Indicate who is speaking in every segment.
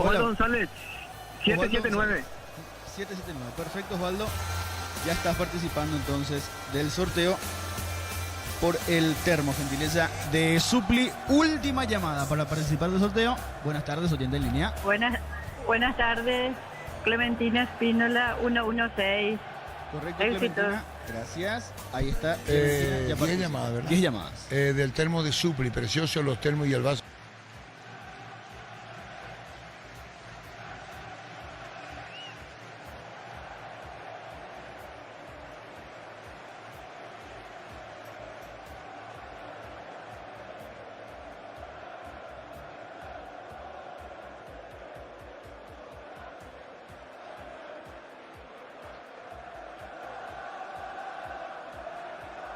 Speaker 1: Osvaldo González, 779.
Speaker 2: 779, perfecto, Osvaldo. Ya estás participando entonces del sorteo por el termo, gentileza de Supli. Última llamada para participar del sorteo. Buenas tardes, oyente en línea.
Speaker 3: Buenas tardes, Clementina Espínola, 116.
Speaker 2: Correcto,
Speaker 3: Éxito.
Speaker 2: Clementina. Gracias. Ahí está.
Speaker 4: 10 llamadas, ¿verdad?
Speaker 2: 10 llamadas.
Speaker 4: Del termo de Supli, precioso los termos y el vaso.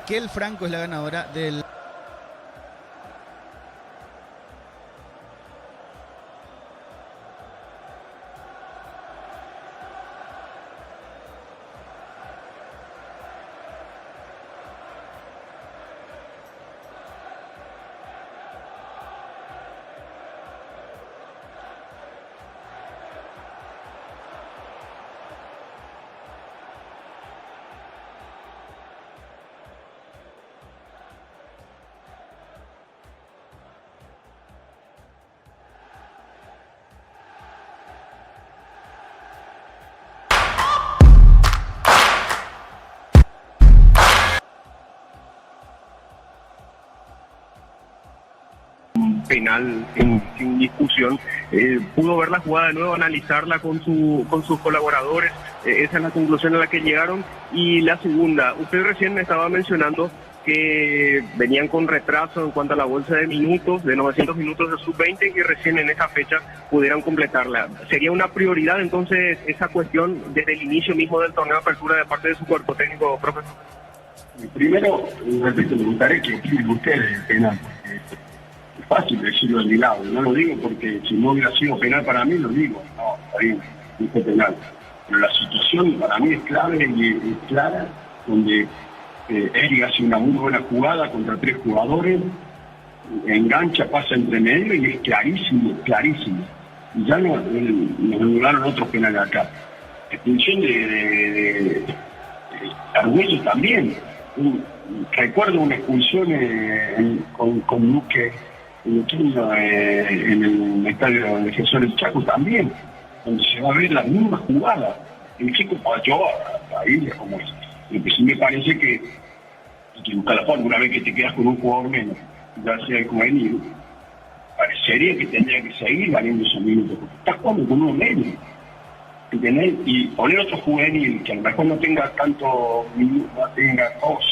Speaker 2: Kel Franco es la ganadora del...
Speaker 5: penal sin discusión. Pudo ver la jugada de nuevo, analizarla con sus colaboradores. Esa es la conclusión a la que llegaron. Y la segunda, usted recién me estaba mencionando que venían con retraso en cuanto a la bolsa de minutos, de 900 minutos de sub-20, y recién en esa fecha pudieran completarla. ¿Sería una prioridad entonces esa cuestión desde el inicio mismo del torneo de apertura de parte de su cuerpo técnico, profesor?
Speaker 6: Primero, repito, me gustaría que expliquen ustedes el penal. Es fácil decirlo de mi lado, no lo digo porque si no hubiera sido penal para mí, lo digo. No, está bien, no fue penal. Pero la situación para mí es clave y es clara, donde Eric hace una muy buena jugada contra 3 jugadores, engancha, pasa entre medio y es clarísimo, clarísimo. Y ya nos anularon otros penales acá. Expulsión de Argüello también. Recuerdo una expulsión con Luque en el estadio de Jesús del Chaco también, donde se va a ver la misma jugada. El chico falló ahí, es como es. Lo que sí me parece que buscar la forma, una vez que te quedas con un jugador menos, ya sea el juvenil, parecería que tendría que seguir valiendo esos minutos, porque estás jugando con uno menos. ¿Entendés? Y poner otro juvenil que a lo mejor no tenga tanto minutos, no tenga 12.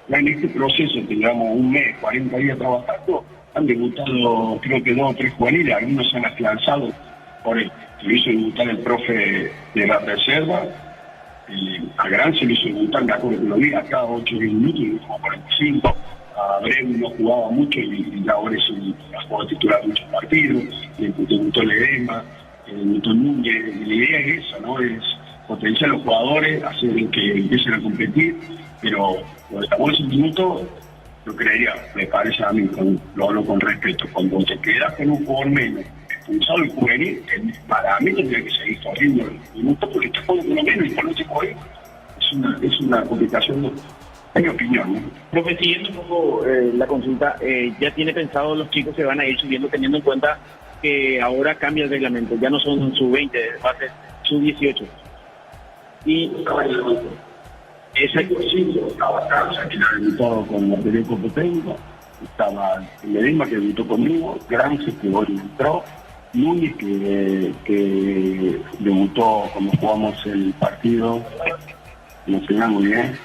Speaker 6: Ya en este proceso que llevamos un mes, 40 días trabajando, han debutado creo que 2 o 3 juveniles, algunos se han afianzado por él. Se lo hizo debutar el profe de la reserva, y a Gran se lo hizo debutar, me acuerdo que lo vi a cada 8 o 10 minutos, y como 45. A Breu no jugaba mucho y ahora es el jugador titular de muchos partidos, y debutó Ledema, Newton Núñez, y la idea es esa, ¿no? Es potenciar a los jugadores, hacer que empiecen a competir, pero cuando estamos en ese minuto, yo creería, me parece a mí, lo hablo con respeto, cuando te quedas con un jugador menos, expulsado el juvenil, para mí tendría que seguir corriendo el minuto, porque este juego por lo menos, y por no se juega, es una complicación, en mi opinión, ¿no?
Speaker 5: Profe, siguiendo un poco la consulta, ¿ya tiene pensado los chicos que van a ir subiendo teniendo en cuenta que ahora cambia el reglamento? Ya no son sub-20, va a ser sub-18. Y
Speaker 6: estaba Carlos, que ha debutado con la Perico Técnico, estaba Ledema, que debutó conmigo, Grange, que hoy entró, Núñez, que debutó cuando jugamos el partido, nos enseñó muy bien.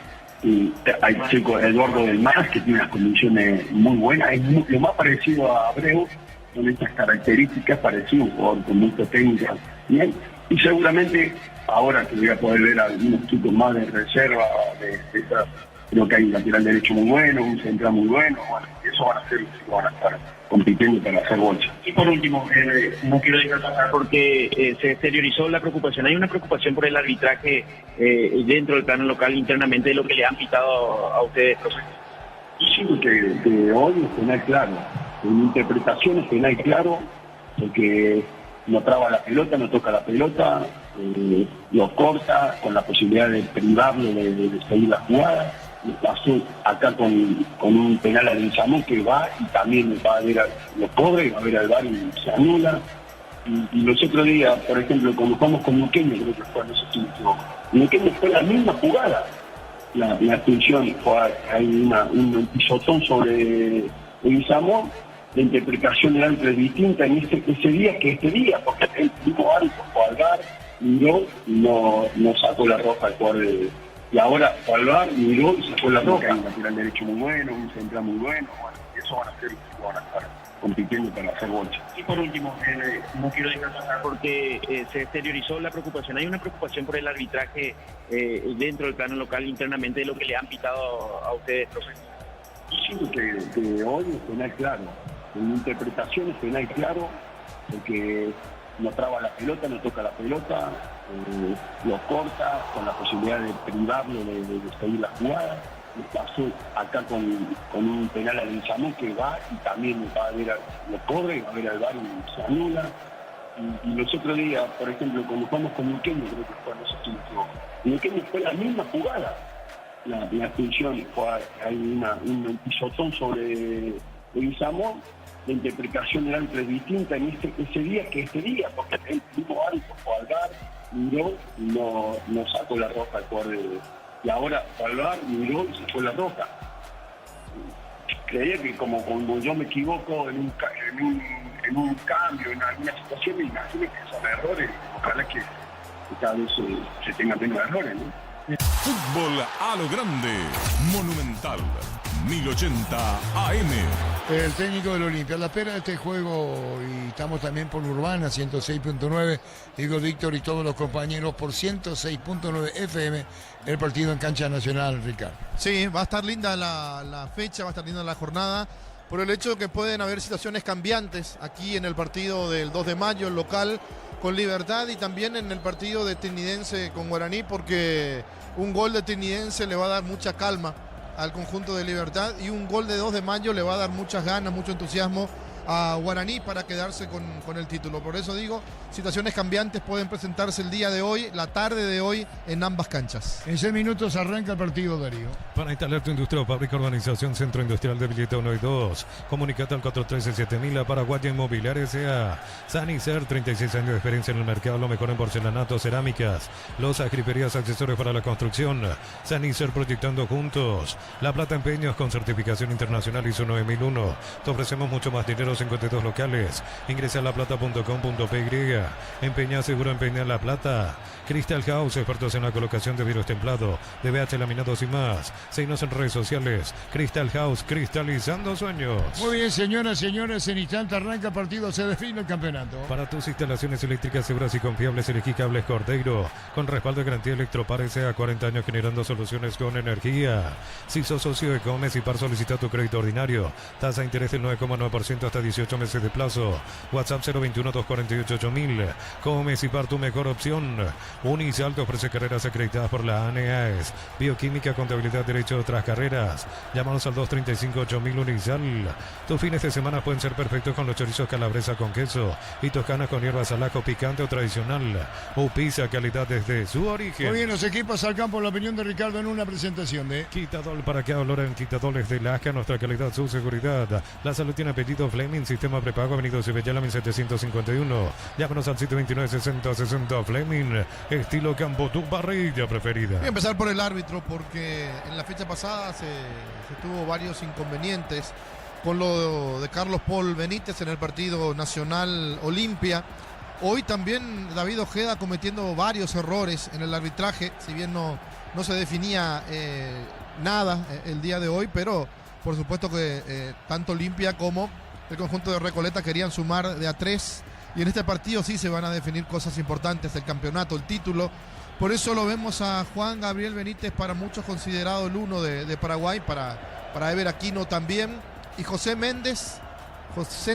Speaker 6: Y hay un chico, Eduardo del Mar, que tiene unas condiciones muy buenas, es lo más parecido a Abreu, con estas características, parecido a un jugador con mucha técnica, bien. Y seguramente ahora que voy a poder ver a algunos chicos más de reserva, creo que hay un lateral derecho muy bueno, un central muy bueno, bueno, eso van a ser los chicos, van a estar compitiendo para hacer bolsa.
Speaker 5: Y por último, no quiero dejar pasar porque se exteriorizó la preocupación. Hay una preocupación por el arbitraje dentro del plano local, internamente, de lo que le han pitado a ustedes, profesor.
Speaker 6: Yo sigo que hoy es penal claro, en interpretación es penal claro, porque no traba la pelota, no toca la pelota, lo corta con la posibilidad de privarlo de seguir la jugada. Le pasó acá con un penal a Leguizamón que va y también va a ver, lo cobre, va a ver al VAR y se anula. Y los otros días, por ejemplo, cuando jugamos con Luqueño, creo que fue, no sé si me equivoco, Luqueño fue la misma jugada. La expulsión fue, hay un pisotón sobre Leguizamón, la interpretación del árbitro es distinta en ese día que este día, porque el mismo árbitro fue al VAR, miró y no sacó la roja al jugador y ahora fue al VAR, miró y sacó la roja. Un lateral derecho muy bueno, un central muy bueno, eso van a ser, van a estar compitiendo para hacer bolsa.
Speaker 5: Y por último, no quiero dejar pasar porque se exteriorizó la preocupación. Hay una preocupación por el arbitraje dentro del plano local internamente de lo que le han pitado a ustedes, profe.
Speaker 6: Yo siento que hoy es penal claro. En mi interpretación es penal claro, porque no traba la pelota, no toca la pelota, lo corta con la posibilidad de privarlo de seguir la jugada. Le pasó acá con un penal a Leguizamón que va y también va a ver, lo cobre, va a ver al VAR y se anula. Y los otros días, por ejemplo, cuando jugamos con Luqueño, creo que fue, no sé si me equivoco, Luqueño fue la misma jugada. La expulsión fue, hay un pisotón sobre Leguizamón, la interpretación del árbitro es distinta en ese día que este día, porque el mismo árbitro fue al VAR, miró y no sacó la roja al jugador y ahora fue al VAR, miró y sacó la roja. Creía que como cuando yo me equivoco en un cambio, en alguna situación, me imagino que son errores, ojalá que cada vez se tengan menos errores, ¿no?
Speaker 7: Fútbol a lo grande, Monumental, 1080 AM.
Speaker 4: El técnico del Olimpia, a la espera de este juego, y estamos también por Urbana 106.9, Igor Víctor y todos los compañeros por 106.9 FM, el partido en cancha nacional, Ricardo.
Speaker 8: Sí, va a estar linda la fecha, va a estar linda la jornada, por el hecho de que pueden haber situaciones cambiantes aquí en el partido del 2 de mayo, el local con Libertad, y también en el partido de Trinidense con Guaraní, porque un gol de Trinidense le va a dar mucha calma al conjunto de Libertad y un gol de 2 de mayo le va a dar muchas ganas, mucho entusiasmo a Guaraní para quedarse con el título. Por eso digo, situaciones cambiantes pueden presentarse el día de hoy, la tarde de hoy, en ambas canchas.
Speaker 4: En 6 minutos arranca el partido, Darío.
Speaker 9: Para instalar tu industria o fábrica, urbanización, centro industrial de Villeta 1 y 2. Comunicate al 413-7000 a Paraguaya Inmobiliaria S.A. Sanicer, 36 años de experiencia en el mercado, lo mejor en porcelanato, cerámicas, losas, griferías, accesorios para la construcción. Sanicer, proyectando juntos. La Plata Empeños con certificación internacional ISO 9001. Te ofrecemos mucho más dinero, 52 locales. Ingresa a laplata.com.py. Empeña seguro, empeña La Plata. Crystal House, expertos en la colocación de vidrios templados, de BH laminados y más. Síguenos en redes sociales. Crystal House, cristalizando sueños.
Speaker 4: Muy bien, señoras, señores, en instante arranca el partido, se define el campeonato.
Speaker 9: Para tus instalaciones eléctricas seguras y confiables, elegí Cables Cordeiro, con respaldo de garantía Electropar S.A. 40 años generando soluciones con energía. Si sos socio de Comes y Par, solicita tu crédito ordinario. Tasa de interés del 9,9% hasta 18 meses de plazo. WhatsApp 021-248-8000. Comes y Par, tu mejor opción. Unisal te ofrece carreras acreditadas por la ANEAES. Bioquímica, contabilidad, derecho de otras carreras. Llámanos al 235-8000 Unisal. Tus fines de semana pueden ser perfectos con los chorizos calabresa con queso y toscanas con hierbas al ajo, picante o tradicional. Pizza, calidad desde su origen.
Speaker 4: Muy bien, los equipos al campo, la opinión de Ricardo en una presentación de
Speaker 9: Quitadol. Para que olor en Quitadoles de Lasca, nuestra calidad, su seguridad. La salud tiene apellido Fleming, sistema prepago, Avenida Cibellala 1751. Llámanos al sitio 296060 Fleming, estilo campo, tu parrilla preferida.
Speaker 8: Voy a empezar por el árbitro, porque en la fecha pasada se tuvo varios inconvenientes con lo de Carlos Paul Benítez en el partido Nacional Olimpia. Hoy también David Ojeda cometiendo varios errores en el arbitraje, si bien no se definía nada el día de hoy, pero por supuesto que tanto Olimpia como el conjunto de Recoleta querían sumar de a 3, y en este partido sí se van a definir cosas importantes, el campeonato, el título. Por eso lo vemos a Juan Gabriel Benítez, para muchos considerado el 1 de Paraguay, para Ever Aquino también, y José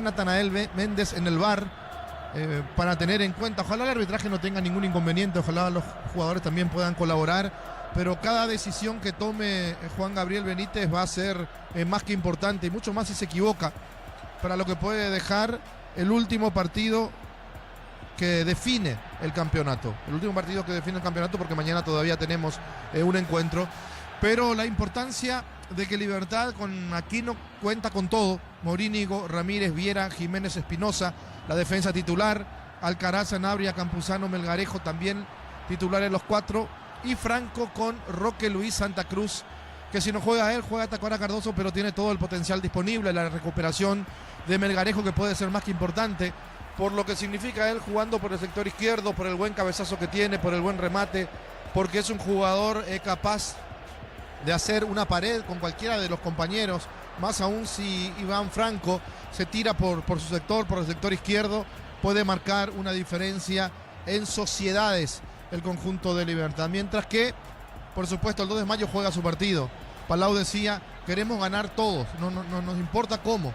Speaker 8: Natanael Méndez en el VAR, para tener en cuenta. Ojalá el arbitraje no tenga ningún inconveniente, ojalá los jugadores también puedan colaborar, pero cada decisión que tome Juan Gabriel Benítez va a ser más que importante, y mucho más si se equivoca, para lo que puede dejar el último partido que define el campeonato. El último partido que define el campeonato, porque mañana todavía tenemos un encuentro. Pero la importancia de que Libertad con Aquino cuenta con todo. Morínigo, Ramírez, Viera, Jiménez, Espinosa, la defensa titular. Alcaraz, Sanabria, Campuzano, Melgarejo también titulares los 4. Y Franco con Roque Luis Santa Cruz, que si no juega él, juega Tacuara Cardoso, pero tiene todo el potencial disponible. La recuperación de Melgarejo, que puede ser más que importante, por lo que significa él jugando por el sector izquierdo, por el buen cabezazo que tiene, por el buen remate, porque es un jugador capaz de hacer una pared con cualquiera de los compañeros, más aún si Iván Franco se tira por su sector, por el sector izquierdo, puede marcar una diferencia en sociedades el conjunto de Libertad. Mientras que, por supuesto, el 2 de mayo juega su partido. Palau decía, queremos ganar todos, no nos importa cómo.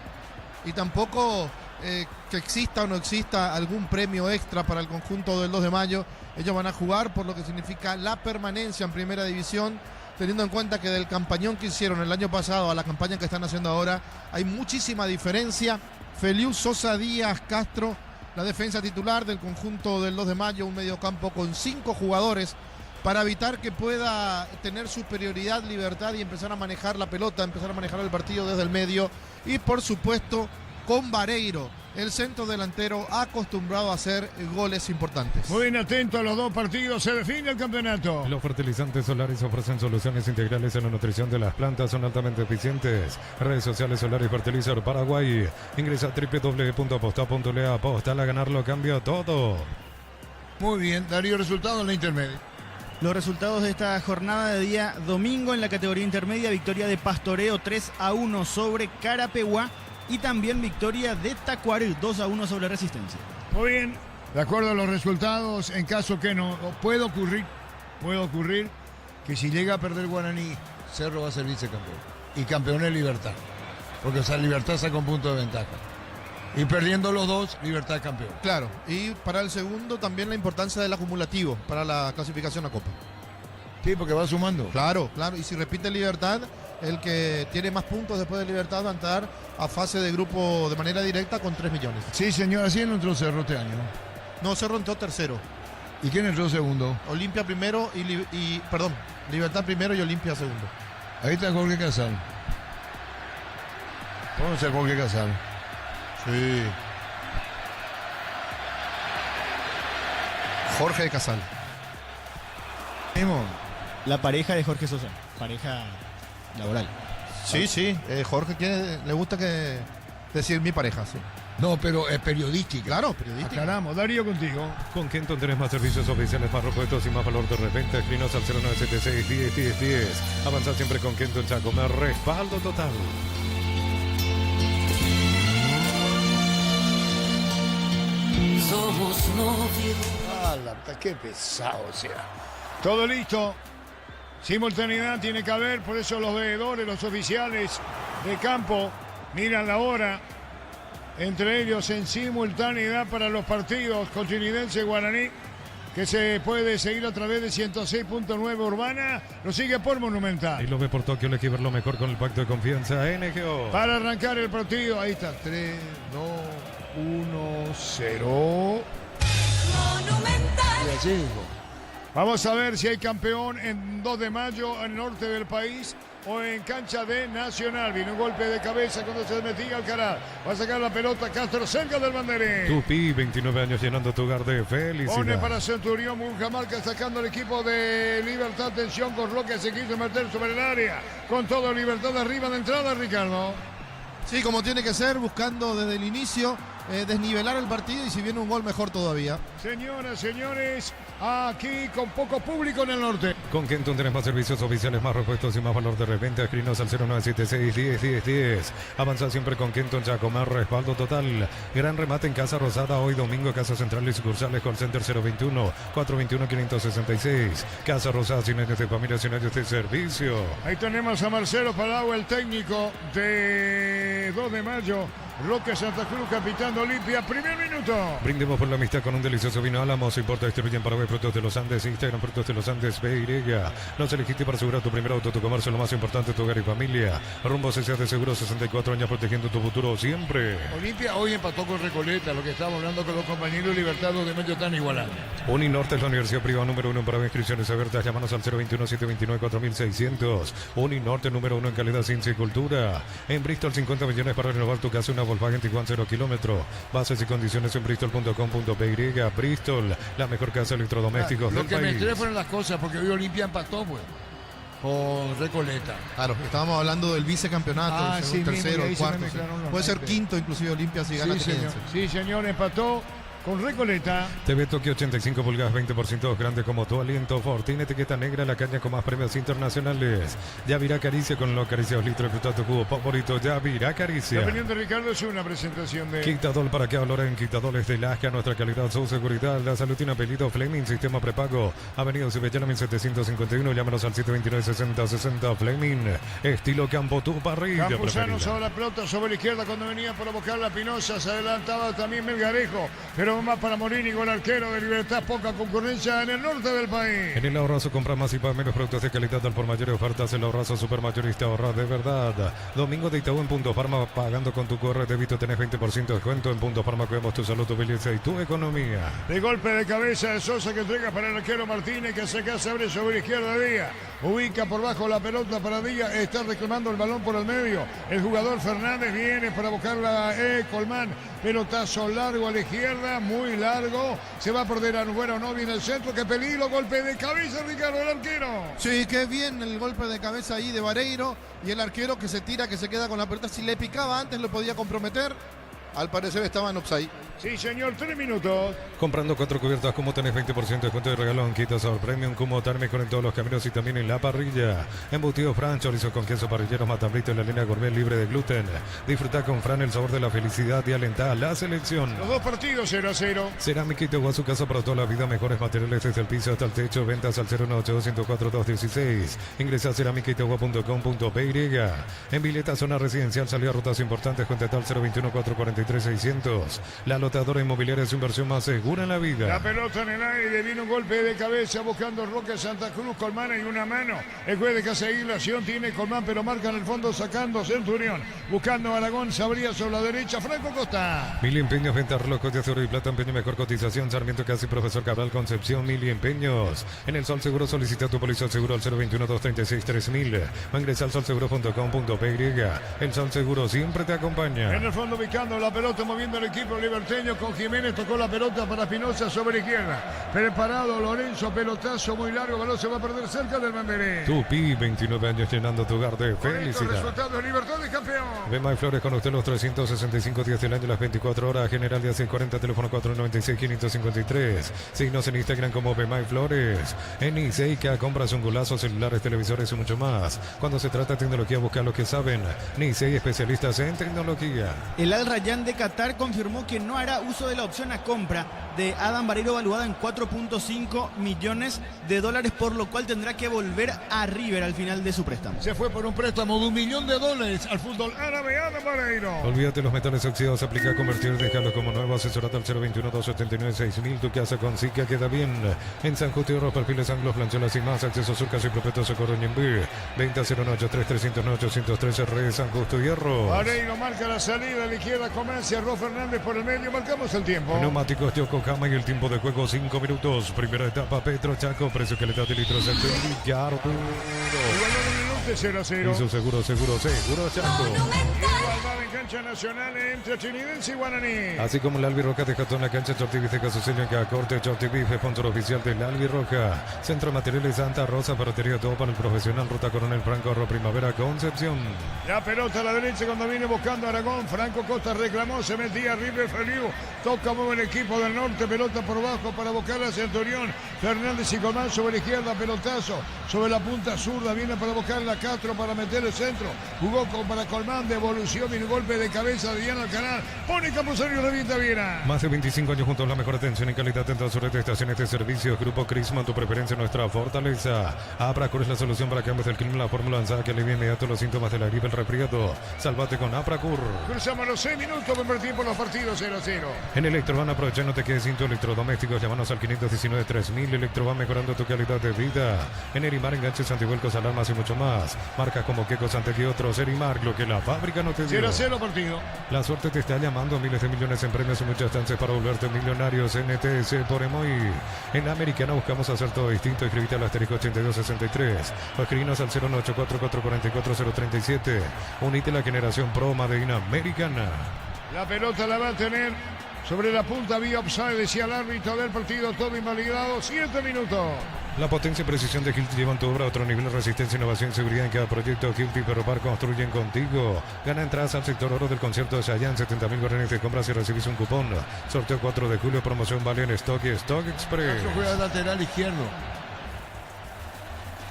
Speaker 8: Y tampoco que exista o no exista algún premio extra para el conjunto del 2 de mayo. Ellos van a jugar por lo que significa la permanencia en primera división, teniendo en cuenta que del campañón que hicieron el año pasado a la campaña que están haciendo ahora hay muchísima diferencia. Feliu, Sosa, Díaz, Castro, la defensa titular del conjunto del 2 de mayo, un mediocampo con 5 jugadores para evitar que pueda tener superioridad Libertad y empezar a manejar la pelota, empezar a manejar el partido desde el medio. Y por supuesto con Vareiro, el centro delantero acostumbrado a hacer goles importantes.
Speaker 4: Muy bien, atento a los dos partidos, se define el campeonato.
Speaker 9: Los fertilizantes solares ofrecen soluciones integrales en la nutrición de las plantas, son altamente eficientes. Redes sociales Solaris Fertilizer Paraguay. Ingresa a www.aposta.le. Aposta a ganar lo cambia todo.
Speaker 4: Muy bien, Darío, resultados en la intermedia.
Speaker 2: Los resultados de esta jornada de día domingo en la categoría intermedia: victoria de Pastoreo 3-1 sobre Carapeguá. Y también victoria de Tacuarí 2-1 sobre Resistencia.
Speaker 4: Muy bien, de acuerdo a los resultados, en caso que no, puede ocurrir que si llega a perder Guaraní, Cerro va a ser vicecampeón. Y campeón es Libertad. Porque o sea, Libertad saca un punto de ventaja. Y perdiendo los dos, Libertad es campeón.
Speaker 8: Claro, y para el segundo también la importancia del acumulativo para la clasificación a Copa.
Speaker 4: Sí, porque va sumando.
Speaker 8: Claro, y si repite Libertad, el que tiene más puntos después de Libertad va a entrar a fase de grupo de manera directa con 3 millones.
Speaker 4: Sí, señor, así no entró Cerro este año.
Speaker 8: No, Cerro entró tercero.
Speaker 4: ¿Y quién entró segundo?
Speaker 8: Olimpia primero Libertad primero y Olimpia segundo.
Speaker 4: Ahí está Jorge Casal. ¿Cómo está Jorge Casal?
Speaker 8: Sí. Jorge Casal.
Speaker 2: La pareja de Jorge Sosa, pareja laboral.
Speaker 8: Sí, Jorge le gusta decir mi pareja, sí.
Speaker 4: No, pero es periodística.
Speaker 8: Claro, periodística.
Speaker 4: Aclaramos, Darío, contigo.
Speaker 9: Con Kenton tenés más servicios oficiales, más repuestos y más valor de reventa. Escrinos al 0976 10. Avanza siempre con Kenton Chacomar, respaldo total.
Speaker 10: Somos novios.
Speaker 4: Qué pesado, o sea. Todo listo. Simultaneidad tiene que haber, por eso los veedores, los oficiales de campo miran la hora. Entre ellos en simultaneidad para los partidos Continense Guaraní, que se puede seguir a través de 106.9 Urbana, lo sigue por Monumental.
Speaker 9: Y lo ve por Tokio, elegí ver lo mejor con el pacto de confianza NGO.
Speaker 4: Para arrancar el partido, ahí está, 3, 2, 1, 0.
Speaker 10: Monumental.
Speaker 4: Y así, vamos a ver si hay campeón en 2 de mayo en el norte del país o en cancha de Nacional. Viene un golpe de cabeza cuando se metía Alcaraz. Va a sacar la pelota Castro cerca del banderín.
Speaker 9: Tupi, 29 años llenando tu hogar de felicidad.
Speaker 4: Pone para Centurión Munjamarca sacando al equipo de Libertad. Atención con Roque, se quiso meter sobre el área. Con todo Libertad arriba de entrada, Ricardo.
Speaker 8: Sí, como tiene que ser, buscando desde el inicio desnivelar el partido y si viene un gol mejor todavía.
Speaker 4: Señoras, señores, aquí con poco público en el norte.
Speaker 9: Con Kenton tenés más servicios oficiales, más repuestos y más valor de reventa. Escrinos al 0976 10. Avanza siempre con Kenton Chacomar, respaldo total. Gran remate en Casa Rosada hoy domingo, Casa Central y sucursales, call center 021 421 566. Casa Rosada, 100 años de familia, 100 años de servicio.
Speaker 4: Ahí tenemos a Marcelo Palau, el técnico de 2 de mayo. Roque Santa Cruz, capitán de Olimpia, primer minuto.
Speaker 9: Brindemos por la amistad con un delicioso Proceso Vino Álamos, importa, distribuye en Paraguay Frutos de los Andes, Instagram Frutos de los Andes, BY. Nos elegiste para asegurar tu primer auto, tu comercio, lo más importante, tu hogar y familia. Rumbo CCA de Seguro, 64 años protegiendo tu futuro siempre.
Speaker 4: Olimpia hoy empató con Recoleta, lo que estábamos hablando con los compañeros Libertados de medio tan igualando.
Speaker 9: Uninorte es la universidad privada número 1 para inscripciones abiertas. Llámanos al 021-729-4600. Uninorte número 1 en calidad, ciencia y cultura. En Bristol, 50 millones para renovar tu casa, una Volkswagen Tiguan 0 kilómetro. Bases y condiciones en bristol.com.py. Bristol, la mejor casa de electrodomésticos
Speaker 4: Lo
Speaker 9: del
Speaker 4: que me
Speaker 9: país.
Speaker 4: enteré fueron las cosas, porque hoy Olimpia empató, pues, con Recoleta.
Speaker 8: Claro, estábamos hablando del vicecampeonato, el
Speaker 4: sí,
Speaker 8: tercero,
Speaker 4: mismo, y ahí
Speaker 8: el
Speaker 4: se me
Speaker 8: cuarto.
Speaker 4: mezclaron los
Speaker 8: Puede ser
Speaker 4: naipes.
Speaker 8: quinto, inclusive Olimpia si gana
Speaker 4: Sí, señor.
Speaker 8: Ateniense.
Speaker 4: Sí, señor, empató con Recoleta.
Speaker 9: TV Tokio 85 pulgadas, 20% grande como tu aliento. Fortín, etiqueta negra, la caña con más premios internacionales. Yavirá Caricia con los acariciados litros de fruta tu jugo favorito. Yavirá Caricia.
Speaker 4: La opinión de Ricardo es una presentación de...
Speaker 9: Quitadol, para que hablar en Quitadoles de Lasca, nuestra calidad, su seguridad, la salud tiene apellido Fleming, sistema prepago, Avenida Cibellana 1751, llámanos al 729-6060, Fleming, estilo Campo tu parrilla
Speaker 4: Campuzano
Speaker 9: preferida.
Speaker 4: sobre la pelota sobre la izquierda cuando venía por buscar la Pinoza, se adelantaba también Melgarejo, pero más para Morini con el arquero de Libertad, poca concurrencia en el norte del país.
Speaker 9: En el ahorrazo compra más y paga menos productos de calidad al por mayor y ofertas. El ahorrazo supermayorista, ahorra de verdad. Domingo de Itaú en Punto Farma, pagando con tu QR débito tenés 20% de descuento. En Punto Farma cuidamos tu salud, tu belleza y tu economía.
Speaker 4: De golpe de cabeza de Sosa que entrega para el arquero Martínez, que se abre sobre la izquierda Díaz. Ubica por bajo la pelota para Díaz, está reclamando el balón por el medio. El jugador Fernández viene para buscarla Colmán. Pelotazo largo a la izquierda, muy largo. Se va a perder a Bueno, no viene el centro. ¡Qué peligro! Golpe de cabeza, Ricardo, el arquero.
Speaker 8: Sí, qué bien el golpe de cabeza ahí de Vareiro. Y el arquero que se tira, que se queda con la pelota. Si le picaba antes lo podía comprometer. Al parecer estaba en offside.
Speaker 4: Sí, señor, 3 minutos.
Speaker 9: Comprando 4 cubiertas, como tenés 20% de descuento de regalo en Quita Sabor Premium, como térmico en todos los caminos y también en la parrilla. Embutido Fran, chorizo con queso parrillero, matambrito en la línea gourmet libre de gluten. Disfruta con Fran el sabor de la felicidad y alentá a la selección.
Speaker 4: Los dos partidos 0-0.
Speaker 9: Cerámica Itaúa, su casa para toda la vida, mejores materiales desde el piso hasta el techo, ventas al 018-104-216. Ingresa a cerámicaitagua.com.py. En Vileta, zona residencial, salida a rutas importantes, contrata al 021-443-600. La lotadora inmobiliaria es su inversión más segura en la vida.
Speaker 4: La pelota en el aire, viene un golpe de cabeza buscando Roque Santa Cruz, Colmán y una mano. El juez de Caseguilación tiene Colmán, pero marca en el fondo sacando Centurión. Buscando a Aragón, se abría sobre la derecha, Franco Costa.
Speaker 9: Mil empeños, venta, relojes de oro y plata, empeño, mejor cotización. Sarmiento Casi, Profesor Cabral, Concepción, Mil empeños. En el Sol Seguro solicita tu póliza seguro al 021-236-3000 o ingresa al solseguro.com.py. El Sol Seguro siempre te acompaña.
Speaker 4: En el fondo ubicando la pelota, moviendo el equipo liberteño con Jiménez, tocó la pelota para Pinoza sobre la izquierda. Preparado Lorenzo, pelotazo muy largo, balón se va a perder cerca del banderín.
Speaker 9: Tupi, 29 años llenando tu hogar de felicidad.
Speaker 4: Resultado de Libertad de campeón.
Speaker 9: Bemay Flores con usted los 365 días del año, las 24 horas. General de hace 40, teléfono 496-553. Signos en Instagram como Bemay Flores. En Niseica compras un golazo, celulares, televisores y mucho más. Cuando se trata de tecnología, busca lo que saben. Nisei, especialistas en tecnología.
Speaker 2: El Al Rayyan de Qatar confirmó que no hará uso de la opción a compra de Adam Vareiro, valuada en 4.5 millones de dólares, por lo cual tendrá que volver a River al final de su préstamo.
Speaker 4: Se fue por un préstamo de $1 millón al fútbol árabe, Adam Vareiro.
Speaker 9: Olvídate los metales oxidados, aplica, convertir, déjalo como nuevo, asesorate al 021-279-6000. Tu casa con Sica queda bien. En San Justo y Otros perfiles anglos, plancholas y más, acceso surcas y propetos Socorro Ñembí. Venta 093-309-813 R, San Justo y Hierro.
Speaker 4: Vareiro marca la salida a la izquierda, comienza Ro Fernández por el medio, marcamos el tiempo.
Speaker 9: Neumáticos Yokohama y el tiempo de juego 5 minutos. Primera etapa, Petro Chaco, precio que le da de litros el Villardo.
Speaker 4: Igualdad en el norte 0-0.
Speaker 9: Hizo seguro Chaco.
Speaker 4: Igualdad en cancha nacional entre Chinidense y Guaraní.
Speaker 9: Así como el Albirroja de Jatón, la cancha Chortibife, caso sello en cada corte, Chortibife, sponsor oficial del Albirroja. Centro de Materiales Santa Rosa, ferretería todo para el profesional, ruta Coronel Franco, Arro Primavera, Concepción.
Speaker 4: La pelota a la derecha cuando viene buscando Aragón, Franco Costa reclamó, se metía River Feliu, toca muy el equipo del norte, pelota por bajo para buscar a Centurión, Fernández y Colmán sobre la izquierda, pelotazo sobre la punta zurda, viene para buscar la Castro para meter el centro, jugó para Colmán, devolución y un golpe de cabeza de Diana Alcanar, pone Campuzano y revienta Viera.
Speaker 9: Más de 25 años juntos, la mejor atención y calidad en todas sus redes de estaciones de servicios. Grupo Crisman, tu preferencia, nuestra fortaleza. Apracur es la solución para cambios del clima, la fórmula lanzada que alivia inmediato los síntomas de la gripe, el resfriado. Sálvate con Apracur.
Speaker 4: Cruzamos los 6 minutos, primer tiempo, los partidos 0-0.
Speaker 9: En Electroban, aprovecha, no te quedes Cinto Electrodomésticos, llámanos al 519-3000. Electro va mejorando tu calidad de vida. En Erimar, enganches, antivuelcos, alarmas y mucho más. Marcas como Quecos, ante que otros. Erimar, lo que la fábrica no te dio.
Speaker 4: 0-0 partido.
Speaker 9: La suerte te está llamando, miles de millones en premios y muchas chances para volverte millonarios. NTS por Emoy. En la Americana buscamos hacer todo distinto. Escribite al asterisco 8263. O escribinos al 09844444037. Unite a la generación Pro Made in Americana.
Speaker 4: La pelota la va a tener sobre la punta vía offside, decía el árbitro del partido, todo invalidado, 7 minutos.
Speaker 9: La potencia y precisión de Hilti llevan tu obra a otro nivel de resistencia, innovación y seguridad en cada proyecto. Hilti Ferropar construyen contigo. Gana entradas al sector oro del concierto de Chayanne, 70.000 guaraníes de compras y recibís un cupón. Sorteo 4 de julio, promoción vale en Stock y Stock Express.
Speaker 4: Castro juega lateral izquierdo.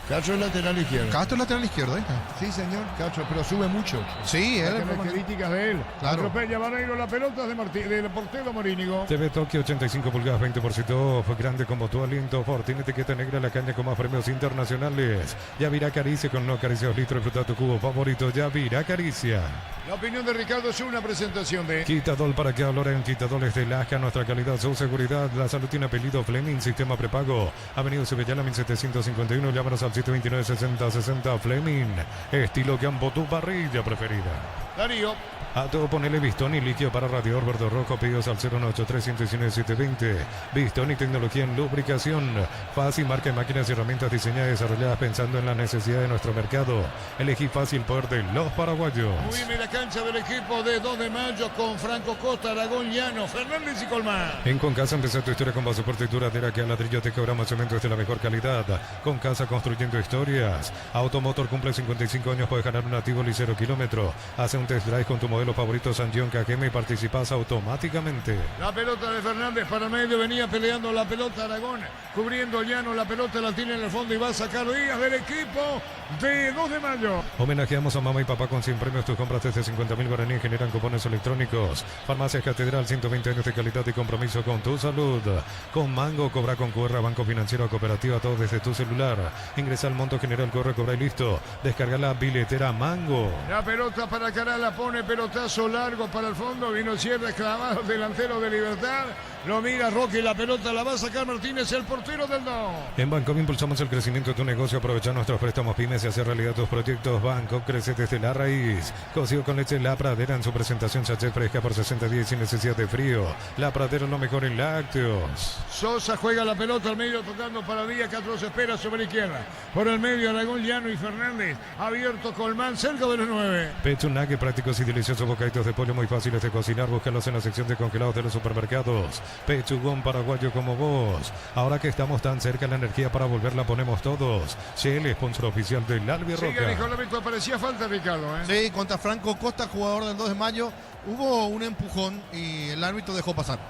Speaker 4: Castro es lateral izquierdo.
Speaker 8: Castro es lateral izquierdo, ¿eh?
Speaker 4: Sí, señor, Castro, pero sube mucho.
Speaker 8: Sí,
Speaker 4: Las
Speaker 8: él
Speaker 4: características de él.
Speaker 8: Claro.
Speaker 4: Atropella Vareiro, la pelota del portero Morínigo.
Speaker 9: TV Tokio 85 pulgadas, 20% fue grande como tu aliento. Ford tiene etiqueta negra, la caña con más premios internacionales. Yavirá Caricia con no acaricios litros, disfruta tu cubo favorito. Yavirá Caricia.
Speaker 4: La opinión de Ricardo es una presentación de
Speaker 9: Quitadol, para que hablar Quitadol de Lasca, nuestra calidad, su seguridad. La salud tiene apellido Fleming, sistema prepago. Avenida Sevillana 1751, llámanos al 729-6060 Fleming. Estilo Campo, tu parrilla preferida.
Speaker 4: Darío.
Speaker 9: A todo ponele Bistoni y líquido para radiador verde rojo, pedidos al 093-119-720. Bistoni, tecnología en lubricación. Fácil, marca de máquinas y herramientas diseñadas y desarrolladas pensando en las necesidades de nuestro mercado. Elegí fácil, poder de los paraguayos.
Speaker 4: Muy bien, la cancha del equipo de 2 de mayo con Franco Costa, Aragón Llano, Fernández y Colmán.
Speaker 9: En Concasa empezó tu historia con pasaporte y duradera, que a ladrillo te cobramos cemento de la mejor calidad. Concasa, construyendo historias. Automotor cumple 55 años, puedes ganar un activo y 0 kilómetro. Hace un test drive con tu modelo favorito San John Cajeme y participas automáticamente.
Speaker 4: La pelota de Fernández para medio, venía peleando la pelota Aragón, cubriendo Llano, la pelota la tiene en el fondo y va a sacar Díaz del equipo de 2 de mayo.
Speaker 9: Homenajeamos a mamá y papá con 100 premios. Tus compras desde 50.000 guaraníes generan cupones electrónicos. Farmacias Catedral, 120 años de calidad y compromiso con tu salud. Con Mango, cobra con QR, Banco Financiero, Cooperativa, todo desde tu celular. Ingresa al monto general, corre, cobra y listo. Descarga la billetera Mango.
Speaker 4: La pelota para Caral, la pone, pelotazo largo para el fondo, vino Sierra clavado, delantero de Libertad. Lo mira Roque, la pelota la va a sacar Martínez, el portero del 2.
Speaker 9: En Banco impulsamos el crecimiento de tu negocio. Aprovecha nuestros préstamos pymes y hacer realidad tus proyectos. Banco crece desde la raíz. Cocido con leche La Pradera en su presentación sachet fresca por 60 días sin necesidad de frío. La Pradera es lo mejor en lácteos.
Speaker 4: Sosa juega la pelota al medio, tocando para Díaz. Castro se espera sobre la izquierda. Por el medio Aragón, Llano y Fernández. Abierto Colmán, cerca de los 9.
Speaker 9: Pechunague, prácticos y deliciosos bocaditos de pollo muy fáciles de cocinar. Búscalos en la sección de congelados de los supermercados. Pechugón paraguayo como vos. Ahora que estamos tan cerca, la energía para volverla ponemos todos. Shell, sponsor oficial del Albirroca.
Speaker 4: Sigue, dijo el árbitro, parecía falta, Ricardo.
Speaker 8: Sí, contra Franco Costa, jugador del 2 de mayo. Hubo un empujón y el árbitro dejó pasar.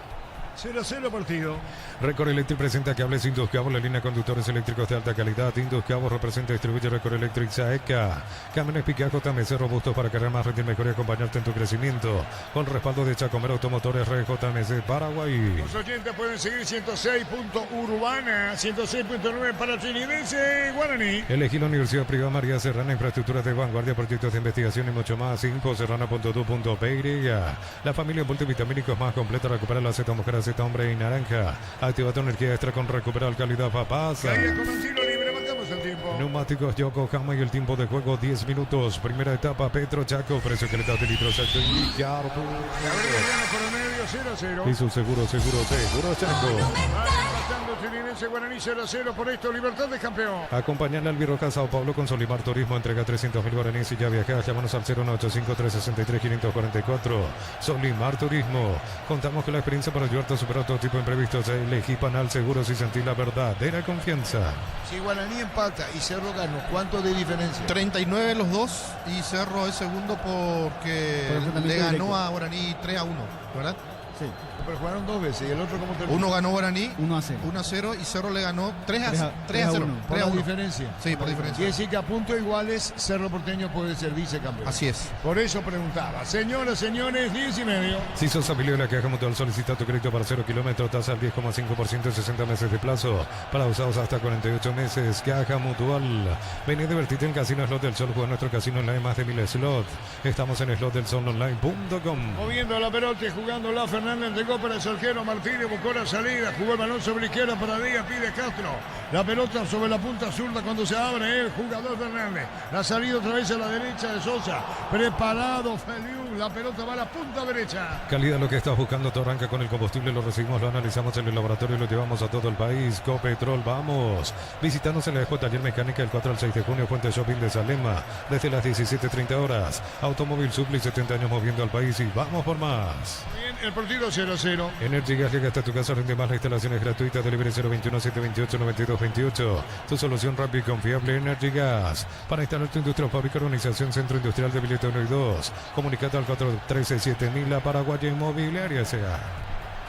Speaker 4: 0-0 partido.
Speaker 9: Record Electric presenta cables Induscabo, la línea de conductores eléctricos de alta calidad. Induscabo representa y distribuye Record Electric Saeca. Camiones Picajo JMC robustos para cargar más, rendir mejor y acompañarte en tu crecimiento. Con respaldo de Chacomer Automotores JMC Paraguay.
Speaker 4: Los oyentes pueden seguir 106.urbana, 106.9 para Trinidense, Guaraní.
Speaker 9: Elegí la Universidad Privada María Serrana, infraestructuras de vanguardia, proyectos de investigación y mucho más. Infoserrana.tu.py. La familia multivitamínicos más completa, recupera la Z mujer, Z hombre y naranja. Activa tu energía extra con recuperar calidad papasa.
Speaker 4: Caía con un tiro libre, marcamos el tiempo.
Speaker 9: Neumáticos Yokohama y el tiempo de juego 10 minutos. Primera etapa Petro Chaco, precio que le da de litros al Ricardo.
Speaker 4: Por el medio, 0-0.
Speaker 9: Y su seguro Chaco.
Speaker 4: Pasando Trinidense, Guaraní 0-0, por esto Libertad de campeón.
Speaker 9: Acompañan al Albirroca Sao Paulo con Solimar Turismo, entrega 300.000 guaraníes y ya viajas. Llámanos al 0185363-544. Solimar Turismo. Contamos con la experiencia para ayudarte a superar todo tipo de imprevistos. Elegí Panal Seguros y sentir la verdadera confianza.
Speaker 4: Si Guaraní empata y Cerro ganó, ¿cuánto de diferencia?
Speaker 8: 39 los dos y Cerro es segundo porque le ganó a Guaraní 3-1, ¿verdad?
Speaker 2: Sí.
Speaker 4: Pero jugaron 2 veces y el otro como terminó.
Speaker 8: Uno ganó Guaraní
Speaker 2: 1-0
Speaker 8: y Cerro le ganó 3-0.
Speaker 4: Por la diferencia.
Speaker 8: Sí, por diferencia.
Speaker 4: Quiere decir que a puntos iguales Cerro Porteño puede ser vicecampeón.
Speaker 8: Así es.
Speaker 4: Por eso preguntaba. Señoras, señores, 10:30.
Speaker 9: Si sos afiliado de la Caja Mutual, solicita tu crédito para 0 kilómetros, tasa al 10,5% en 60 meses de plazo. Para usados hasta 48 meses. Caja Mutual. Vení a divertirte en Casino Slot del Sol. Juega nuestro casino online, más de 1000 slots. Estamos en slotdelsolonline.com.
Speaker 4: Moviendo la pelota y jugando la Fernández. Fernández llegó para el arquero Martínez, buscó la salida, jugó el balón sobre la izquierda para Díaz, pide Castro. La pelota sobre la punta zurda cuando se abre el jugador Fernández. La salida otra vez a la derecha de Sosa. Preparado Feliu, la pelota va a la punta derecha.
Speaker 9: Calidad lo que estás buscando, te arranca con el combustible, lo recibimos, lo analizamos en el laboratorio y lo llevamos a todo el país. Copetrol, vamos. Visítanos en la Escuela Taller Mecánica el 4 al 6 de junio, Fuente Shopping de Salema, desde las 17:30 horas. Automóvil Supli, 70 años moviendo al país y vamos por más.
Speaker 4: Bien, el partido 0-0.
Speaker 9: Energy Gas llega hasta tu casa, rinde más, la instalación es gratuita, delivery 021-728-9228. Tu solución rápida y confiable, Energy Gas. Para instalar tu industria o fábrica, organización Centro Industrial de Billete 1 y 2. Comunicate al 413-7000, la Paraguaya Inmobiliaria S.A.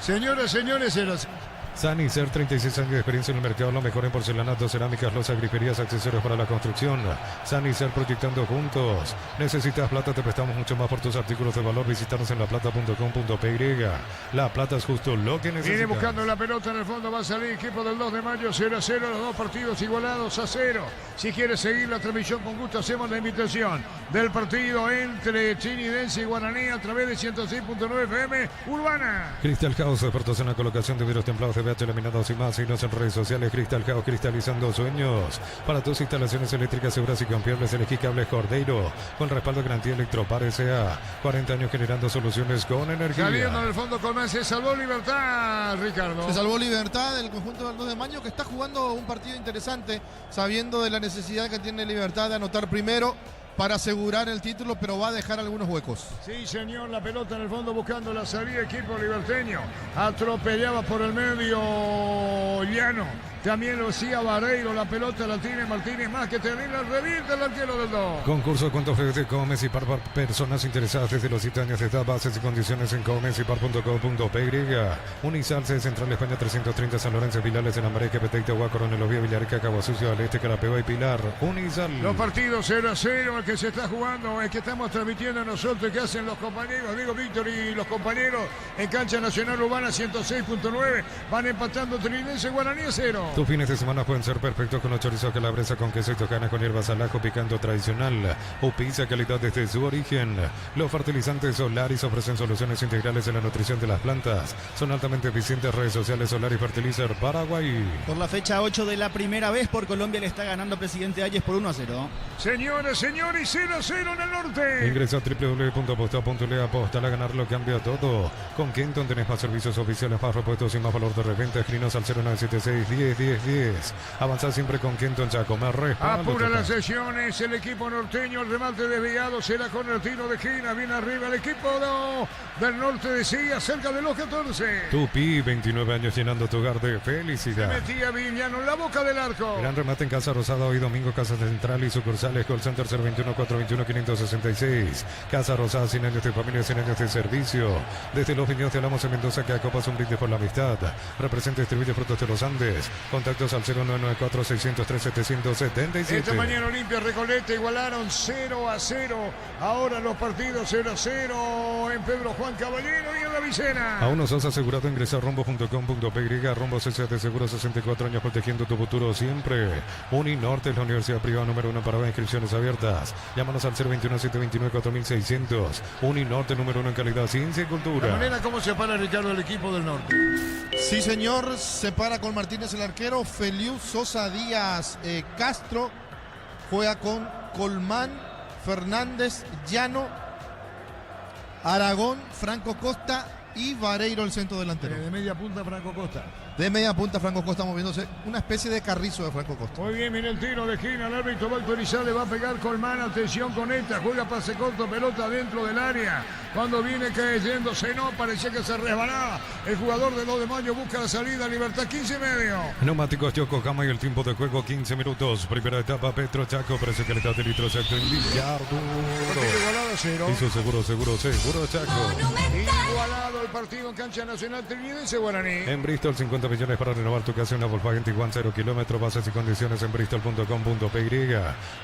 Speaker 4: Señoras, señores, 0-0.
Speaker 9: Sanicer, 36 años de experiencia en el mercado, lo mejor en porcelanato, cerámicas, losas, griferías, accesorios para la construcción. Sanicer, proyectando juntos. Necesitas plata, te prestamos mucho más por tus artículos de valor. Visítanos en laplata.com.py. La Plata es justo lo que necesitas.
Speaker 4: Viene buscando la pelota en el fondo, va a salir equipo del 2 de mayo, 0-0, los dos partidos igualados a 0. Si quieres seguir la transmisión, con gusto hacemos la invitación del partido entre Chinidense y Guaraní a través de 106.9 FM Urbana.
Speaker 9: Crystal House, expertos en la colocación de vidrios templados de BH laminados y más. Síguenos en redes sociales. Crystal House, cristalizando sueños. Para tus instalaciones eléctricas seguras y confiables, elegí Cables Cordeiro, con respaldo de garantía Electropar S.A. 40 años generando soluciones con energía.
Speaker 4: Saliendo en el fondo Colmán, se salvó Libertad, Ricardo.
Speaker 8: Se salvó Libertad del conjunto del 2 de mayo, que está jugando un partido interesante, sabiendo de la necesidad que tiene Libertad de anotar primero para asegurar el título, pero va a dejar algunos huecos.
Speaker 4: Sí, señor, la pelota en el fondo buscando la salida, equipo liberteño. Atropellaba por el medio Llano. También lo hacía Vareiro, la pelota la tiene Martínez, más que terrible, revienta el arquero del 2.
Speaker 9: Concurso con de Comes y Par para personas interesadas desde los 7 años de edad. Bases y condiciones en comesipar.com.py. Unisal, sede Central España 330, San Lorenzo, Vilales, en América, Peteita, Agua, Coronel Oviedo, Villarrica, Caguasucio, al Este, Carapeo y Pilar. Unisal.
Speaker 4: Los partidos 0-0, el que se está jugando, el que estamos transmitiendo nosotros, que hacen los compañeros, digo Víctor y los compañeros en Cancha Nacional Urbana 106.9, van empatando Trinense, Guaraní a 0.
Speaker 9: Tus fines de semana pueden ser perfectos con los chorizos calabresa con queso y tocana con hierbas al ajo picante tradicional o pizza calidad desde su origen. Los fertilizantes Solaris ofrecen soluciones integrales en la nutrición de las plantas. Son altamente eficientes. Redes sociales Solaris Fertilizer Paraguay.
Speaker 2: Por la fecha 8 de la primera vez por Colombia le está ganando Presidente Hayes por 1-0.
Speaker 4: Señores, señores, 0-0 en el norte.
Speaker 9: Ingresa a www.aposta.le. Aposta a ganar lo cambia todo. Con Kenton tenés más servicios oficiales, más repuestos y más valor de reventa. Escrinos al 0976 10 Avanzar siempre con Kenton Chaco. Me respaldo.
Speaker 4: Apura las sesiones. El equipo norteño. El remate desviado será con el tiro de esquina. Viene arriba el equipo del norte. Decía cerca de los 14.
Speaker 9: Tupi, 29 años llenando tu hogar de
Speaker 4: Se
Speaker 9: felicidad.
Speaker 4: metía Villano en la boca del arco.
Speaker 9: Gran remate en Casa Rosada hoy domingo. Casa Central y sucursales. Call Center 021-421-566. Casa Rosada, 100 años de familia, 100 años de servicio. Desde los viñedos te hablamos en Mendoza, que acopas un brindis por la amistad. Representa y distribuye frutos de los Andes. Contactos al 0994-603-777.
Speaker 4: Esta mañana Olimpia Recoleta igualaron 0-0. Ahora los partidos 0-0 en Pedro Juan Caballero y en la Vicena.
Speaker 9: Aún no sos asegurado, ingresa a rombo.com.py. Rombo S.A. de Seguro, 64 años protegiendo tu futuro siempre. Uninorte es la universidad privada número 1 para inscripciones abiertas. Llámanos al 021-729-4600. Uninorte número 1 en calidad, ciencia y cultura.
Speaker 4: La manera como se para Ricardo el equipo del norte.
Speaker 8: Sí, señor, se para con Martínez el arquero, Feliu, Sosa, Díaz, Castro, juega con Colmán, Fernández, Llano, Aragón, Franco Costa y Vareiro el centro delantero.
Speaker 4: De media punta Franco Costa.
Speaker 8: De media punta Franco Costa moviéndose, una especie de carrizo de Franco Costa.
Speaker 4: Muy bien, mira el tiro de esquina, el árbitro va a autorizar, le va a pegar Colmán, atención con esta, juega pase corto, pelota dentro del área. Cuando viene cayéndose, no, parecía que se resbalaba. El jugador de 2 de mayo busca la salida, Libertad 15 y medio.
Speaker 9: Neumáticos Yokohama y el tiempo de juego 15 minutos. Primera etapa, Petro Chaco, precio calidad de litro exacto en Villardo.
Speaker 4: Igualado 0.
Speaker 9: Hizo seguro Chaco.
Speaker 4: Igualado el partido en Cancha Nacional Trinense Guaraní.
Speaker 9: En Bristol, 50 millones para renovar tu casa, una Volkswagen Tiguan 0 kilómetros, bases y condiciones en bristol.com.py.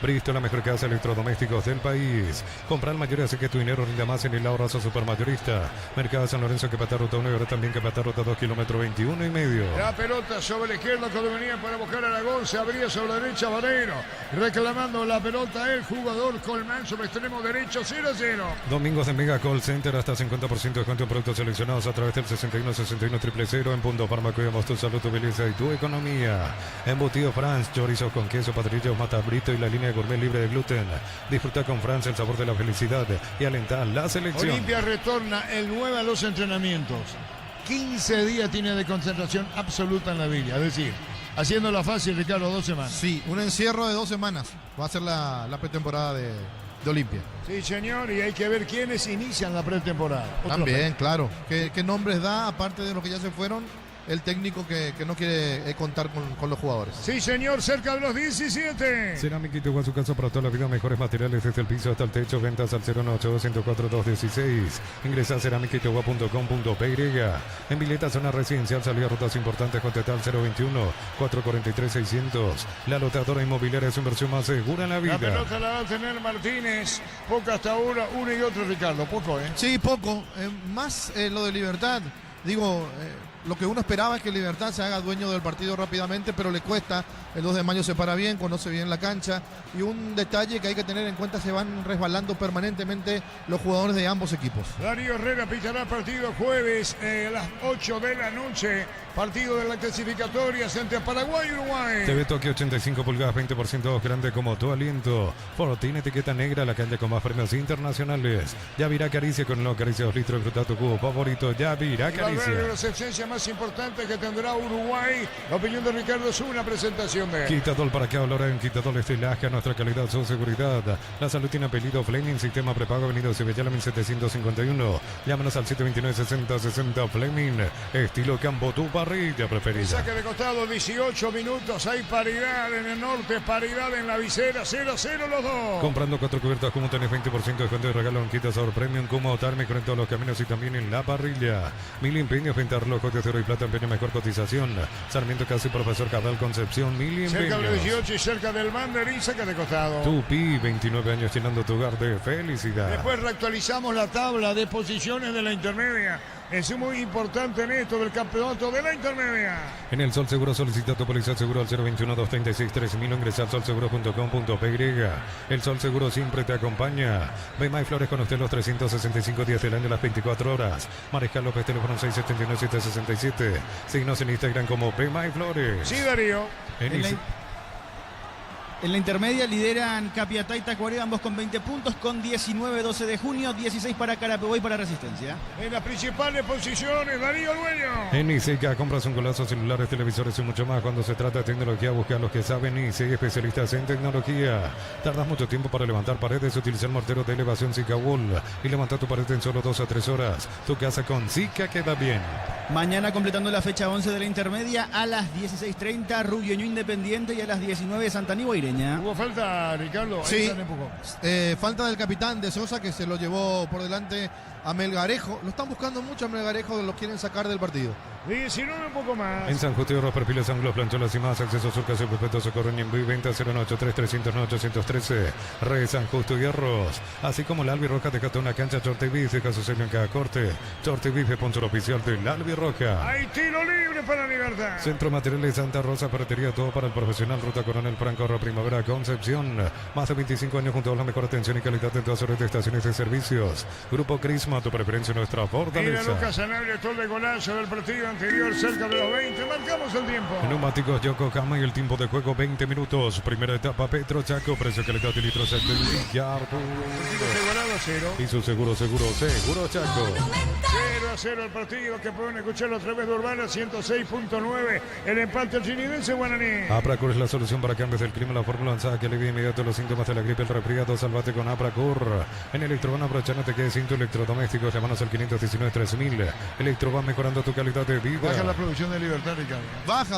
Speaker 9: Bristol, la mejor casa de electrodomésticos del país. Comprar mayor hace que tu dinero rinda más en el ahorrazo supermayorista. Mercado San Lorenzo, que pata ruta 1 y ahora también que pata ruta 2 kilómetros 21 y medio.
Speaker 4: La pelota sobre la izquierda cuando venía para buscar a Aragón, se abría sobre la derecha Vareiro. Reclamando la pelota el jugador Colmán sobre extremo derecho, 0-0.
Speaker 9: Domingos de Mega Call Center, hasta 50% de descuento en productos seleccionados a través del 61 61 000 en Punto Parma. Cuidamos tu salud, tu belleza y tu economía. Embutido France, chorizo con queso, patrillos, matabrito y la línea de gourmet libre de gluten. Disfruta con France el sabor de la felicidad y alenta la selección.
Speaker 4: Olimpia retorna el 9 a los entrenamientos. 15 días tiene de concentración absoluta en la villa. Es decir, haciéndola fácil, Ricardo, 2 semanas.
Speaker 8: Sí, un encierro de 2 semanas. Va a ser la pretemporada de Olimpia.
Speaker 4: Sí, señor, y hay que ver quiénes inician la pretemporada.
Speaker 8: También, claro. ¿Qué nombres da, aparte de los que ya se fueron, el técnico que no quiere contar con los jugadores?
Speaker 4: Sí, señor, cerca de los 17.
Speaker 9: Cerámica Ituguazú, su casa para toda la vida, mejores materiales desde el piso hasta el techo, ventas al 098-104-216. Ingresa a cerámicaitugua.com.py. En Vileta, zona residencial, salida a rutas importantes, contacta al 021-443-600. La lotadora inmobiliaria es su inversión más segura en la vida.
Speaker 4: La pelota la va a tener Martínez, poco hasta ahora, uno y otro, Ricardo, poco, ¿eh?
Speaker 8: Sí, poco, más lo de Libertad. Digo, lo que uno esperaba es que Libertad se haga dueño del partido rápidamente, pero le cuesta. El 2 de mayo se para bien, conoce bien la cancha. Y un detalle que hay que tener en cuenta, se van resbalando permanentemente los jugadores de ambos equipos.
Speaker 4: Darío Herrera pitará partido jueves a las 8 de la noche. Partido de la clasificatoria entre Paraguay y Uruguay.
Speaker 9: TV Tokio 85 pulgadas, 20% grande como tu aliento. Ford tiene etiqueta negra, la calle con más premios internacionales. Yavirá Caricia con el Caricia 2 litros, disfruta tu cubo favorito. Yavirá Caricia.
Speaker 4: La recepción más importante que tendrá Uruguay. La opinión de Ricardo es una presentación de
Speaker 9: Quitadol para que hablar en Quitadol estilaje, nuestra calidad, su seguridad. La salud tiene apellido Fleming, sistema prepago, Avenida Cibellala 1751. Llámanos al 729-6060 Fleming. Estilo campo, tu parrilla preferida.
Speaker 4: Saque de costado, 18 minutos. Hay paridad en el norte, paridad en la visera. 0-0 los dos.
Speaker 9: Comprando 4 cubiertas, como tenés 20% de descuento y regalo en Quita Sabor Premium, como térmico en todos los caminos y también en la parrilla. Mil empeños, venta reloj de oro y plata, empeño mejor cotización. Sarmiento Casi, Profesor Cabral, Concepción, Mil empeños.
Speaker 4: Cerca del 18 y cerca del Banderín, saca de costado.
Speaker 9: Tupi, 29 años llenando tu hogar de felicidad.
Speaker 4: Después reactualizamos la tabla de posiciones de la intermedia. Es muy importante en esto del campeonato de la intermedia.
Speaker 9: En el Sol Seguro solicita tu póliza seguro al 021-236-3000. Ingresa al solseguro.com.py. El Sol Seguro siempre te acompaña. Bemay Flores con usted los 365 días del año, las 24 horas. Mariscal López, teléfono 679-767. Síguenos en Instagram como Bemay Flores.
Speaker 4: Sí, Darío.
Speaker 2: En la intermedia lideran Capiatá y Tacuarembó, ambos con 20 puntos, con 19, 12 de junio, 16 para Carapehuay y para Resistencia.
Speaker 4: En las principales posiciones, Darío Dueño.
Speaker 9: En ISECA compras un golazo, celulares, televisores y mucho más. Cuando se trata de tecnología, busca a los que saben. ISECA, especialistas en tecnología. Tardas mucho tiempo para levantar paredes, utilizar mortero de elevación Zika Wall y levantar tu pared en solo 2 a 3 horas. Tu casa con Zika queda bien.
Speaker 2: Mañana completando la fecha 11 de la intermedia, a las 16:30 Rubioño Independiente y a las 19 Santaní Guaireña.
Speaker 4: ¿Hubo falta, Ricardo?
Speaker 8: Sí, falta del capitán de Sosa, que se lo llevó por delante a Melgarejo. Lo están buscando mucho a Melgarejo, lo quieren sacar del partido.
Speaker 4: 19, un poco más.
Speaker 9: En San Justo y Arroz, perfiles, ángulos, plancholas y más. Acceso surcas y perpetuo socorro en envío y venta 093-309-813. Re San Justo y Arroz. Así como el Albirroja te gasta una cancha Chorte Beef, deja su sello en cada corte. Chorte Beef, sponsor oficial del Albirroja.
Speaker 4: Hay tiro libre para Libertad.
Speaker 9: Centro Materiales Santa Rosa, ferretería, todo para el profesional. Ruta Coronel Franco, Primavera, Concepción. Más de 25 años junto a la mejor atención y calidad en todas sus estaciones de servicios. Grupo Crisma, tu preferencia, nuestra fortaleza.
Speaker 4: Mira Lucas Sanabria, el de golazo del partido anterior, cerca de los 20. Marcamos el tiempo.
Speaker 9: Neumáticos Yokohama y el tiempo de juego 20 minutos. Primera etapa Petro Chaco, precio calidad de litros de Villardo. Y su seguro Chaco.
Speaker 4: 0-0 el partido, que pueden escucharlo a través de Urbana 106.9. El empate chinidense Guaraní.
Speaker 9: Apracur es la solución para cambios del clima, la fórmula avanzada que alivia inmediato los síntomas de la gripe, el resfriado. Salvate con Apracur. En Electroban, aprovecha, no te quedes sin tu electrodomésticos. Llámanos al 519-3000. Electroban, mejorando tu calidad de vida.
Speaker 4: Baja la producción de Libertad, Ricardo.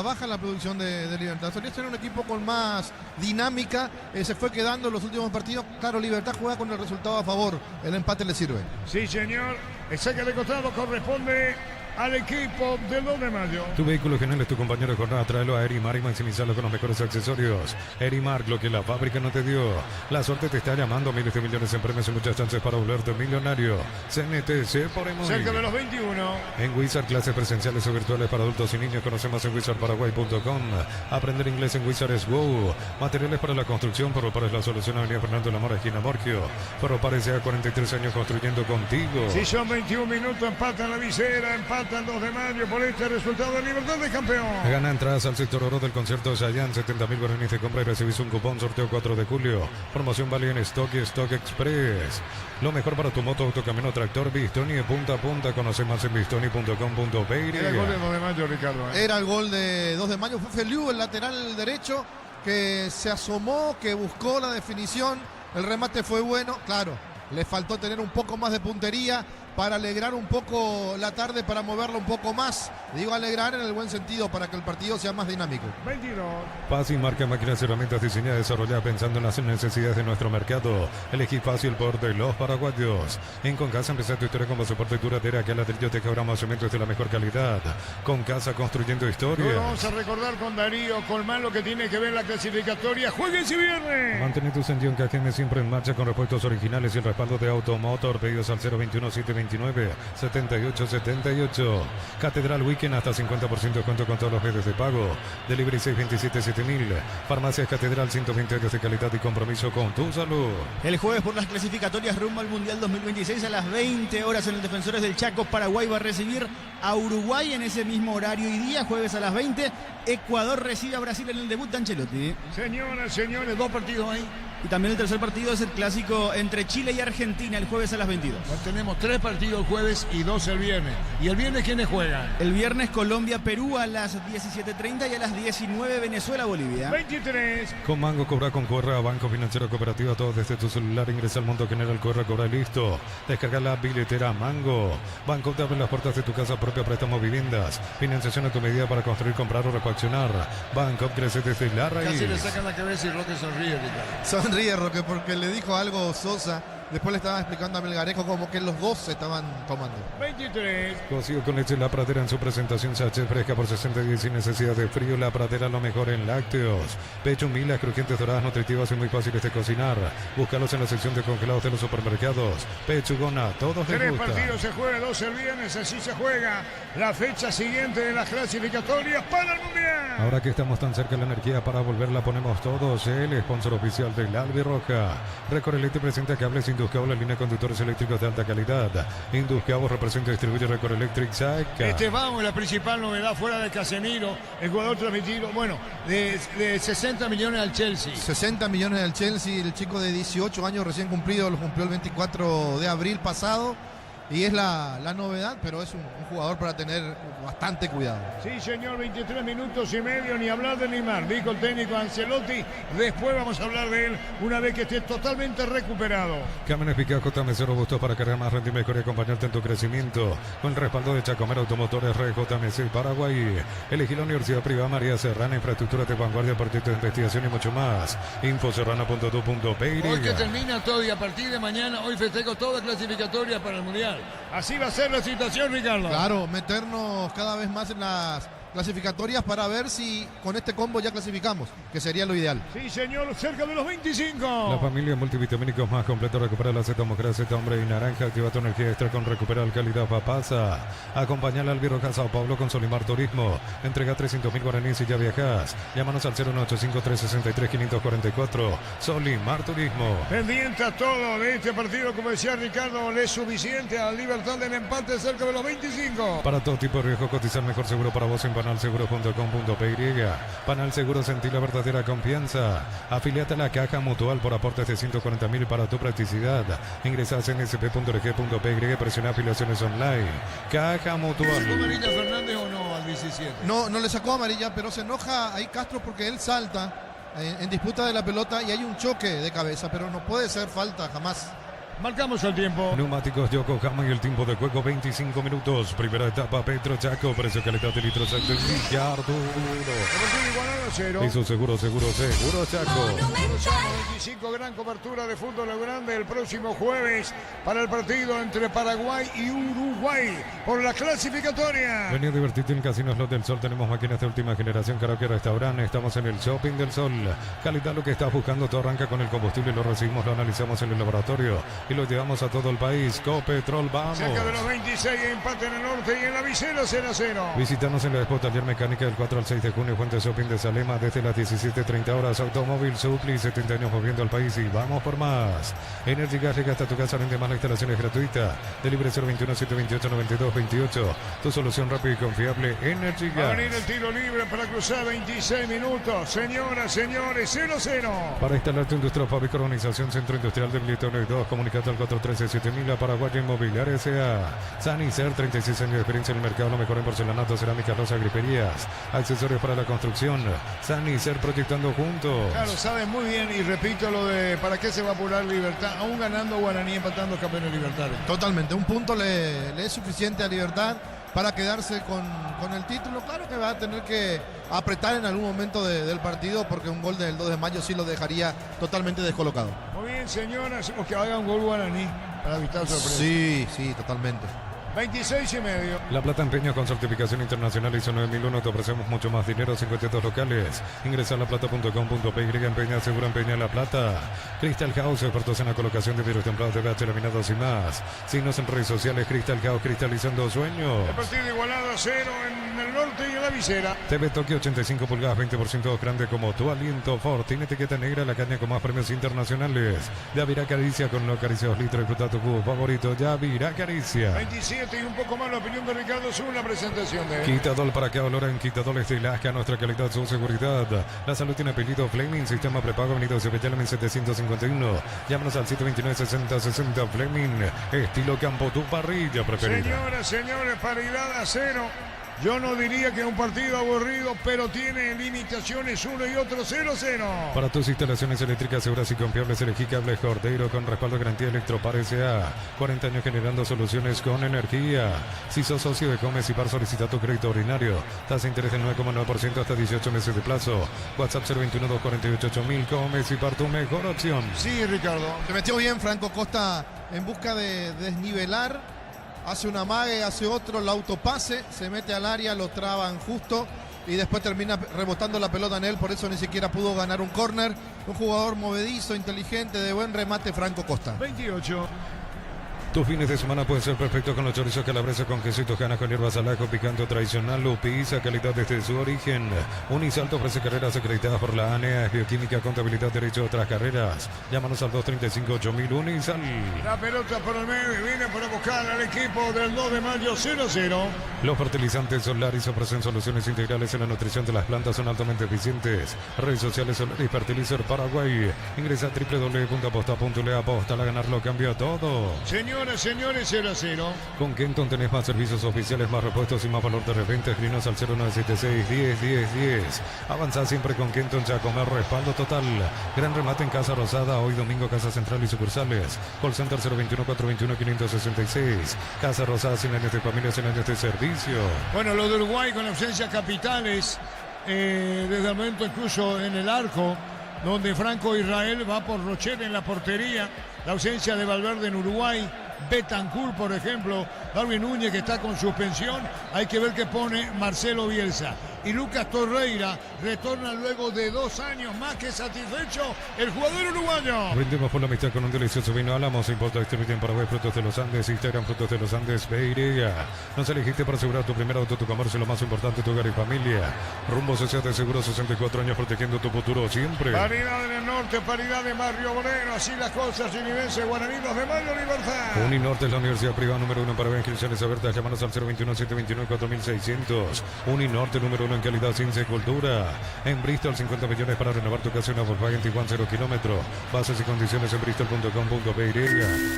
Speaker 8: Baja la producción de Libertad. Solía ser un equipo con más dinámica. Se fue quedando en los últimos partidos. Claro, Libertad juega con el resultado a favor. El empate le sirve.
Speaker 4: Sí, señor. El saque de costado corresponde al equipo del 2 de mayo.
Speaker 9: Tu vehículo general es tu compañero de jornada. Tráelo a Erimar y maximizarlo con los mejores accesorios. Erimar, lo que la fábrica no te dio. La suerte te está llamando. Miles de millones en premios y muchas chances para volverte millonario. CNTC por Emoy.
Speaker 4: Cerca de los 21.
Speaker 9: En Wizard, clases presenciales o virtuales para adultos y niños. Conoce más en wizardparaguay.com. Aprender inglés en Wizard es WOW. Materiales para la construcción. Ferropares la solución. Avenida Fernando Lamora, esquina Morgio. Ferropares ya 43 años construyendo contigo.
Speaker 4: Si son 21 minutos, empatan la visera, empatan 2 de mayo por este resultado de Libertad de Campeón.
Speaker 9: Gana entradas al sector oro del concierto Chayanne, 70.000 guaraníes de compra y recibís un cupón. Sorteo 4 de julio. Promoción vale en Stock y Stock Express. Lo mejor para tu moto, auto, camino, tractor. Bistoni de punta a punta. Conoce más en bistoni.com.pe.
Speaker 4: Era el gol de 2 de mayo, Ricardo.
Speaker 8: Era el gol de 2 de mayo. Fue Feliu, el lateral derecho, que se asomó, que buscó la definición. El remate fue bueno, claro. Le faltó tener un poco más de puntería para alegrar un poco la tarde, para moverlo un poco más. Digo alegrar en el buen sentido, para que el partido sea más dinámico.
Speaker 4: 22.
Speaker 9: Fácil marca máquinas y herramientas diseñadas y desarrolladas pensando en las necesidades de nuestro mercado. Elegí Fácil por de los paraguayos. En Concasa empezar tu historia como soporte duradera, que al ladrillo te cabramos cementos de la mejor calidad. Concasa construyendo historia.
Speaker 4: Lo vamos a recordar con Darío Colmán lo que tiene que ver la clasificatoria. ¡Juegues y viernes!
Speaker 9: Mantén tu sentido en KGM siempre en marcha con repuestos originales y el respaldo de Automotor. Pedidos al 021-729-7878. Catedral Weekend hasta 50% de descuento con todos los medios de pago. Delivery 627-7000. Farmacias Catedral, 120 años de calidad y compromiso con tu salud.
Speaker 2: El jueves por las clasificatorias rumbo al Mundial 2026 a las 20 horas en el Defensores del Chaco, Paraguay va a recibir a Uruguay en ese mismo horario y día, jueves a las 20. Ecuador recibe a Brasil en el debut de Ancelotti.
Speaker 4: Señoras, señores, 2 partidos ahí.
Speaker 2: Y también el tercer partido es el clásico entre Chile y Argentina el jueves a las 22.
Speaker 4: Bueno, tenemos 3 partidos el jueves y 2 el viernes. ¿Y el viernes quiénes juegan?
Speaker 2: El viernes Colombia-Perú a las 17:30 y a las 19 Venezuela-Bolivia.
Speaker 4: 23.
Speaker 9: Con Mango cobra con Corra, Banco Financiero Cooperativo, todo desde tu celular. Ingresa al mundo general, cobra y listo. Descarga la billetera Mango. Banco te abre las puertas de tu casa propia, préstamo viviendas. Financiación a tu medida para construir, comprar o refaccionar. Banco crece desde la raíz.
Speaker 4: Casi le sacan la cabeza y Roque sonríe, Ricardo.
Speaker 8: Sonríe Roque porque le dijo algo Sosa. Después le estaba explicando a Melgarejo como que los dos se estaban tomando.
Speaker 4: 23.
Speaker 9: Cocido con leche La Pradera en su presentación sachet fresca por 60 días sin necesidad de frío. La Pradera lo mejor en lácteos. Pecho milas, crujientes, doradas, nutritivas y muy fáciles de cocinar. Búscalos en la sección de congelados de los supermercados. Pechugona, todos les
Speaker 4: 3
Speaker 9: gusta.
Speaker 4: partidos se juega, 2 el viernes, así se juega la fecha siguiente de las clasificatorias para el Mundial.
Speaker 9: Ahora que estamos tan cerca de la energía para volverla ponemos todos. El sponsor oficial del Albirroja. Recorrelete presenta cables Induscabo, la línea de conductores eléctricos de alta calidad. Induscabo representa y distribuye Record Electric Saca.
Speaker 4: Vamos, la principal novedad fuera de Casemiro, el jugador transmitido, bueno, de 60 millones al Chelsea.
Speaker 8: 60 millones al Chelsea, el chico de 18 años recién cumplido, lo cumplió el 24 de abril pasado. Y es la novedad, pero es un jugador para tener bastante cuidado.
Speaker 4: Sí, señor, 23 minutos y medio, ni hablar de Neymar, dijo el técnico Ancelotti. Después vamos a hablar de él una vez que esté totalmente recuperado.
Speaker 9: Camiones Picaco, JMC robusto para cargar más rendimiento mejor y acompañarte en tu crecimiento. Con el respaldo de Chacomera Automotores, JMC Paraguay. Elegí la Universidad Privada María Serrana, infraestructura de vanguardia, proyectos de investigación y mucho más. Infoserrana.tu.pe.
Speaker 4: Hoy que termina todo y a partir de mañana, hoy festejo toda clasificatoria para el Mundial. Así va a ser la situación, Ricardo.
Speaker 8: Claro, meternos cada vez más en las clasificatorias para ver si con este combo ya clasificamos, que sería lo ideal.
Speaker 4: Sí, señor, cerca de los 25.
Speaker 9: La familia multivitamínicos más completa recupera la Z mujer, Z hombre y naranja. Activa tu energía extra con Recupera Calidad Papasa. Acompañala al Virroja Sao Paulo con Solimar Turismo. Entrega 300.000 guaraníes y ya viajas. Llámanos al 01853-63544. Solimar Turismo.
Speaker 4: Pendiente a todo de este partido, como decía Ricardo, le es suficiente a Libertad del empate cerca de los 25.
Speaker 9: Para todo tipo de riesgo, cotizar mejor seguro para vos en panalseguro.com.py. Panal Seguro, sentí la verdadera confianza. Afiliate a la Caja Mutual por aportes de 140.000 para tu practicidad. Ingresa a cnsp.org.py, presiona afiliaciones online. Caja Mutual.
Speaker 4: ¿Sacó amarilla Fernández o no al 17?
Speaker 8: No le sacó amarilla, pero se enoja ahí Castro porque él salta en disputa de la pelota y hay un choque de cabeza, pero no puede ser falta jamás.
Speaker 4: Marcamos el tiempo.
Speaker 9: Neumáticos Yokohama y el tiempo de juego 25 minutos. Primera etapa Petro Chaco, precio calidad de litros de Villardo.
Speaker 4: Deportivo Igualada 0.
Speaker 9: Hizo seguro Chaco.
Speaker 4: 25, gran cobertura de fútbol grande el próximo jueves para el partido entre Paraguay y Uruguay por la clasificatoria.
Speaker 9: Vení a divertirte en Casino Slot del Sol. Tenemos máquinas de última generación, karaoke, restaurante. Estamos en el Shopping del Sol. Calidad, lo que estás buscando. Todo arranca con el combustible. Lo recibimos, lo analizamos en el laboratorio y lo llevamos a todo el país. Copetrol, vamos.
Speaker 4: Cerca de los 26, empate en el norte y en la visera 0-0.
Speaker 9: Visítanos en la Expo Taller Mecánica del 4 al 6 de junio. Fuente Shopping de Salema desde las 17:30 horas. Automóvil Supli, 70 años moviendo al país y vamos por más. Energy Gas llega hasta tu casa, vende más, la instalación es gratuita. Delibre 021-728-9228. Tu solución rápida y confiable, Energy Gas.
Speaker 4: Va a venir el tiro libre para cruzar 26 minutos. Señoras, señores, 0-0.
Speaker 9: Para instalar tu industria fábrica, organización Centro Industrial de Militones 2, comunicate al 413-7000, Paraguay Inmobiliaria S.A. Sanicer, 36 años de experiencia en el mercado, lo mejor en porcelanato, cerámica, loza, griperías, accesorios para la construcción. Sanicer, proyectando juntos.
Speaker 4: Claro, sabe muy bien, y repito lo de para qué se va a apurar Libertad, aún ganando Guaraní, empatando campeones Libertad.
Speaker 8: Totalmente, un punto le es suficiente a Libertad para quedarse con el título. Claro que va a tener que apretar en algún momento del partido, porque un gol del 2 de mayo sí lo dejaría totalmente descolocado.
Speaker 4: Muy bien, señoras, o que haga un gol Guaraní para evitar sorpresa.
Speaker 8: Sí, totalmente.
Speaker 4: 26,5.
Speaker 9: La Plata Empeño con certificación internacional ISO 9001. Te ofrecemos mucho más dinero, 52 locales. Ingresa a laplata.com.py. Empeña, segura Empeña La Plata. Crystal House, expertos en la colocación de vidrios templados de BH laminados y más. Síguenos en redes sociales. Crystal House, cristalizando sueños.
Speaker 4: El partido igualado a 0 en el norte y en la visera.
Speaker 9: TV Tokio, 85 pulgadas, 20% grande como tu aliento. Ford tiene etiqueta negra, la caña con más premios internacionales. Yavirá Caricia con los acariciados litros. Disfruta tu cubo favorito. Yavirá Caricia.
Speaker 4: 27 y un poco más la opinión de Ricardo Zul, la presentación de
Speaker 9: Quitadol, para que valoren Quitadol de Lasca, nuestra calidad, su seguridad. La salud tiene apellido Fleming, sistema prepago, venido de Cepellán 751. Llámanos al 729-6060 Fleming, estilo campo, tu parrilla preferida.
Speaker 4: Señoras, señores, paridad a 0. Yo no diría que es un partido aburrido, pero tiene limitaciones, uno y otro 0-0.
Speaker 9: Para tus instalaciones eléctricas seguras y confiables, elegí Cables Cordeiro con respaldo de garantía Electropar S.A. 40 años generando soluciones con energía. Si sos socio de Comes y Par, solicita tu crédito ordinario. Tasa de interés del 9,9% hasta 18 meses de plazo. WhatsApp 021-248-8000. Comes y Par, tu mejor opción.
Speaker 4: Sí, Ricardo.
Speaker 8: Se metió bien Franco Costa en busca de desnivelar. Hace una amague, hace otro, el autopase, se mete al área, lo traban justo y después termina rebotando la pelota en él, por eso ni siquiera pudo ganar un córner. Un jugador movedizo, inteligente, de buen remate, Franco Costa.
Speaker 4: 28.
Speaker 9: Tus fines de semana pueden ser perfectos con los chorizos calabresa con queso y tojana con hierbas al ajo, picante tradicional o pizza, calidad desde su origen. Unisalto ofrece carreras acreditadas por la ANEA, bioquímica, contabilidad, derecho a otras carreras. Llámanos al 235-8000 Unisal.
Speaker 4: La pelota por el medio y viene para buscar al equipo del 2 de mayo 0-0.
Speaker 9: Los fertilizantes Solaris ofrecen soluciones integrales en la nutrición de las plantas, son altamente eficientes. Redes sociales Solaris Fertilizer Paraguay. Ingresa a www.aposta.le, aposta a ganarlo, cambia todo.
Speaker 4: Señores, 0-0.
Speaker 9: Con Kenton tenés más servicios oficiales, más repuestos y más valor de reventa. Escribinos al 0976-10-10-10. Avanzá siempre con Kenton, ya comer respaldo total. Gran remate en Casa Rosada, hoy domingo Casa Central y sucursales. Call Center 021-421-566. Casa Rosada, 100 años de familia, 100 años de servicio.
Speaker 4: Bueno, lo de Uruguay con ausencia capitales, desde el momento incluso en el arco, donde Franco Israel va por Rochelle en la portería. La ausencia de Valverde en Uruguay, Betancur, por ejemplo, Darwin Núñez, que está con suspensión. Hay que ver qué pone Marcelo Bielsa. Y Lucas Torreira retorna luego de 2 años, más que satisfecho el jugador uruguayo.
Speaker 9: Brindemos por la amistad con un delicioso vino Álamos, importa distribuye en Paraguay, Frutos de los Andes, Instagram, Frutos de los Andes, Beirea. Nos elegiste para asegurar tu primer auto, tu comercio, lo más importante, tu hogar y familia. Rumbo Sociedad de Seguros, 64 años protegiendo tu futuro siempre.
Speaker 4: Paridad en el norte, paridad de Barrio Obrero, así las cosas, Chinidense, Guaraní, 2 de mayo, Libertad.
Speaker 9: Uninorte es la universidad privada número 1 para inscripciones abiertas. Llámanos al 021-729-4600. Uninorte número 1 en calidad, ciencia y cultura. En Bristol, 50 millones para renovar tu casa en una Volkswagen Tiguan 0 kilómetros. Bases y condiciones en bristol.com.py.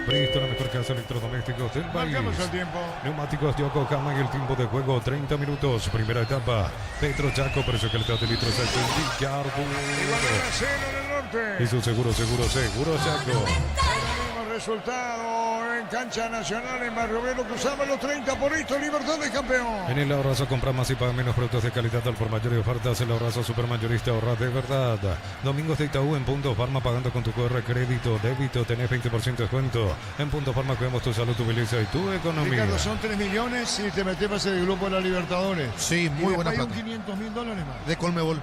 Speaker 9: Bristol, la mejor casa electrodomésticos del país.
Speaker 4: Marcamos el tiempo.
Speaker 9: Neumáticos de Yokohama y el tiempo de juego 30 minutos. Primera etapa. Petro Chaco, precio calidad de litros exacto en bicarbonate.
Speaker 4: Igual a 0 en el norte.
Speaker 9: Y su seguro Chaco.
Speaker 4: resultado en cancha nacional en Barrio Obrero. Cruzamos los 30 por esto, Libertad de Campeón.
Speaker 9: En el Ahorrazo compra más y paga menos productos de calidad al por mayor y ofertas. El Ahorrazo Supermayorista ahorra de verdad. Domingos de Itaú en Punto Farma pagando con tu QR crédito, débito, tenés 20% de descuento. En Punto Farma cuidamos tu salud, tu belleza y tu economía.
Speaker 4: Ricardo, son 3 millones si te metes para el grupo de la Libertadores.
Speaker 8: Sí, muy buena plata.
Speaker 4: Hay un $500.000 más.
Speaker 8: De Colmebol,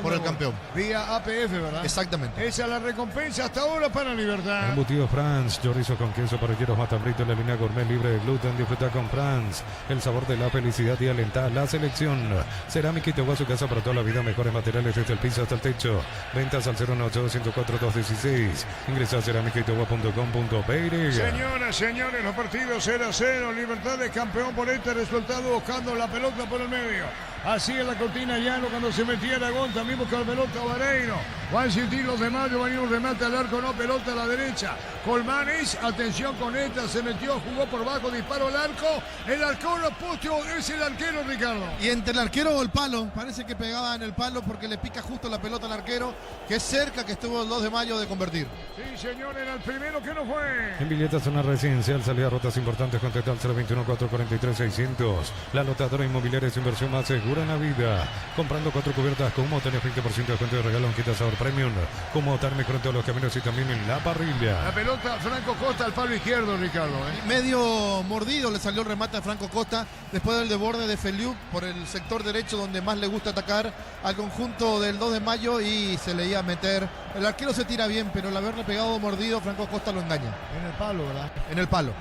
Speaker 8: por el campeón.
Speaker 4: Vía APF, ¿verdad?
Speaker 8: Exactamente.
Speaker 4: Esa es la recompensa hasta ahora para Libertad.
Speaker 9: Embutido France, chorizo con queso, parrilleros matambrito en la línea gourmet libre de gluten. Disfruta con France el sabor de la felicidad y alentar la selección. Cerámica Itaúba, su casa para toda la vida. Mejores materiales desde el piso hasta el techo. Ventas al 018-104-216. Ingresa a cerámicaitaúba.com.pe.
Speaker 4: Señoras, señores, los partidos 0-0. Libertad de Campeón por este resultado, buscando la pelota por el medio. Así en la cortina Llano cuando se metía Aragón, también busca la pelota Vareiro. Juan Tiros de Mayo, venía un remate al arco, no, pelota a la derecha. Colmanes, atención con esta, se metió, jugó por bajo, disparó al arco. El arquero opuesto es el arquero, Ricardo.
Speaker 8: Y entre el arquero o el palo, parece que pegaba en el palo porque le pica justo la pelota al arquero, que es cerca, que estuvo el 2 de mayo de convertir.
Speaker 4: Sí, señor, era el primero que no fue.
Speaker 9: En billetes zona residencial, salida a rutas importantes, contacta al 021-443-600. La lotadora inmobiliaria es inversión más segura en la vida. Comprando 4 cubiertas como tenés 20% de descuento de regalo, un kit asador premium. Como Tarme con todos los caminos y también en la parrilla.
Speaker 4: La pelota Franco Costa al palo izquierdo, Ricardo.
Speaker 8: Medio mordido le salió el remate a Franco Costa después del desborde de Feliu por el sector derecho donde más le gusta atacar al conjunto del 2 de mayo y se le iba a meter. El arquero se tira bien, pero al haberle pegado mordido, Franco Costa lo engaña.
Speaker 4: En el palo, ¿verdad?
Speaker 8: En el palo.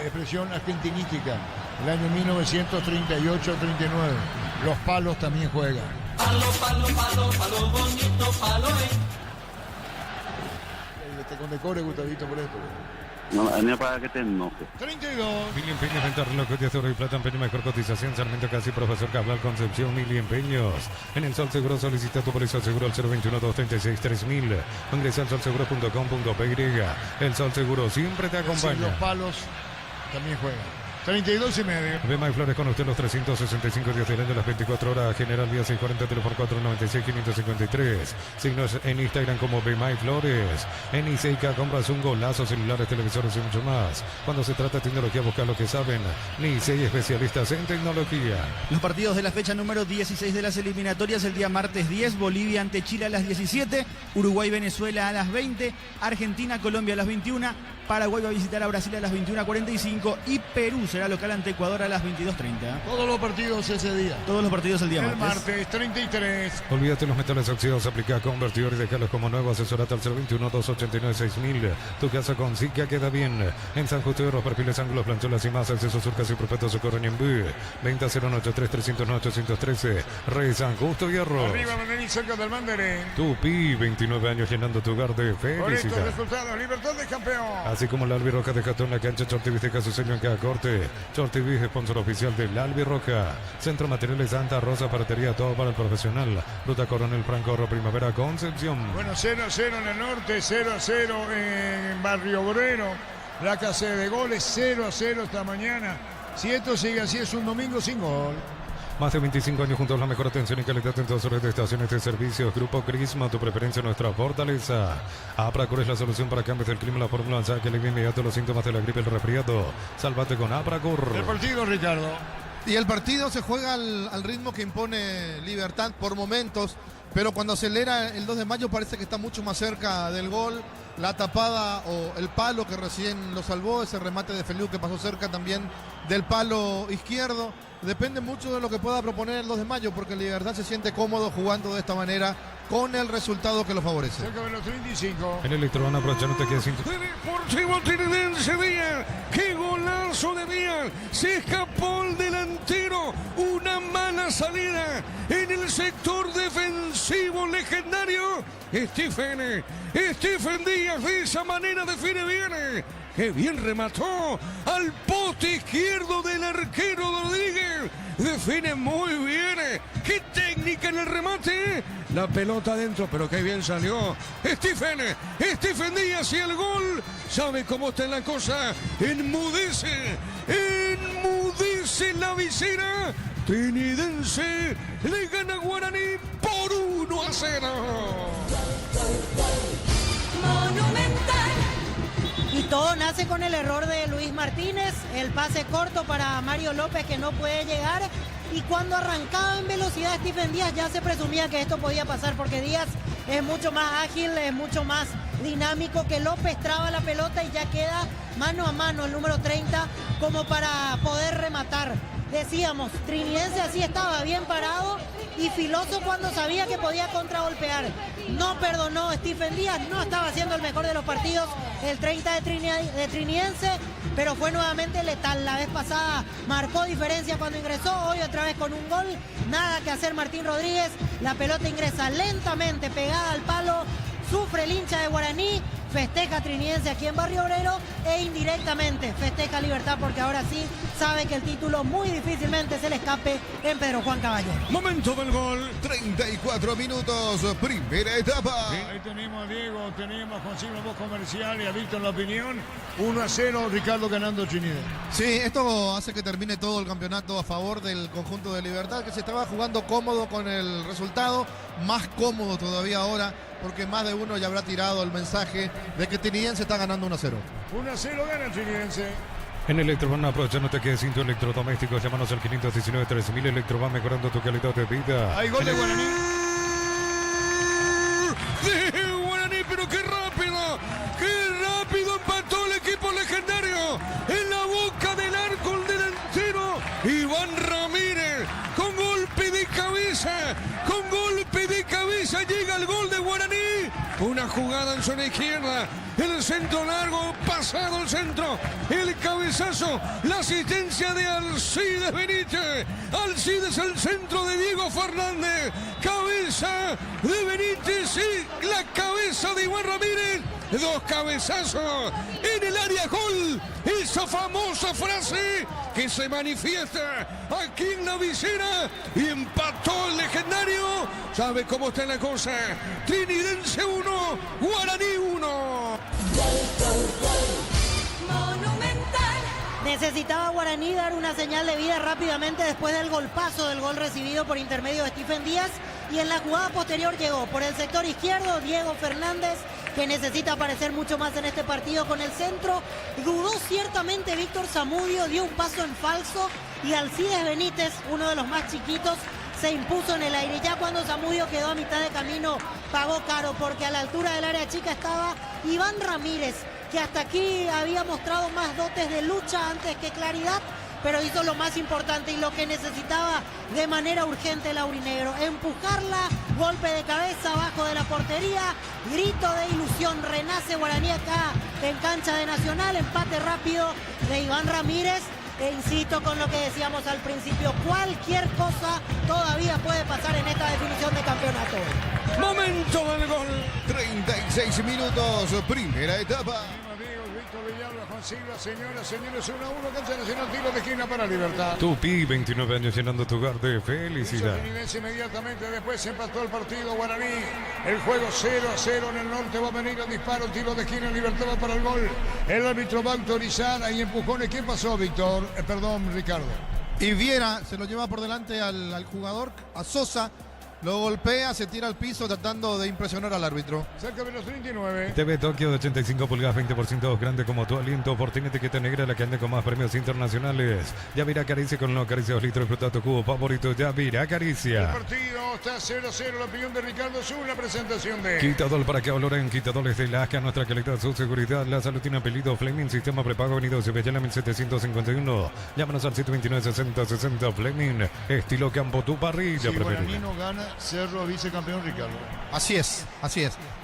Speaker 4: Expresión argentinística. El año 1938-39. Los palos también juegan.
Speaker 10: Palo, palo, palo, palo bonito, palo.
Speaker 4: Te condecore, Gustavito, por esto.
Speaker 1: No, no para que te enojes.
Speaker 4: 32.
Speaker 9: Mil empeños, venta reloj de oro y plata, empeño, mejor cotización, Sarmiento Casi, Profesor Cabral, Concepción, Mil empeños. En el Sol Seguro solicita tu póliza seguro al 021-236-3000. Ingresa al solseguro.com.pe. El Sol Seguro siempre te acompaña.
Speaker 4: Sí, los palos también juegan. 32,5.
Speaker 9: Bema y Flores con usted los 365 días del año, las 24 horas. General Vía 640, teléfono 496-553. Signos en Instagram como Bema y Flores. En ICEICA compras un golazo, celulares, televisores y mucho más. Cuando se trata de tecnología, busca lo que saben. Nicei, especialistas en tecnología.
Speaker 2: Los partidos de la fecha número 16 de las eliminatorias, el día martes 10, Bolivia ante Chile a las 17, Uruguay-Venezuela a las 20, Argentina-Colombia a las 21, Paraguay va a visitar a Brasil a las 21:45 y Perú será local ante Ecuador a las 22:30.
Speaker 4: Todos los partidos ese día.
Speaker 2: Todos los partidos el día
Speaker 4: El
Speaker 2: martes.
Speaker 4: martes 33.
Speaker 9: Olvídate los metales oxidados, aplica convertidor y dejarlos como nuevo. Asesorate al 021-289-6000. Tu casa con Zika queda bien. En San Justo de los perfiles, ángulos, plancholas y más. Accesos, surcas y perfectos socorren en B. Venta 093-309-813. Rey San Justo Hierro.
Speaker 4: Arriba, Manuel, cerca del Mandaré.
Speaker 9: Tupi, 29 años llenando tu hogar de
Speaker 4: Por estos
Speaker 9: felicidad.
Speaker 4: resultados, Libertad de Campeón.
Speaker 9: Así como la Albirroja de Jatón, la cancha Chortivis deja su sello en cada corte. Chortivis, sponsor oficial de la Albirroja. Centro Materiales Santa Rosa, Paratería, todo para el profesional. Ruta Coronel Franco, Primavera, Concepción.
Speaker 4: Bueno, 0-0 en el norte, 0-0 en Barrio Obrero. La casa de goles, 0-0 esta mañana. Si esto sigue así, es un domingo sin gol.
Speaker 9: Más de 25 años juntos, la mejor atención y calidad en todas horas de estaciones de servicios. Grupo Crisma, tu preferencia, nuestra fortaleza. Apracur es la solución para cambios del clima, la fórmula saque alivia inmediato los síntomas de la gripe y el resfriado. Sálvate con Apracur.
Speaker 4: El partido, Ricardo.
Speaker 8: Y el partido se juega al ritmo que impone Libertad por momentos, pero cuando acelera el 2 de mayo parece que está mucho más cerca del gol. La tapada o el palo que recién lo salvó, ese remate de Feliu que pasó cerca también del palo izquierdo. Depende mucho de lo que pueda proponer el 2 de mayo, porque Libertad se siente cómodo jugando de esta manera con el resultado que lo favorece.
Speaker 4: Cerca de los 35.
Speaker 9: En Electroban, aprovechándote que es
Speaker 11: Deportivo Tirinense Díaz, qué golazo de Díaz, se escapó el delantero, una mala salida en el sector defensivo legendario. Stephen Díaz de esa manera define bien. ¡Qué bien remató! Al poste izquierdo del arquero Rodríguez. Define muy bien. ¡Qué técnica en el remate! La pelota adentro, pero qué bien salió. Stephen Díaz y el gol. ¿Sabe cómo está la cosa? Enmudece la visera. Trinidense le gana a Guaraní por 1-0.
Speaker 10: Monumental.
Speaker 12: con el error de Luis Martínez, el pase corto para Mario López que no puede llegar. Y cuando arrancaba en velocidad Stephen Díaz ya se presumía que esto podía pasar porque Díaz es mucho más ágil, es mucho más dinámico que López, traba la pelota y ya queda mano a mano el número 30 como para poder rematar. Decíamos, Trinidense así estaba bien parado y filoso cuando sabía que podía contragolpear. No perdonó Stephen Díaz, no estaba siendo el mejor de los partidos el 30 de Trinidense, pero fue nuevamente letal. La vez pasada marcó diferencia cuando ingresó, hoy otra vez con un gol. Nada que hacer Martín Rodríguez, la pelota ingresa lentamente pegada al palo, sufre el hincha de Guaraní, festeja Trinidense aquí en Barrio Obrero e indirectamente festeja Libertad porque ahora sí sabe que el título muy difícilmente se le escape en Pedro Juan Caballero.
Speaker 11: Momento del gol.
Speaker 8: 34 minutos, primera etapa.
Speaker 4: Ahí tenemos a Diego, tenemos a Juan Silva, voz comercial y a Víctor la opinión. 1-0, Ricardo ganando Trinidad.
Speaker 8: Sí, esto hace que termine todo el campeonato a favor del conjunto de Libertad, que se estaba jugando cómodo con el resultado, más cómodo todavía ahora, porque más de uno ya habrá tirado el mensaje de que Trinidense está ganando 1-0.
Speaker 4: 1-0 gana Trinidense.
Speaker 9: En Electroban, aprovechándote que sin tu electrodoméstico, llámanos al 519-3000. Electroban, mejorando tu calidad de vida.
Speaker 4: Hay gol de Guaraní.
Speaker 11: De Guaraní, pero qué rápido empató el equipo legendario. En la boca del arco el delantero Iván Ramírez, con golpe de cabeza, llega el gol de Guaraní. Una jugada en zona izquierda, el centro largo, pasado el centro, el cabezazo, la asistencia de Alcides Benítez. Alcides el centro de Diego Fernández, cabeza de Benítez y la cabeza de Iván Ramírez. Dos cabezazos en el área, gol. Esa famosa frase que se manifiesta aquí en la visera y empató el legendario. ¿Sabe cómo está la cosa? Trinidense 1, Guaraní 1.
Speaker 12: Necesitaba Guaraní dar una señal de vida rápidamente después del golpazo del gol recibido por intermedio de Stephen Díaz. Y en la jugada posterior llegó por el sector izquierdo Diego Fernández, que necesita aparecer mucho más en este partido con el centro. Dudó ciertamente Víctor Zamudio, dio un paso en falso y Alcides Benítez, uno de los más chiquitos, se impuso en el aire. Ya cuando Zamudio quedó a mitad de camino pagó caro porque a la altura del área chica estaba Iván Ramírez, que hasta aquí había mostrado más dotes de lucha antes que claridad, pero hizo lo más importante y lo que necesitaba de manera urgente el aurinegro: empujarla, golpe de cabeza abajo de la portería, grito de ilusión, renace Guaraní acá en cancha de Nacional, empate rápido de Iván Ramírez. E insisto con lo que decíamos al principio, cualquier cosa todavía puede pasar en esta definición de campeonato.
Speaker 11: Momento del gol.
Speaker 8: 36 minutos, primera etapa.
Speaker 4: Juan Silva, señoras, señores, 1-1, cancha Nacional, tiro de esquina para Libertad.
Speaker 9: Tupi, 29 años llenando tu hogar de felicidad.
Speaker 4: Inmediatamente después se empató el partido Guaraní. El juego 0-0 en el norte. Va a venir el disparo, tiro de esquina, Libertad va para el gol. El árbitro va a autorizar. Ahí empujones. ¿Qué pasó, Víctor? Perdón, Ricardo.
Speaker 8: Y Viera se lo lleva por delante al jugador, a Sosa. Lo golpea, se tira al piso tratando de impresionar al árbitro.
Speaker 4: Cerca de los 39.
Speaker 9: TV Tokio de 85 pulgadas, 20% grande como tu aliento. Por tiene etiqueta negra, la que ande con más premios internacionales. Yavira Caricia con no acaricia 2 litros. Disfruta tu cubo favorito. Yavira Caricia.
Speaker 4: El partido está 0-0. La opinión de Ricardo Sur. La presentación de
Speaker 9: Quitador para que valoren. Quitadores de Lasca. Nuestra calidad, su seguridad. La salud tiene apellido Fleming. Sistema prepago venido Sevillana 1751. Llámanos al 729-6060 Fleming. Estilo campo, tu parrilla preferida.
Speaker 4: No gana. Cerro vicecampeón, Ricardo.
Speaker 8: Así es.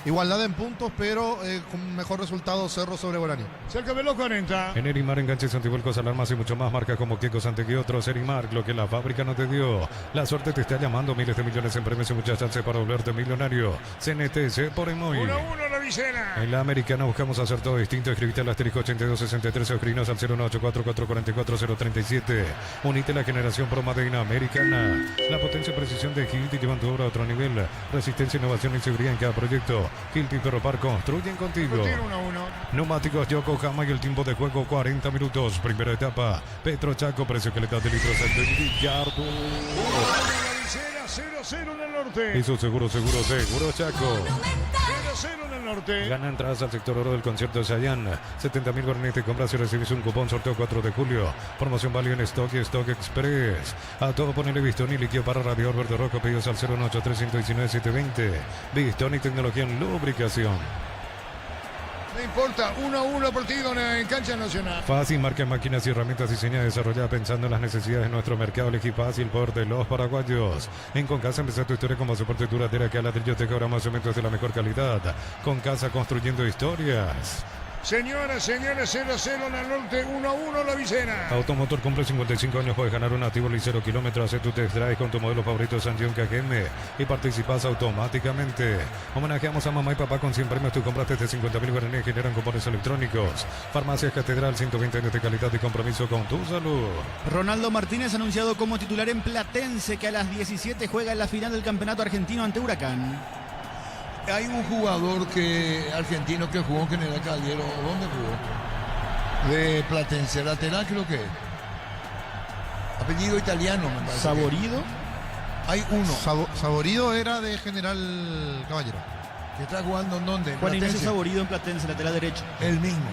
Speaker 8: Igualdad en puntos, pero con mejor resultado Cerro sobre Guaraní.
Speaker 4: Cerca de los 40.
Speaker 9: En Erimar, enganches, antivuelcos, alarmas y mucho más. Marcas como Kiekos, ante que otros. Erimar, lo que la fábrica no te dio. La suerte te está llamando. Miles de millones en premios y muchas chances para volverte millonario. CNTC por Emoy.
Speaker 4: 1-1 la Vicena.
Speaker 9: En la Americana buscamos hacer todo distinto. Escribiste al asterisco 8263 o escribinos al 01844444037. Unite la generación Promadeina Americana. La potencia y precisión de Hilti llevan tu obra a otro nivel. Resistencia, innovación y seguridad en cada proyecto. Hilti Ferropar construyen contigo.
Speaker 4: 1-1.
Speaker 9: Neumáticos Yokohama y el tiempo de juego 40 minutos. Primera etapa. Petro Chaco, precio que le da de litros al Gallardo.
Speaker 4: 0-0 en el norte.
Speaker 9: Hizo seguro Chaco.
Speaker 4: 0-0 en el norte.
Speaker 9: Gana entradas al sector oro del concierto de Chayanne. 70.000 guaraníes te compras y recibes un cupón. Sorteo 4 de julio. Promoción válida en Stock y Stock Express. A todo ponele Bistoni y líquido para radiador verde rojo. Pedidos al 018-319-720. Bistoni tecnología en lubricación.
Speaker 4: No importa, 1-1 partido en cancha nacional.
Speaker 9: Fácil, marca máquinas y herramientas diseñadas y desarrolladas pensando en las necesidades de nuestro mercado. Elegí Fácil, el poder de los paraguayos. En Concasa empezá tu historia como soporte duradera que a ladrillo te cobra más aumentos de la mejor calidad. Concasa construyendo historias.
Speaker 4: Señoras, señores, 0-0 en el norte, 1-1 la Vicena.
Speaker 9: Automotor cumple 55 años, puedes ganar un activo y 0 kilómetros. Haz tu test drive con tu modelo favorito Sanjion KGM y participas automáticamente. Homenajeamos a mamá y papá con 100 premios. Tú compraste de 50.000 guaraníes, generan cupones electrónicos. Farmacias Catedral, 120 años de calidad y compromiso con tu salud.
Speaker 2: Ronaldo Martínez anunciado como titular en Platense, que a las 17 juega en la final del campeonato argentino ante Huracán.
Speaker 4: Hay un jugador argentino que jugó en General Caballero. ¿Dónde jugó? De Platense, lateral creo que. Apellido italiano, me parece.
Speaker 2: ¿Saborido?
Speaker 4: Hay uno.
Speaker 8: Saborido era de General Caballero.
Speaker 4: ¿Que está jugando en dónde?
Speaker 2: Juan Ignacio Saborido en Platense, lateral derecho.
Speaker 4: El mismo.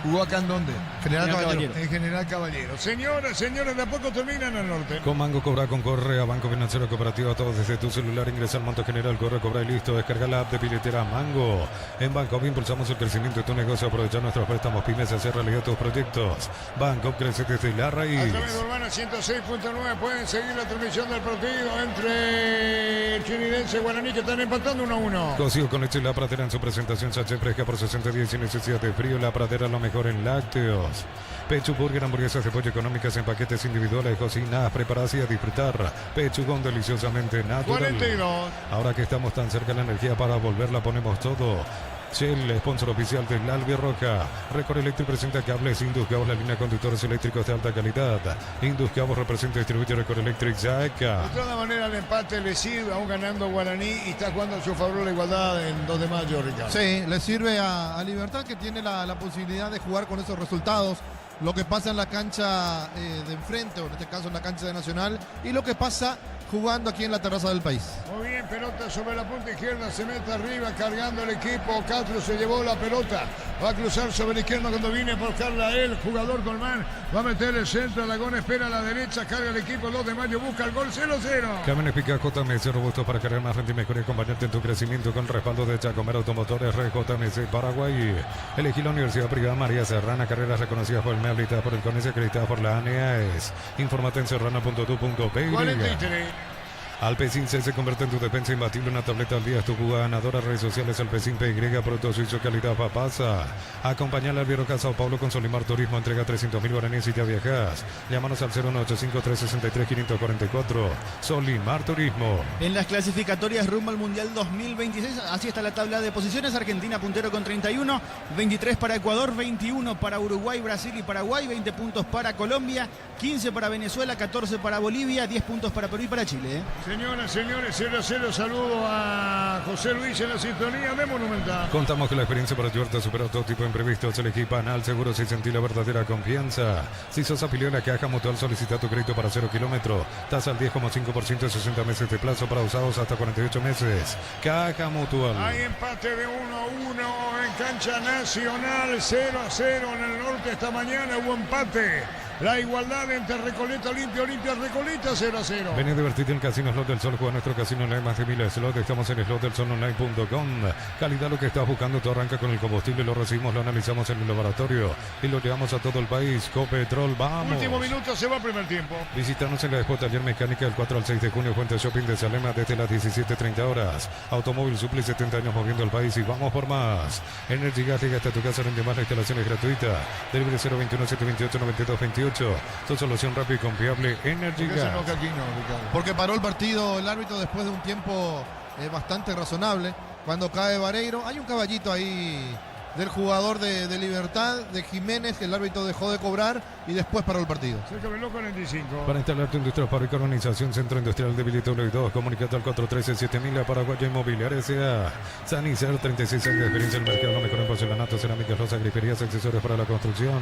Speaker 4: ¿Jugó acá en dónde?
Speaker 8: General Caballero.
Speaker 4: En General Caballero. Señoras, señores, de a poco terminan en el norte.
Speaker 9: Con Mango cobra con Correa, Banco Financiero Cooperativo, todo desde tu celular. Ingresa al monto general, corre, cobra y listo. Descarga la app de billetera Mango. En Banco impulsamos el crecimiento de tu negocio. Aprovechar nuestros préstamos pymes y hacer realidad tus proyectos. Banco crece desde la raíz.
Speaker 4: A través de Urbana 106.9 pueden seguir la transmisión del partido entre el Chinidense y Guaraní, que están empatando 1-1.
Speaker 9: Cocido con leche La Pradera en su presentación. Sachet fresca por 60 días sin necesidad de frío. La Pradera lo mejor en lácteos. Pechu Burger, hamburguesas de pollo económicas en paquetes individuales, cocinadas, preparadas y a disfrutar. Pechugón deliciosamente natural.
Speaker 4: 42.
Speaker 9: Ahora que estamos tan cerca de la energía para volverla ponemos todo. Shell, sponsor oficial del Albirroja. Record Electric presenta cables Indus Cabos, la línea de conductores eléctricos de alta calidad. Indus Cabos representa y distribuye Record Electric Yaca.
Speaker 4: De todas maneras, el empate le sirve, aún ganando Guaraní, y está jugando a su favor la igualdad en 2 de mayo, Ricardo.
Speaker 8: Sí, le sirve a Libertad, que tiene la posibilidad de jugar con esos resultados. Lo que pasa en la cancha de enfrente, o en este caso en la cancha de Nacional, y lo que pasa jugando aquí en la terraza del país.
Speaker 4: Muy bien, pelota sobre la punta izquierda, se mete arriba cargando el equipo. Castro se llevó la pelota, va a cruzar sobre la izquierda cuando viene por buscarla el jugador Colmán, va a meter el centro, Lagón espera a la derecha, carga el equipo, 2 de mayo busca el gol, 0-0.
Speaker 9: Camiones Pica JMC, robusto para cargar más rendimiento y mejor y acompañarte en tu crecimiento con respaldo de Chacomer Automotores JMC Paraguay. Elegí la Universidad Privada María Serrana, carreras reconocidas por el MEA, habilitadas por el CONES, acreditadas por la ANEAES. Infórmate en serrana.tu.p.
Speaker 4: 43.
Speaker 9: Alpecin C se convierte en tu defensa imbatible, una tableta al día, es tu jugada ganadora. Redes sociales Alpecin PY, producto suizo, calidad papasa. Acompaña al Albirroja Sao Paulo con Solimar Turismo, entrega 300.000 guaraníes y ya viajas. Llámanos al 0185363-544. Solimar Turismo.
Speaker 2: En las clasificatorias rumbo al Mundial 2026, así está la tabla de posiciones. Argentina puntero con 31, 23 para Ecuador, 21 para Uruguay, Brasil y Paraguay, 20 puntos para Colombia, 15 para Venezuela, 14 para Bolivia, 10 puntos para Perú y para Chile.
Speaker 4: Señoras, señores, 0-0, saludo a José Luis en la sintonía de Monumental.
Speaker 9: Contamos que la experiencia para ayudarte a superar todo tipo de imprevistos. Elegí Panal Seguros y sentí la verdadera confianza. Si sos afiliado a la Caja Mutual, solicita tu crédito para 0 kilómetros. Tasa al 10,5%, 60 meses de plazo para usados hasta 48 meses. Caja Mutual.
Speaker 4: Hay empate de 1-1 en cancha nacional, 0-0 en el norte. Esta mañana hubo empate. La igualdad entre Recoleta, Olimpia, Recoleta, 0-0.
Speaker 9: Ven a divertirte en Casino Slot del Sol. Juega nuestro casino online, más de 1000 slots. Estamos en slotdelsolonline.com. Calidad, lo que estás buscando. Todo arranca con el combustible. Lo recibimos, lo analizamos en el laboratorio y lo llevamos a todo el país. Copetrol, vamos.
Speaker 4: Último minuto, se va primer tiempo.
Speaker 9: Visítanos en la Expo Taller Mecánica del 4 al 6 de junio. Fuente Shopping de Salema desde las 17:30 horas. Automóvil Supli, 70 años moviendo el país y vamos por más. Energy Gas llega hasta tu casa, rinde más, la instalación es gratuita. Delivery 021-728-9228. Tu solución rápida y confiable, Energy Gas.
Speaker 8: Porque paró el partido el árbitro después de un tiempo bastante razonable. Cuando cae Vareiro, hay un caballito ahí del jugador de Libertad, de Jiménez, que el árbitro dejó de cobrar y después paró el partido.
Speaker 4: Cerca del 45.
Speaker 9: Para instalar tu industria fábrica, organización Centro Industrial de Bilito 2, comunicate al 413-7000 Paraguaya Inmobiliaria S.A. Sanicer, 36 años de experiencia en el mercado, lo mejor en porcelanato, cerámicas, rosa, griferías, accesorios para la construcción.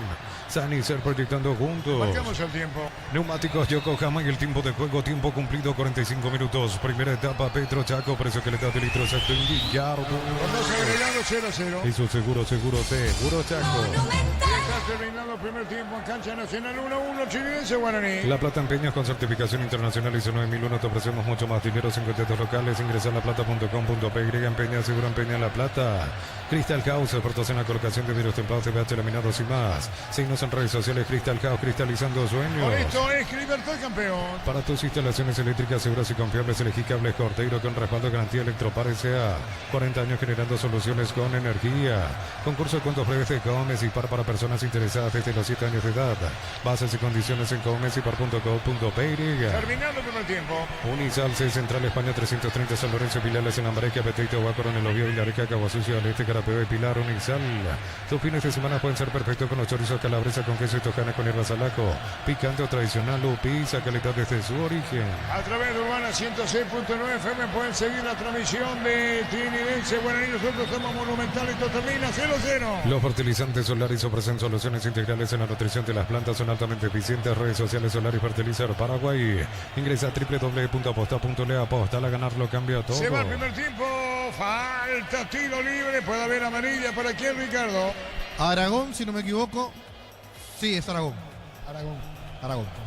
Speaker 9: Sanicer, proyectando juntos.
Speaker 4: Marcamos el tiempo.
Speaker 9: Neumáticos Yokohama y el tiempo de juego, tiempo cumplido 45 minutos. Primera etapa, Petro Chaco, precio que le da de litro exacto en Villardo.
Speaker 4: Con 2 agregados, 0-0.
Speaker 9: Y su seguro Chaco.
Speaker 4: Está terminado el primer tiempo en cancha nacional 1-1, Chilense Guaraní.
Speaker 9: La Plata en Peñas con certificación internacional ISO 9001. Te ofrecemos mucho más dinero sin contactos locales. Ingresa a laplata.com.py. En Peña, seguro en Peña La Plata. Crystal House, expertos en la colocación de vidrios templados, CBH laminados y más. Síguenos en redes sociales. Crystal House, cristalizando sueños.
Speaker 4: Por esto es Libertad campeón.
Speaker 9: Para tus instalaciones eléctricas seguras y confiables, elegí Cables Cordeiro con respaldo de garantía Electropar S.A. 40 años generando soluciones con energía. Concurso de cuentos breves de Comesipar para personas interesadas desde los 7 años de edad. Bases y condiciones en comesipar.co.py.
Speaker 4: Terminando el primer tiempo.
Speaker 9: Unisalce, Central España 330, San Lorenzo, Pilales, en Ambareque, Apetito, Huaco, en el Oviedo, Villareca, Caguasucio, al Este, Carapeo y Pilar, Unisal. Tus fines de semana pueden ser perfectos con los chorizos calabresa con queso y tojana con hierbas alaco. Picante o tradicional o pizza, calidad desde su origen.
Speaker 4: A través de Urbana 106.9 FM pueden seguir la transmisión de Trinidense Guaraní. Nosotros somos Monumental y esto termina 0-0.
Speaker 9: Los fertilizantes Solaris ofrecen soluciones integrales en la nutrición de las plantas, son altamente eficientes. Redes sociales Solaris Fertilizar Paraguay. Ingresa a www.aposta.le. Aposta a ganar lo cambia todo.
Speaker 4: Se va el primer tiempo. Falta tiro libre. Puede haber amarilla para quién, Ricardo.
Speaker 8: Aragón, si no me equivoco. Sí, es Aragón.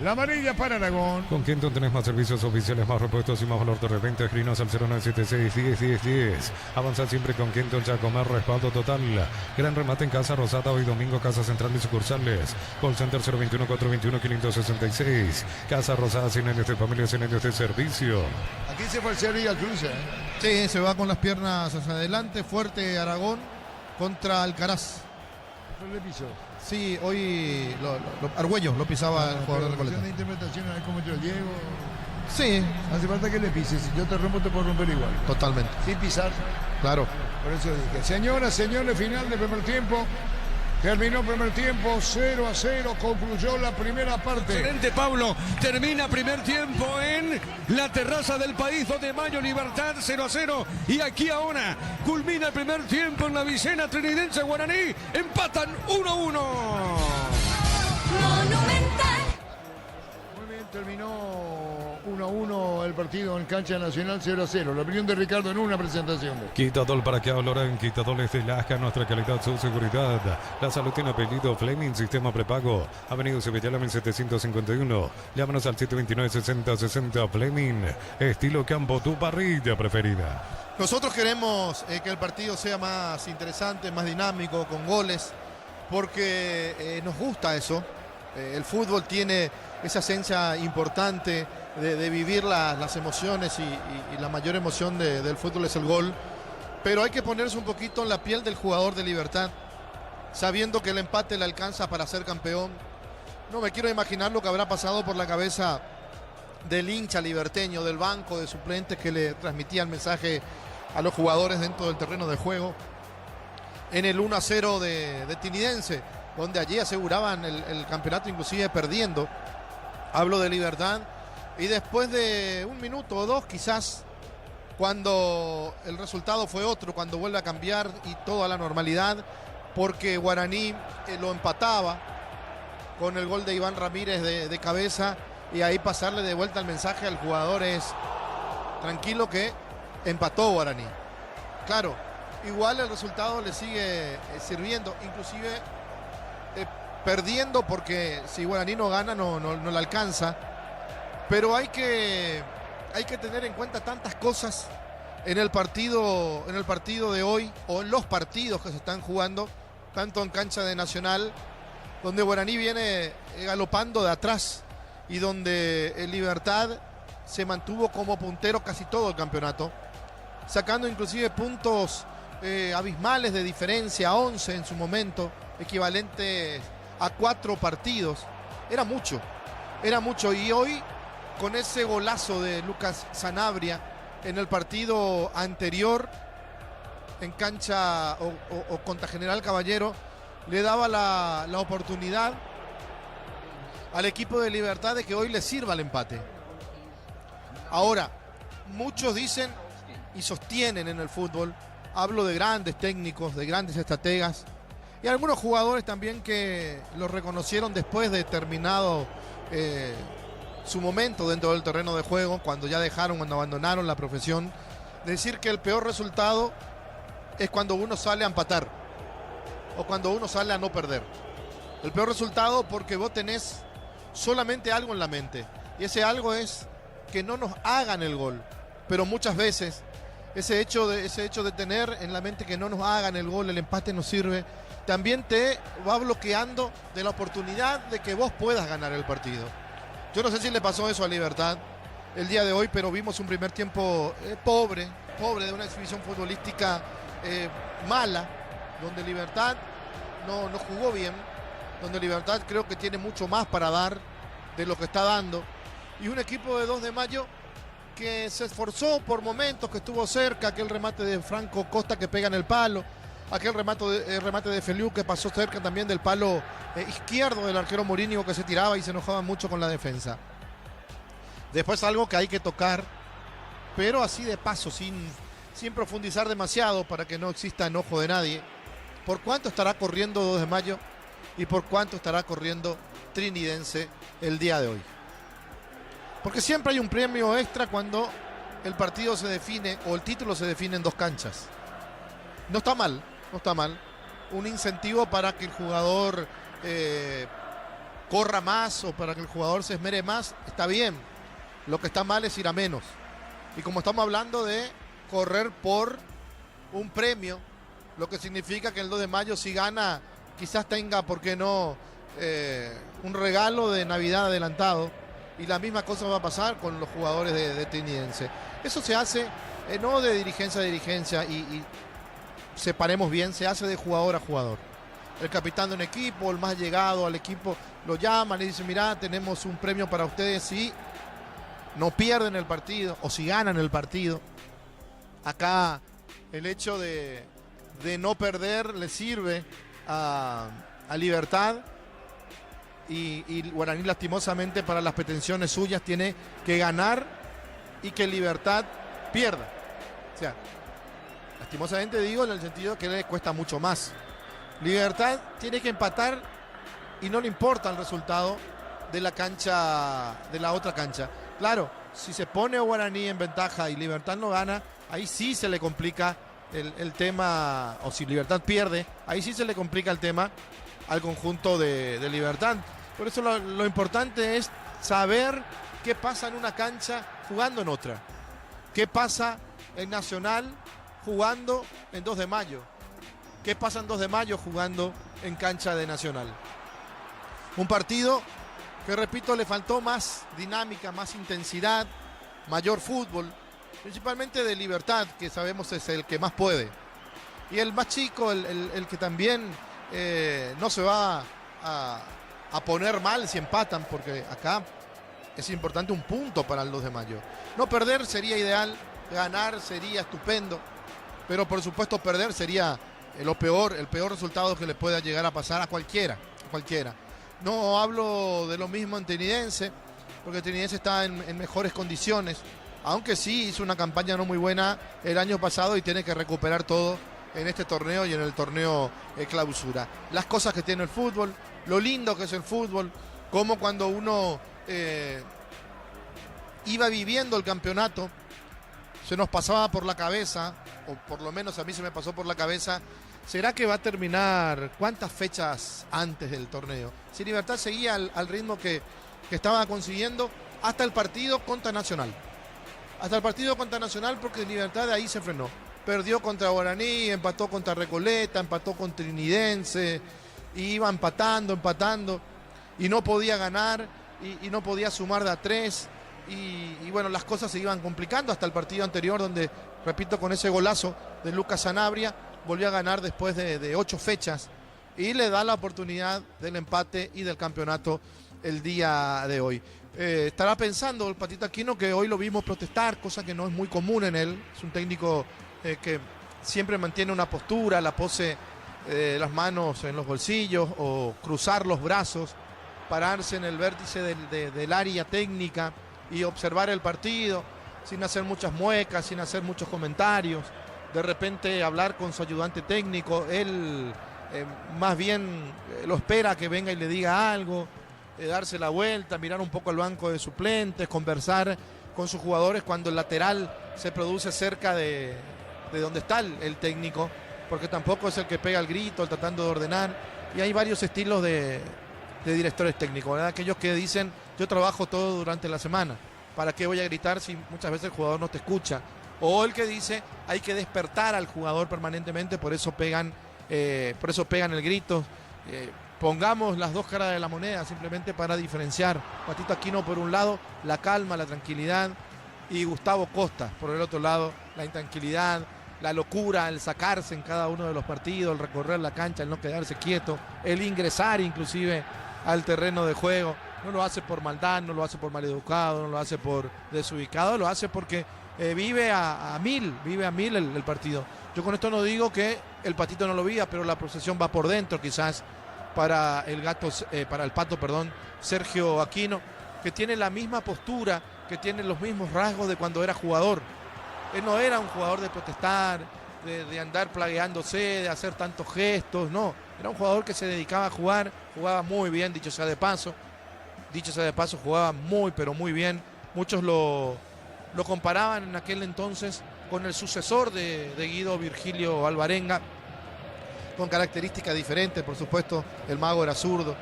Speaker 8: La amarilla para Aragón.
Speaker 9: Con Kenton tenés más servicios oficiales, más repuestos y más valor de reventa. Escrinos al 0976-10-10-10. Avanza siempre con Kenton Chacomer, respaldo total. Gran remate en Casa Rosada, hoy domingo, Casa Central y sucursales. Call Center 021-421-566. Casa Rosada, 100 años de familia, 100 años de servicio.
Speaker 4: Aquí se fue el Serie al cruce.
Speaker 8: Sí, se va con las piernas hacia adelante. Fuerte Aragón contra Alcaraz.
Speaker 4: Le pisó.
Speaker 8: Sí, hoy Argüello lo pisaba el jugador de Recoleta.
Speaker 4: De interpretación, a ver cómo entró Diego.
Speaker 8: Sí.
Speaker 4: Hace falta que le pises. Si yo te rompo, te puedo romper igual.
Speaker 8: Totalmente.
Speaker 4: Sin pisar.
Speaker 8: Claro.
Speaker 4: Por eso dije. Señoras, señores, final del primer tiempo. Terminó el primer tiempo, 0-0, concluyó la primera parte.
Speaker 11: Excelente, Pablo. Termina primer tiempo en la terraza del País, 2 de mayo, Libertad 0-0. Y aquí ahora culmina el primer tiempo en la Vicena Trinidense Guaraní. Empatan 1-1.
Speaker 4: Muy bien, terminó 1-1 el partido en cancha nacional 0-0. La opinión de Ricardo en una presentación.
Speaker 9: Quitadol para que Loren, Quitadol es de Lasca, nuestra calidad, su seguridad. La salud tiene apellido Fleming, sistema prepago. Avenida Sevillala 1751. Llámanos al 729-6060 Fleming. Estilo campo, tu parrilla preferida.
Speaker 8: Nosotros queremos que el partido sea más interesante, más dinámico, con goles, porque nos gusta eso. El fútbol tiene esa esencia importante de vivir las emociones y la mayor emoción del fútbol es el gol. Pero hay que ponerse un poquito en la piel del jugador de Libertad, sabiendo que el empate le alcanza para ser campeón. No me quiero imaginar lo que habrá pasado por la cabeza del hincha liberteño, del banco de suplentes que le transmitía el mensaje a los jugadores dentro del terreno de juego en el 1-0 de Trinidense, donde allí aseguraban el campeonato inclusive perdiendo. Hablo de Libertad. Y después de un minuto o dos quizás, cuando el resultado fue otro, cuando vuelve a cambiar y todo a la normalidad, porque Guaraní lo empataba con el gol de Iván Ramírez de cabeza, y ahí pasarle de vuelta el mensaje al jugador es tranquilo que empató Guaraní. Claro, igual el resultado le sigue sirviendo, inclusive perdiendo, porque si Guaraní no gana no le alcanza. Pero hay que tener en cuenta tantas cosas en el partido de hoy, o en los partidos que se están jugando, tanto en cancha de Nacional, donde Guaraní viene galopando de atrás y donde el Libertad se mantuvo como puntero casi todo el campeonato, sacando inclusive puntos abismales de diferencia, 11 en su momento, equivalente a 4 partidos. Era mucho, y hoy, con ese golazo de Lucas Sanabria en el partido anterior, en cancha o contra General Caballero le daba la oportunidad al equipo de Libertad de que hoy le sirva el empate. Ahora, muchos dicen y sostienen en el fútbol, hablo de grandes técnicos, de grandes estrategas y algunos jugadores también que lo reconocieron después de terminado su momento dentro del terreno de juego, cuando abandonaron la profesión, decir que el peor resultado es cuando uno sale a empatar o cuando uno sale a no perder. El peor resultado porque vos tenés solamente algo en la mente y ese algo es que no nos hagan el gol, pero muchas veces ese hecho de tener en la mente que no nos hagan el gol, el empate nos sirve, también te va bloqueando de la oportunidad de que vos puedas ganar el partido. Yo no sé si le pasó eso a Libertad el día de hoy, pero vimos un primer tiempo pobre de una exhibición futbolística mala, donde Libertad no jugó bien, donde Libertad creo que tiene mucho más para dar de lo que está dando, y un equipo de 2 de Mayo que se esforzó por momentos, que estuvo cerca, aquel remate de Franco Costa que pega en el palo, aquel remate de Feliu que pasó cerca también del palo izquierdo del arquero Mourinho, que se tiraba y se enojaba mucho con la defensa. Después algo que hay que tocar, pero así de paso, sin profundizar demasiado para que no exista enojo de nadie. ¿Por cuánto estará corriendo 2 de Mayo y por cuánto estará corriendo Trinidense el día de hoy? Porque siempre hay un premio extra cuando el partido se define o el título se define en 2 canchas. No está mal. Un incentivo para que el jugador corra más o para que el jugador se esmere más, está bien. Lo que está mal es ir a menos. Y como estamos hablando de correr por un premio, lo que significa que el 2 de mayo si gana, quizás tenga, ¿por qué no?, un regalo de Navidad adelantado. Y la misma cosa va a pasar con los jugadores de Trinidense. Eso se hace no de dirigencia a dirigencia y separemos bien, se hace de jugador a jugador. El capitán de un equipo, el más llegado al equipo, lo llaman y dicen: mirá, tenemos un premio para ustedes si no pierden el partido o si ganan el partido. Acá el hecho de no perder le sirve a Libertad. Y Guaraní, lastimosamente para las pretensiones suyas, tiene que ganar y que Libertad pierda. O sea, lastimosamente digo en el sentido que le cuesta mucho más. Libertad tiene que empatar y no le importa el resultado de la cancha, de la otra cancha. Claro, si se pone Guaraní en ventaja y Libertad no gana, ahí sí se le complica el tema, o si Libertad pierde, ahí sí se le complica el tema al conjunto de Libertad. Por eso lo importante es saber qué pasa en una cancha jugando en otra. ¿Qué pasa en Nacional jugando en 2 de mayo? ¿Qué pasa en 2 de mayo jugando en cancha de Nacional? Un partido que, repito, le faltó más dinámica, más intensidad, mayor fútbol, principalmente de Libertad, que sabemos es el que más puede. Y el más chico, el que también no se va a poner mal si empatan, porque acá es importante un punto para el 2 de mayo. No perder sería ideal, ganar sería estupendo, pero por supuesto perder sería el peor resultado que le pueda llegar a pasar a cualquiera. No hablo de lo mismo en Trinidense, porque Trinidense está en mejores condiciones, aunque sí hizo una campaña no muy buena el año pasado y tiene que recuperar todo en este torneo y en el torneo clausura. Las cosas que tiene el fútbol, lo lindo que es el fútbol, como cuando uno iba viviendo el campeonato, se nos pasaba por la cabeza, o por lo menos a mí se me pasó por la cabeza, ¿será que va a terminar cuántas fechas antes del torneo? Si Libertad seguía al ritmo que estaba consiguiendo hasta el partido contra Nacional. Hasta el partido contra Nacional, porque Libertad de ahí se frenó. Perdió contra Guaraní, empató contra Recoleta, empató con Trinidense, y iba empatando, y no podía ganar, y no podía sumar de a 3, y bueno, las cosas se iban complicando hasta el partido anterior, donde, repito, con ese golazo de Lucas Sanabria, volvió a ganar después de 8 fechas, y le da la oportunidad del empate y del campeonato el día de hoy. Estará pensando el Patito Aquino, que hoy lo vimos protestar, cosa que no es muy común en él. Es un técnico que siempre mantiene una postura, la pose, las manos en los bolsillos o cruzar los brazos, pararse en el vértice del área técnica y observar el partido sin hacer muchas muecas, sin hacer muchos comentarios, de repente hablar con su ayudante técnico, él más bien lo espera que venga y le diga algo, darse la vuelta, mirar un poco al banco de suplentes, conversar con sus jugadores cuando el lateral se produce cerca de donde está el técnico, porque tampoco es el que pega el grito, tratando de ordenar, y hay varios estilos de directores técnicos, ¿verdad? Aquellos que dicen, yo trabajo todo durante la semana, ¿para qué voy a gritar si muchas veces el jugador no te escucha? O el que dice, hay que despertar al jugador permanentemente, por eso pegan el grito. Pongamos las dos caras de la moneda simplemente para diferenciar. Patito Aquino por un lado, la calma, la tranquilidad, y Gustavo Costa por el otro lado, la intranquilidad, la locura, el sacarse en cada uno de los partidos, el recorrer la cancha, el no quedarse quieto, el ingresar inclusive al terreno de juego. No lo hace por maldad, no lo hace por maleducado, no lo hace por desubicado, lo hace porque vive a mil el partido. Yo con esto no digo que el Patito no lo viva, pero la procesión va por dentro quizás para el Pato, Sergio Aquino, que tiene la misma postura, que tiene los mismos rasgos de cuando era jugador. Él no era un jugador de protestar, de andar plagueándose, de hacer tantos gestos, no. Era un jugador que se dedicaba a jugar, jugaba muy bien, dicho sea de paso, jugaba muy, pero muy bien. Muchos lo comparaban en aquel entonces con el sucesor de Guido Virgilio Alvarenga, con características diferentes, por supuesto. El Mago era zurdo,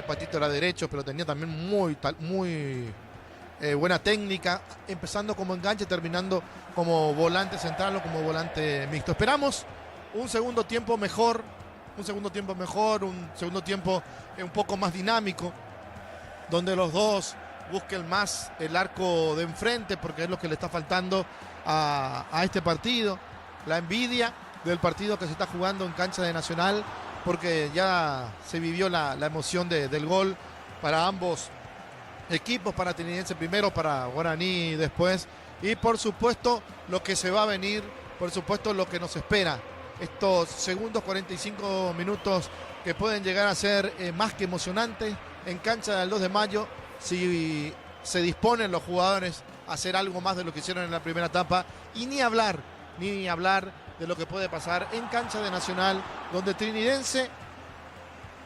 Speaker 8: Patito era derecho, pero tenía también muy buena técnica, empezando como enganche, terminando como volante central o como volante mixto. Esperamos un segundo tiempo mejor, un segundo tiempo un poco más dinámico, donde los dos busquen más el arco de enfrente, porque es lo que le está faltando a este partido. La envidia del partido que se está jugando en cancha de Nacional, porque ya se vivió la emoción del gol para ambos equipos, para Trinidense primero, para Guaraní después, y por supuesto lo que se va a venir, por supuesto lo que nos espera, estos segundos 45 minutos que pueden llegar a ser más que emocionantes en cancha del 2 de mayo, si se disponen los jugadores a hacer algo más de lo que hicieron en la primera etapa, y ni hablar de lo que puede pasar en cancha de Nacional, donde Trinidense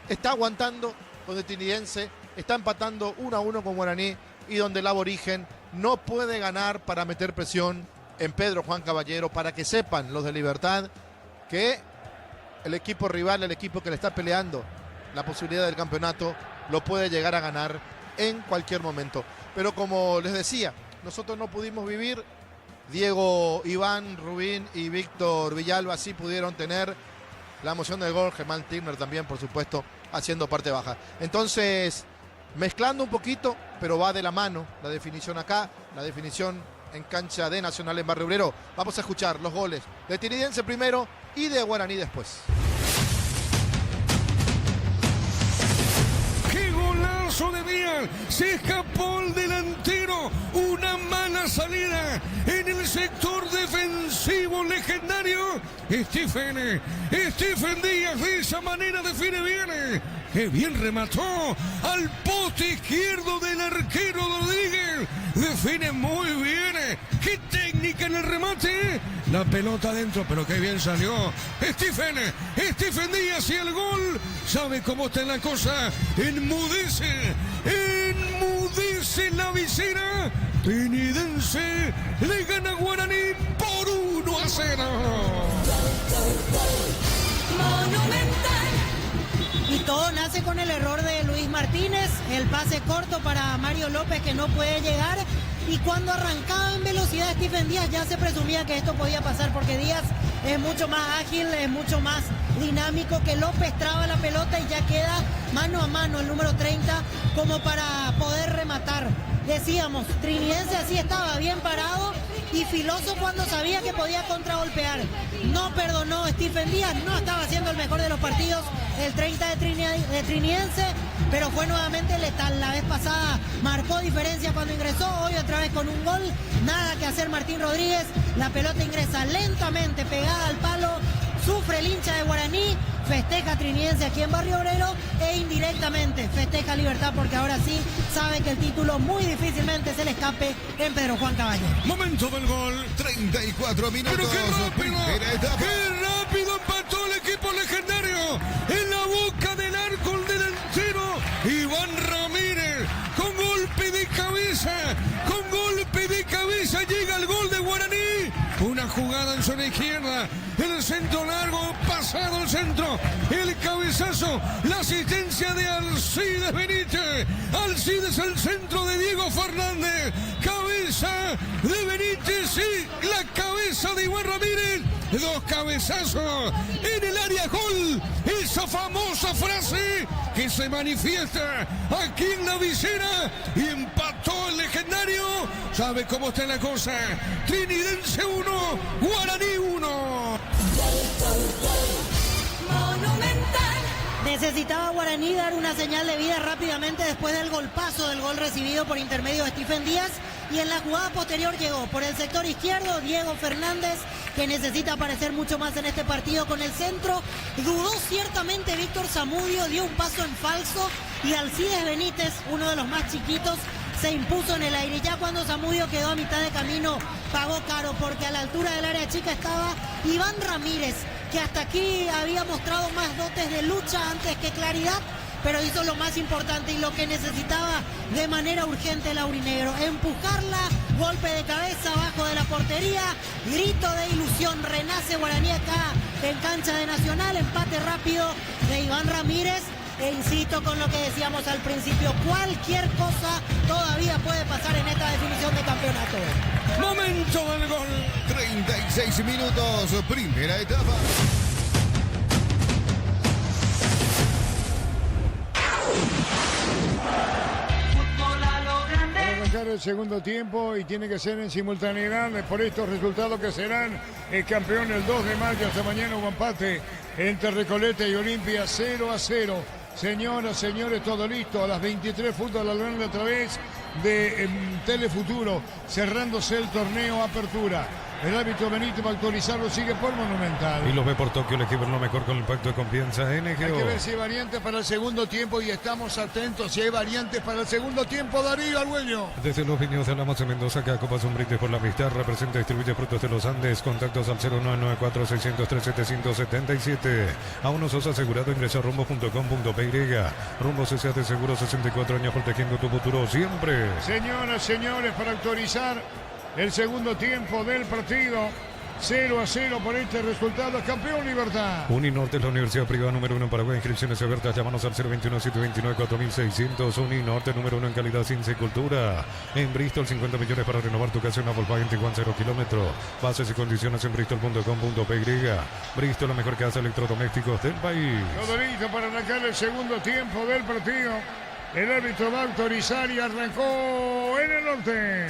Speaker 8: está aguantando, donde Trinidense está empatando 1-1 con Guaraní, y donde el Aborigen no puede ganar para meter presión en Pedro Juan Caballero, para que sepan los de Libertad que el equipo rival, el equipo que le está peleando la posibilidad del campeonato, lo puede llegar a ganar en cualquier momento. Pero como les decía, nosotros no pudimos vivir. Diego, Iván, Rubín y Víctor Villalba sí pudieron tener la emoción del gol. Germán Tirner también, por supuesto, haciendo parte baja. Entonces, mezclando un poquito, pero va de la mano la definición acá, la definición en cancha de Nacional en Barrio Obrero. Vamos a escuchar los goles de Trinidense primero y de Guaraní después.
Speaker 11: De Díaz, se escapó el delantero, una mala salida en el sector defensivo legendario. Stephen Díaz de esa manera define bien, que bien remató al poste izquierdo del arquero Rodríguez, define muy bien, qué técnica en el remate, la pelota adentro, pero qué bien salió Stephen Díaz, y el gol, sabe cómo está la cosa, enmudece la visera. Trinidense le gana a Guaraní por 1-0.
Speaker 12: Y todo nace con el error de Luis Martínez, el pase corto para Mario López que no puede llegar, y cuando arrancaba en velocidad Stephen Díaz ya se presumía que esto podía pasar, porque Díaz es mucho más ágil, es mucho más dinámico que López, traba la pelota y ya queda mano a mano el número 30 como para poder rematar. Decíamos, Trinidense así estaba bien parado y filoso cuando sabía que podía contragolpear. No perdonó Stephen Díaz, no estaba siendo el mejor de los partidos, el 30 de Trinidense, pero fue nuevamente letal. La vez pasada marcó diferencia cuando ingresó, hoy otra vez con un gol. Nada que hacer Martín Rodríguez, la pelota ingresa lentamente pegada al palo, sufre el hincha de Guaraní, festeja Trinidense aquí en Barrio Obrero e indirectamente festeja Libertad porque ahora sí sabe que el título muy difícilmente se le escape en Pedro Juan Caballero.
Speaker 11: Momento del gol.
Speaker 8: 34 minutos.
Speaker 11: Pero qué rápido,
Speaker 8: primera etapa.
Speaker 11: qué rápido empató el equipo legendario. En la boca del arco el delantero Iván Ramírez. Con golpe de cabeza llega el gol de Guaraní. Una jugada en zona izquierda. El centro largo, pasado el centro. El cabezazo, la asistencia de Alcides Benítez. Alcides el centro de Diego Fernández. Cabeza de Benítez y la cabeza de Iván Ramírez. Dos cabezazos en el área, gol. Esa famosa frase que se manifiesta aquí en la visera y empató el legendario. ¿Sabe cómo está la cosa? Trinidense 1, Guaraní 1.
Speaker 12: Necesitaba Guaraní dar una señal de vida rápidamente después del golpazo del gol recibido por intermedio de Stephen Díaz. Y en la jugada posterior llegó por el sector izquierdo Diego Fernández, que necesita aparecer mucho más en este partido con el centro. Dudó ciertamente Víctor Zamudio, dio un paso en falso y Alcides Benítez, uno de los más chiquitos, se impuso en el aire. Ya cuando Zamudio quedó a mitad de camino, pagó caro porque a la altura del área chica estaba Iván Ramírez, que hasta aquí había mostrado más dotes de lucha antes que claridad, pero hizo lo más importante y lo que necesitaba de manera urgente el aurinegro: empujarla, golpe de cabeza abajo de la portería, grito de ilusión, renace Guaraní acá en cancha de Nacional, empate rápido de Iván Ramírez. E insisto con lo que decíamos al principio, cualquier cosa todavía puede pasar en esta definición de campeonato.
Speaker 11: Momento del gol.
Speaker 8: 36 minutos, primera etapa.
Speaker 4: Arrancar el segundo tiempo y tiene que ser en simultaneidad por estos resultados que serán el campeón el 2 de mayo. Hasta mañana hubo empate entre Recoleta y Olimpia 0-0. Señoras, señores, todo listo. A las 23 fútbol al grande a través de Telefuturo, cerrándose el torneo Apertura. El árbitro Benítez va a actualizarlo, sigue por Monumental.
Speaker 9: Y lo ve por Tokio, el equipo lo mejor con el pacto de confianza NGO.
Speaker 4: Hay que ver si hay variantes para el segundo tiempo y estamos atentos si hay variantes para el segundo tiempo. Darío Argüello.
Speaker 9: Desde los viñedos de Alamos en Mendoza, cada copa es un brindis por la amistad. Representa y distribuye frutos de los Andes. Contactos al 0994-603-777. Aún no sos asegurado, ingresa a rumbo.com.py. Rumbos S.A. de Seguro, 64 años protegiendo tu futuro siempre.
Speaker 4: Señoras, señores, para actualizar el segundo tiempo del partido, 0-0 por este resultado. Campeón Libertad.
Speaker 9: Uninorte es la universidad privada número 1 en Paraguay. Inscripciones abiertas. Llámanos al 021-729-4600. Uninorte número 1 en calidad, ciencia y cultura. En Bristol, 50 millones para renovar tu casa en una Volkswagen Tiguan 0 kilómetros. Bases y condiciones en bristol.com.py. Bristol, la mejor casa de electrodomésticos del país.
Speaker 4: Todo listo para arrancar el segundo tiempo del partido. El árbitro va a autorizar y arrancó en el norte.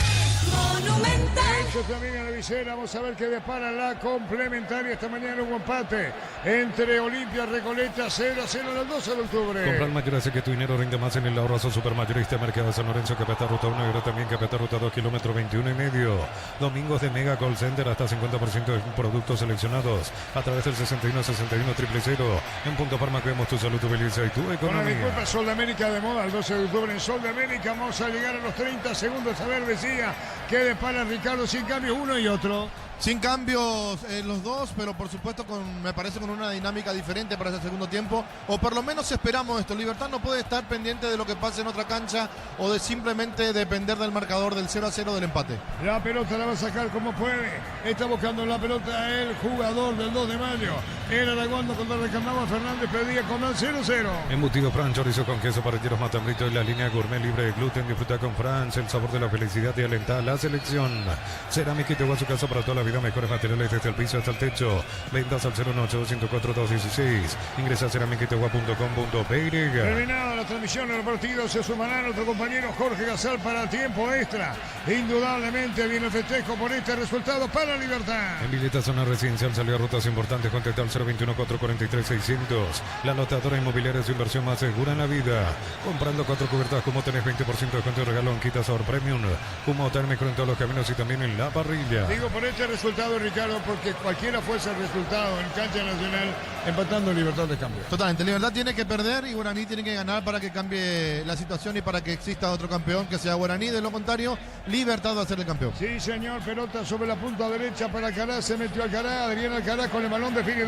Speaker 4: Hecho también en la visera. Vamos a ver qué depara la complementaria. Esta mañana hubo empate entre Olimpia y Recoleta, 0-0 en el 12 de octubre.
Speaker 9: Comprar mayor hace que tu dinero rinde más en el ahorrazo supermayorista Mercado San Lorenzo, Capeta Ruta 1 y ahora también Capeta Ruta 2, kilómetro 21,5. Domingos de Mega Call Center, hasta 50% de productos seleccionados a través del 61-61-000. En Punto Parma cuidamos tu salud, tu belleza y tu
Speaker 4: Con la
Speaker 9: economía.
Speaker 4: disculpa, Sol de América de moda, el 12 de octubre en Sol de América. Vamos a llegar a los 30 segundos a ver, decía, que depara Ricardo, sin cambios uno y otro.
Speaker 8: Sin cambios los dos, pero por supuesto me parece con una dinámica diferente para ese segundo tiempo, o por lo menos esperamos esto. Libertad no puede estar pendiente de lo que pase en otra cancha o de simplemente depender del marcador del 0-0 del empate.
Speaker 4: La pelota la va a sacar como puede. Está buscando la pelota el jugador del 2 de mayo. Era Araguando cuando reclamaba Fernández, pedía con el 0-0.
Speaker 9: Embutido Fran, chorizo con queso, parrilleros Matambrito y la línea gourmet libre de gluten. Disfruta con Franz el sabor de la felicidad y alentar la selección. Cerámica y te va a su casa para toda la vida. calidad, mejores materiales desde el piso hasta el techo. Ventas al 018-204-216. Ingresa a ceramiquitagua.com.pe.
Speaker 4: Terminada la transmisión del partido, se sumará nuestro compañero Jorge Gasal para tiempo extra. Indudablemente viene el festejo por este resultado para Libertad.
Speaker 9: En Villeta Zona Residencial salió a rutas importantes. Contacta al 021-443-600. La anotadora inmobiliaria es su inversión más segura en la vida. Comprando 4 cubiertas, como tenés 20% de descuento de regalo en Quita Sabor Premium. Humo térmico en todos los caminos y también en la parrilla.
Speaker 4: Digo por este resultado, Ricardo, porque cualquiera fuese el resultado en cancha nacional, empatando Libertad de cambio.
Speaker 8: Totalmente, Libertad tiene que perder y Guaraní tiene que ganar para que cambie la situación y para que exista otro campeón que sea Guaraní. De lo contrario, Libertad va a ser el campeón.
Speaker 4: Sí, señor, pelota sobre la punta derecha para Alcaraz, se metió Alcaraz, Adrián Alcaraz con el balón, define,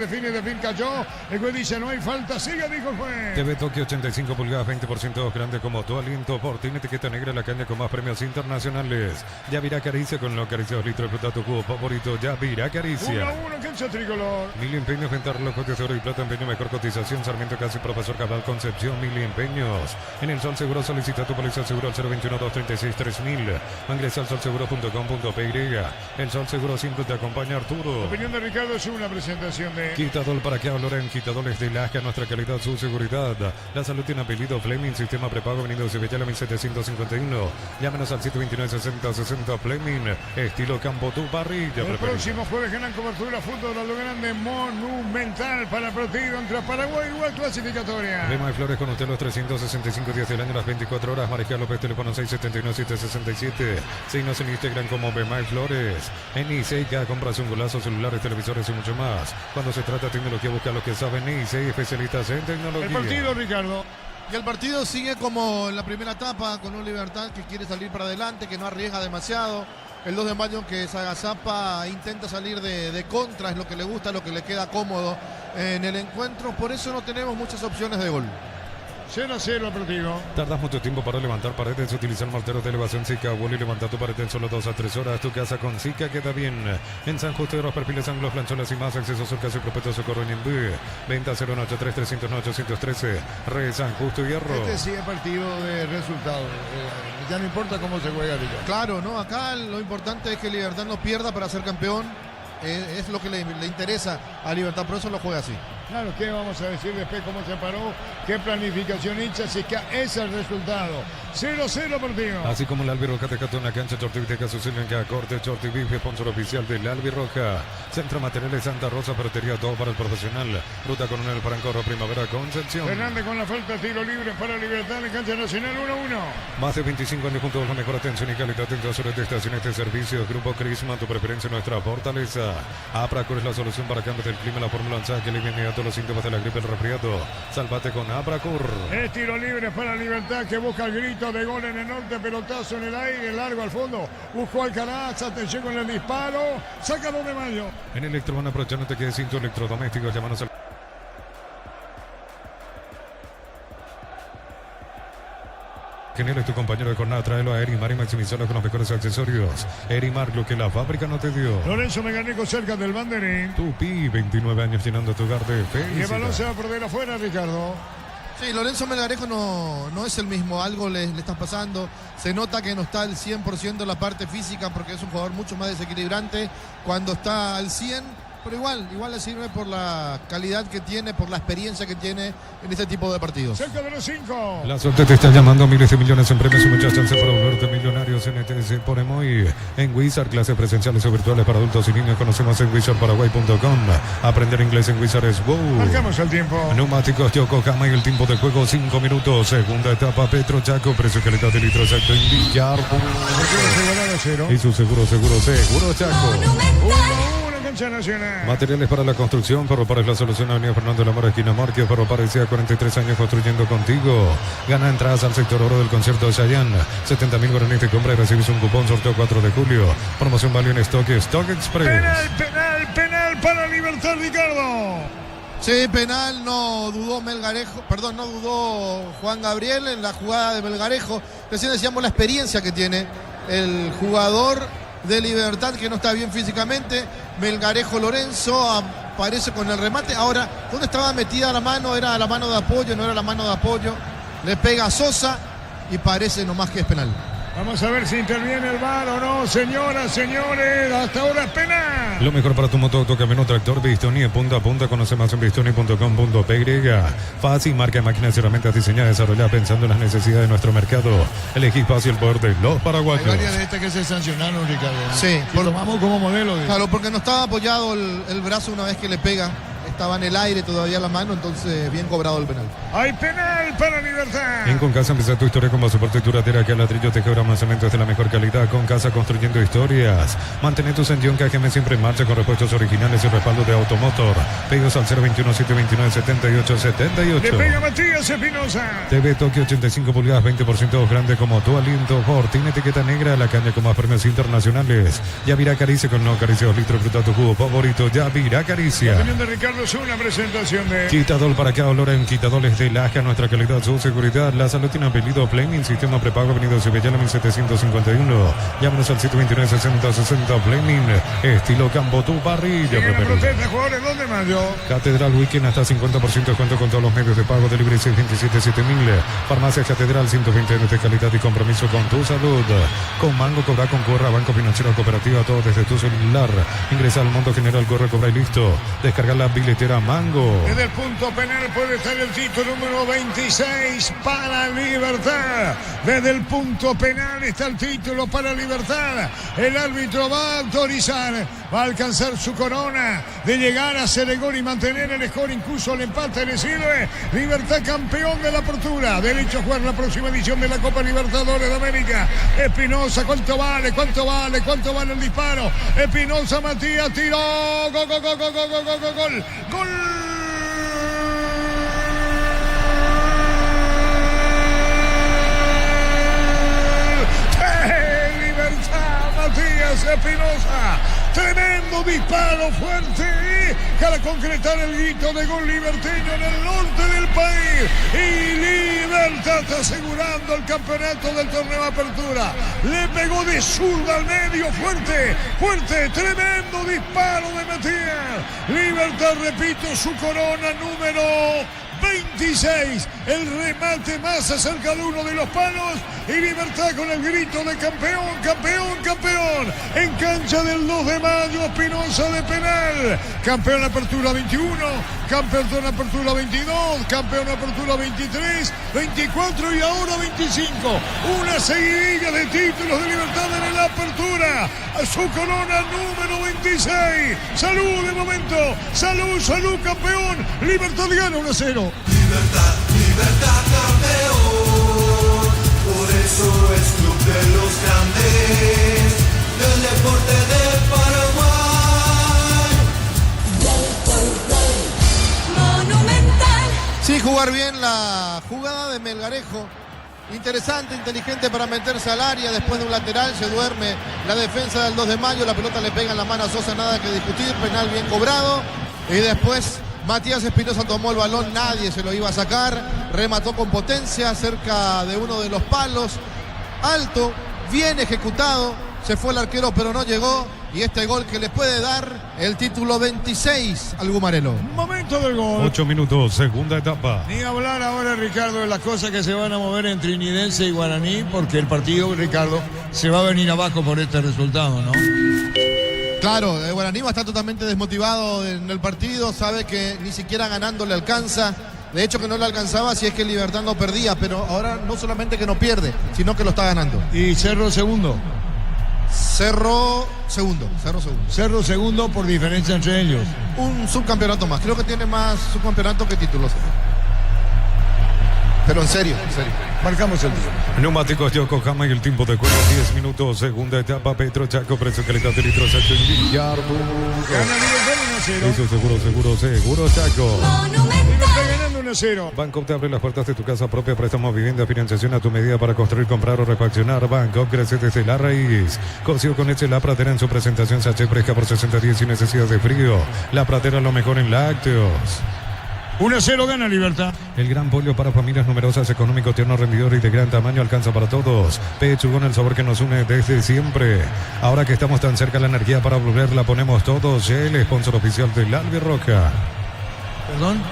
Speaker 4: cayó. El juez dice no hay falta, sigue, dijo el juez.
Speaker 9: TV Tokio 85 pulgadas, 20% grande como tu aliento. Por ti, etiqueta negra, la caña con más premios internacionales. Yavirá Caricia con los acariciados litros de tu cubo favorito. Yavirá Caricia.
Speaker 4: 1-1, cancha tricolor.
Speaker 9: Mil empeños, venta relojes de oro y plata, empeño, mejor cotización. Sarmiento Casi, Profesor Cabral, Concepción, Mil empeños. En el Sol Seguro solicita tu póliza seguro al 021-236-3000. Ingresa al solseguro.com.pe. El Sol Seguro siempre te acompaña, Arturo.
Speaker 4: La opinión de Ricardo es una presentación de
Speaker 9: Quitadol. ¿Para qué hablar en Quitadoles de Laja? Nuestra calidad, su seguridad. La salud tiene apellido Fleming, sistema prepago, venido de Sevilla, 1751. Llámenos al 729-6060 Fleming. Estilo Campo, tu parrilla.
Speaker 4: El próximo jueves ganan cobertura fútbol a lo grande, monumental para el partido entre Paraguay, igual clasificatoria.
Speaker 9: Rema de Flores con usted los 365 días del año, las 24 horas. Mariscal López, teléfono 679-767. Signos en Instagram como Bema de Flores. En ICEICA compras un golazo, celulares, televisores y mucho más. Cuando se trata de tecnología, busca los que saben. ICEI, especialistas en tecnología.
Speaker 4: El partido, Ricardo.
Speaker 8: Y el partido sigue como en la primera etapa, con un Libertad que quiere salir para adelante, que no arriesga demasiado. El 2 de mayo que Sagazapa intenta salir de contra, es lo que le gusta, lo que le queda cómodo en el encuentro. Por eso no tenemos muchas opciones de gol.
Speaker 4: 0-0 el partido.
Speaker 9: Tardas mucho tiempo para levantar paredes, utilizar morteros de elevación Zika, Wally, levanta tu pared en solo 2 a 3 horas. Tu casa con Zika queda bien. En San Justo de los perfiles anglos, plancholas y más, acceso surcas y propeto socorro en Inbue. Venta 093-309-813. Re San Justo y Hierro.
Speaker 4: Este sí es partido de resultado. Ya no importa cómo se juega, Ricardo.
Speaker 8: Claro, ¿no? Acá lo importante es que Libertad no pierda para ser campeón. Es lo que le interesa a Libertad, por eso lo juega así.
Speaker 4: Claro, ¿qué vamos a decir después? ¿Cómo se paró? ¿Qué planificación hecha? Así que ese es el resultado. 0-0 partido.
Speaker 9: Así como el Albirroja te cató en la cancha, Chortiviteca, Susilenca, Corte, Chortivive, sponsor oficial del Albirroja. Centro Materiales Santa Rosa, Ferretería, todo para el profesional. Ruta Coronel Franco, Primavera, Concepción.
Speaker 4: Fernández con la falta, tiro libre para Libertad en cancha nacional, 1-1.
Speaker 9: Más de 25 años juntos con la mejor atención y calidad en todas las estaciones de servicios. Grupo Crisma, tu preferencia, nuestra fortaleza. Apracur es la solución para cambios del clima, la fórmula lanzada que alivia inmediato los síntomas de la gripe, el resfriado. Sálvate con Apracur.
Speaker 4: Es tiro libre para Libertad que busca el grito de gol en el norte, pelotazo en el aire, largo al fondo. Buscó Alcaraz, atención con el disparo. Saca 2 de mayo.
Speaker 9: En Electro van a aprovechar, no te quedes sin tu electrodoméstico. Llámanos al... Genial es tu compañero de jornada, tráelo a Erimar y maximizarlo con los mejores accesorios. Erimar, lo que la fábrica no te dio.
Speaker 4: Lorenzo Meganico cerca del banderín.
Speaker 9: Tupi, 29 años llenando tu hogar de felicidad.
Speaker 4: Y el balón se va a perder afuera, Ricardo.
Speaker 8: Sí, Lorenzo Melgarejo no es el mismo, algo le está pasando. Se nota que no está al 100% en la parte física porque es un jugador mucho más desequilibrante cuando está al 100%. Pero igual le sirve por la calidad que tiene, por la experiencia que tiene en este tipo de partidos.
Speaker 4: Cerca de los 5.
Speaker 9: La suerte te está llamando, miles de millones en premios y muchas chances para volverte millonarios en ETC por Emoy. En Wizard, clases presenciales o virtuales para adultos y niños. Conocemos en wizardparaguay.com. Aprender inglés en Wizard es wow.
Speaker 4: Marcamos el tiempo.
Speaker 9: Neumáticos Yokohama y el tiempo de juego 5 minutos. Segunda etapa Petro Chaco. Precio y calidad de litro exacto en Villar. Y su seguro Chaco.
Speaker 4: Nacional.
Speaker 9: Materiales para la construcción, Ferropar es la solución. Avenida Fernando de la Mora, esquina Márquez. Ferropar decía 43 años construyendo contigo. Gana entradas al sector oro del concierto de Chayanne. 70.000 guaraníes de compra y recibes un cupón. Sorteo 4 de julio. Promoción válido en Stock Express.
Speaker 4: Penal para Libertad, Ricardo.
Speaker 8: Sí, penal, no dudó Juan Gabriel en la jugada de Melgarejo. Recién decíamos la experiencia que tiene el jugador de Libertad, que no está bien físicamente. Melgarejo Lorenzo aparece con el remate. Ahora, ¿dónde estaba metida la mano? ¿Era la mano de apoyo? ¿No era la mano de apoyo? Le pega a Sosa y parece nomás que es penal.
Speaker 11: Vamos a ver si interviene el VAR o no, señoras, señores. Hasta ahora es penal.
Speaker 9: Lo mejor para tu moto, auto, camino, tractor, Bistoni de punta a punta. Conoce más en bistoni.com.py. Fácil, marca de máquinas y herramientas diseñadas y desarrolladas pensando en las necesidades de nuestro mercado. Elegí fácil el poder de los paraguayos.
Speaker 4: Hay varias de estas que se sancionaron, Ricardo, ¿no?
Speaker 8: Sí.
Speaker 4: Lo tomamos como modelo.
Speaker 8: Claro, porque no estaba apoyado el brazo una vez que le pega. Estaba en el aire todavía la mano, entonces bien cobrado el penal.
Speaker 11: Hay penal para Libertad.
Speaker 9: En Concasa empieza tu historia con soporte duradera que ladrillo, tejero, cemento es de la mejor calidad. Concasa construyendo historias. Mantén tu sentido en KGM siempre en marcha con repuestos originales y respaldo de Automotor. Pedidos al 021-729-7878.
Speaker 11: Le pega Matías Espinosa.
Speaker 9: TV Tokio 85 pulgadas, 20% grande como tu aliento. Ford tiene etiqueta negra, la caña con más premios internacionales. Yavirá Caricia con no Caricia 2 litros, fruta tu jugo favorito. Yavirá Caricia.
Speaker 11: La opinión de Ricardo es una presentación de
Speaker 9: Quitadol para cada olor en Quitadoles de Laja, nuestra calidad, su seguridad. La salud tiene apellido Fleming, sistema prepago, avenida Cibellana 1751. Llámanos al 729-6060 Fleming, estilo Campo, tu parrilla preferida.
Speaker 11: protesta, jugadores 2 de mayo.
Speaker 9: Catedral Weekend hasta 50% de descuento con todos los medios de pago, delivery 627-7000. Farmacia Catedral, 120 años de calidad y compromiso con tu salud. Con Mango, cobra con Corra, Banco Financiero Cooperativa, todo desde tu celular. Ingresa al Mundo General, corre, cobra y listo. Descarga la billetera Mango.
Speaker 11: Desde el punto penal puede estar el título número 26 para Libertad. Desde el punto penal está el título para Libertad. El árbitro va a autorizar, va a alcanzar su corona de llegar a hacer el gol y mantener el score, incluso el empate le sirve. Libertad campeón de la apertura, derecho a jugar la próxima edición de la Copa Libertadores de América. Espinosa, ¿cuánto vale? ¿Cuánto vale? ¿Cuánto vale el disparo? Espinosa, Matías, tiró, gol, gol, gol, gol, gol, gol, gol, gol, gol. Libertad, Matías Espinosa. Tremendo disparo fuerte para concretar el grito de gol liberteño en el norte del país. Y Libertad está asegurando el campeonato del torneo Apertura. Le pegó de zurda al medio, fuerte, fuerte, tremendo disparo de Matías. Libertad, repito, su corona número 26, el remate más cerca de uno de los palos y Libertad con el grito de campeón, campeón, campeón en cancha del 2 de mayo, Espinosa de penal, campeón apertura 21, campeón apertura 22, campeón apertura 23, 24 y ahora 25, una seguidilla de títulos de Libertad en la apertura, a su corona número 26, salud de momento, salud, salud campeón, Libertad gana 1-0.
Speaker 10: Libertad, Libertad campeón, por eso es club de los grandes, del deporte de Paraguay.
Speaker 12: Monumental.
Speaker 8: Sí, jugar bien la jugada de Melgarejo. Interesante, inteligente para meterse al área. Después de un lateral se duerme la defensa del 2 de mayo. La pelota le pega en la mano a Sosa, nada que discutir. Penal bien cobrado. Y después Matías Espinosa tomó el balón, nadie se lo iba a sacar. Remató con potencia cerca de uno de los palos. Alto, bien ejecutado. Se fue el arquero pero no llegó. Y este gol que le puede dar el título 26 al Gumarelo.
Speaker 11: Momento del gol.
Speaker 9: 8 minutos, segunda etapa.
Speaker 11: Ni hablar ahora, Ricardo, de las cosas que se van a mover en Trinidense y Guaraní, porque el partido, Ricardo, se va a venir abajo por este resultado, ¿no?
Speaker 8: Claro, el Guaraní va a estar totalmente desmotivado en el partido, sabe que ni siquiera ganando le alcanza. De hecho que no le alcanzaba si es que Libertad no perdía, pero ahora no solamente que no pierde, sino que lo está ganando.
Speaker 11: ¿Y Cerro segundo?
Speaker 8: Cerro segundo.
Speaker 11: Cerro segundo por diferencia entre ellos.
Speaker 8: Un subcampeonato más, creo que tiene más subcampeonato que títulos. Pero en serio.
Speaker 11: Marcamos el tiempo.
Speaker 9: Neumáticos Yokohama y el tiempo de juego 10 minutos, segunda etapa. Petro Chaco, precio calidad de litros Chaco en Villarburgo.
Speaker 11: Gana Libertad 1-0.
Speaker 9: Eso seguro Chaco.
Speaker 11: Libertad ganando 1-0.
Speaker 9: Banco te abre las puertas de tu casa propia, préstamos, vivienda, financiación a tu medida para construir, comprar o refaccionar. Banco crece desde la raíz. Cocido con leche La Pradera en su presentación sachet fresca por 60 días sin necesidad de frío. La Pradera lo mejor en lácteos.
Speaker 11: 1-0 gana Libertad.
Speaker 9: El gran pollo para familias numerosas, económico, tierno, rendidor y de gran tamaño, alcanza para todos. Pechugón, el sabor que nos une desde siempre. Ahora que estamos tan cerca, la energía para volver la ponemos todos. El sponsor oficial del Albirroja.
Speaker 2: Perdón.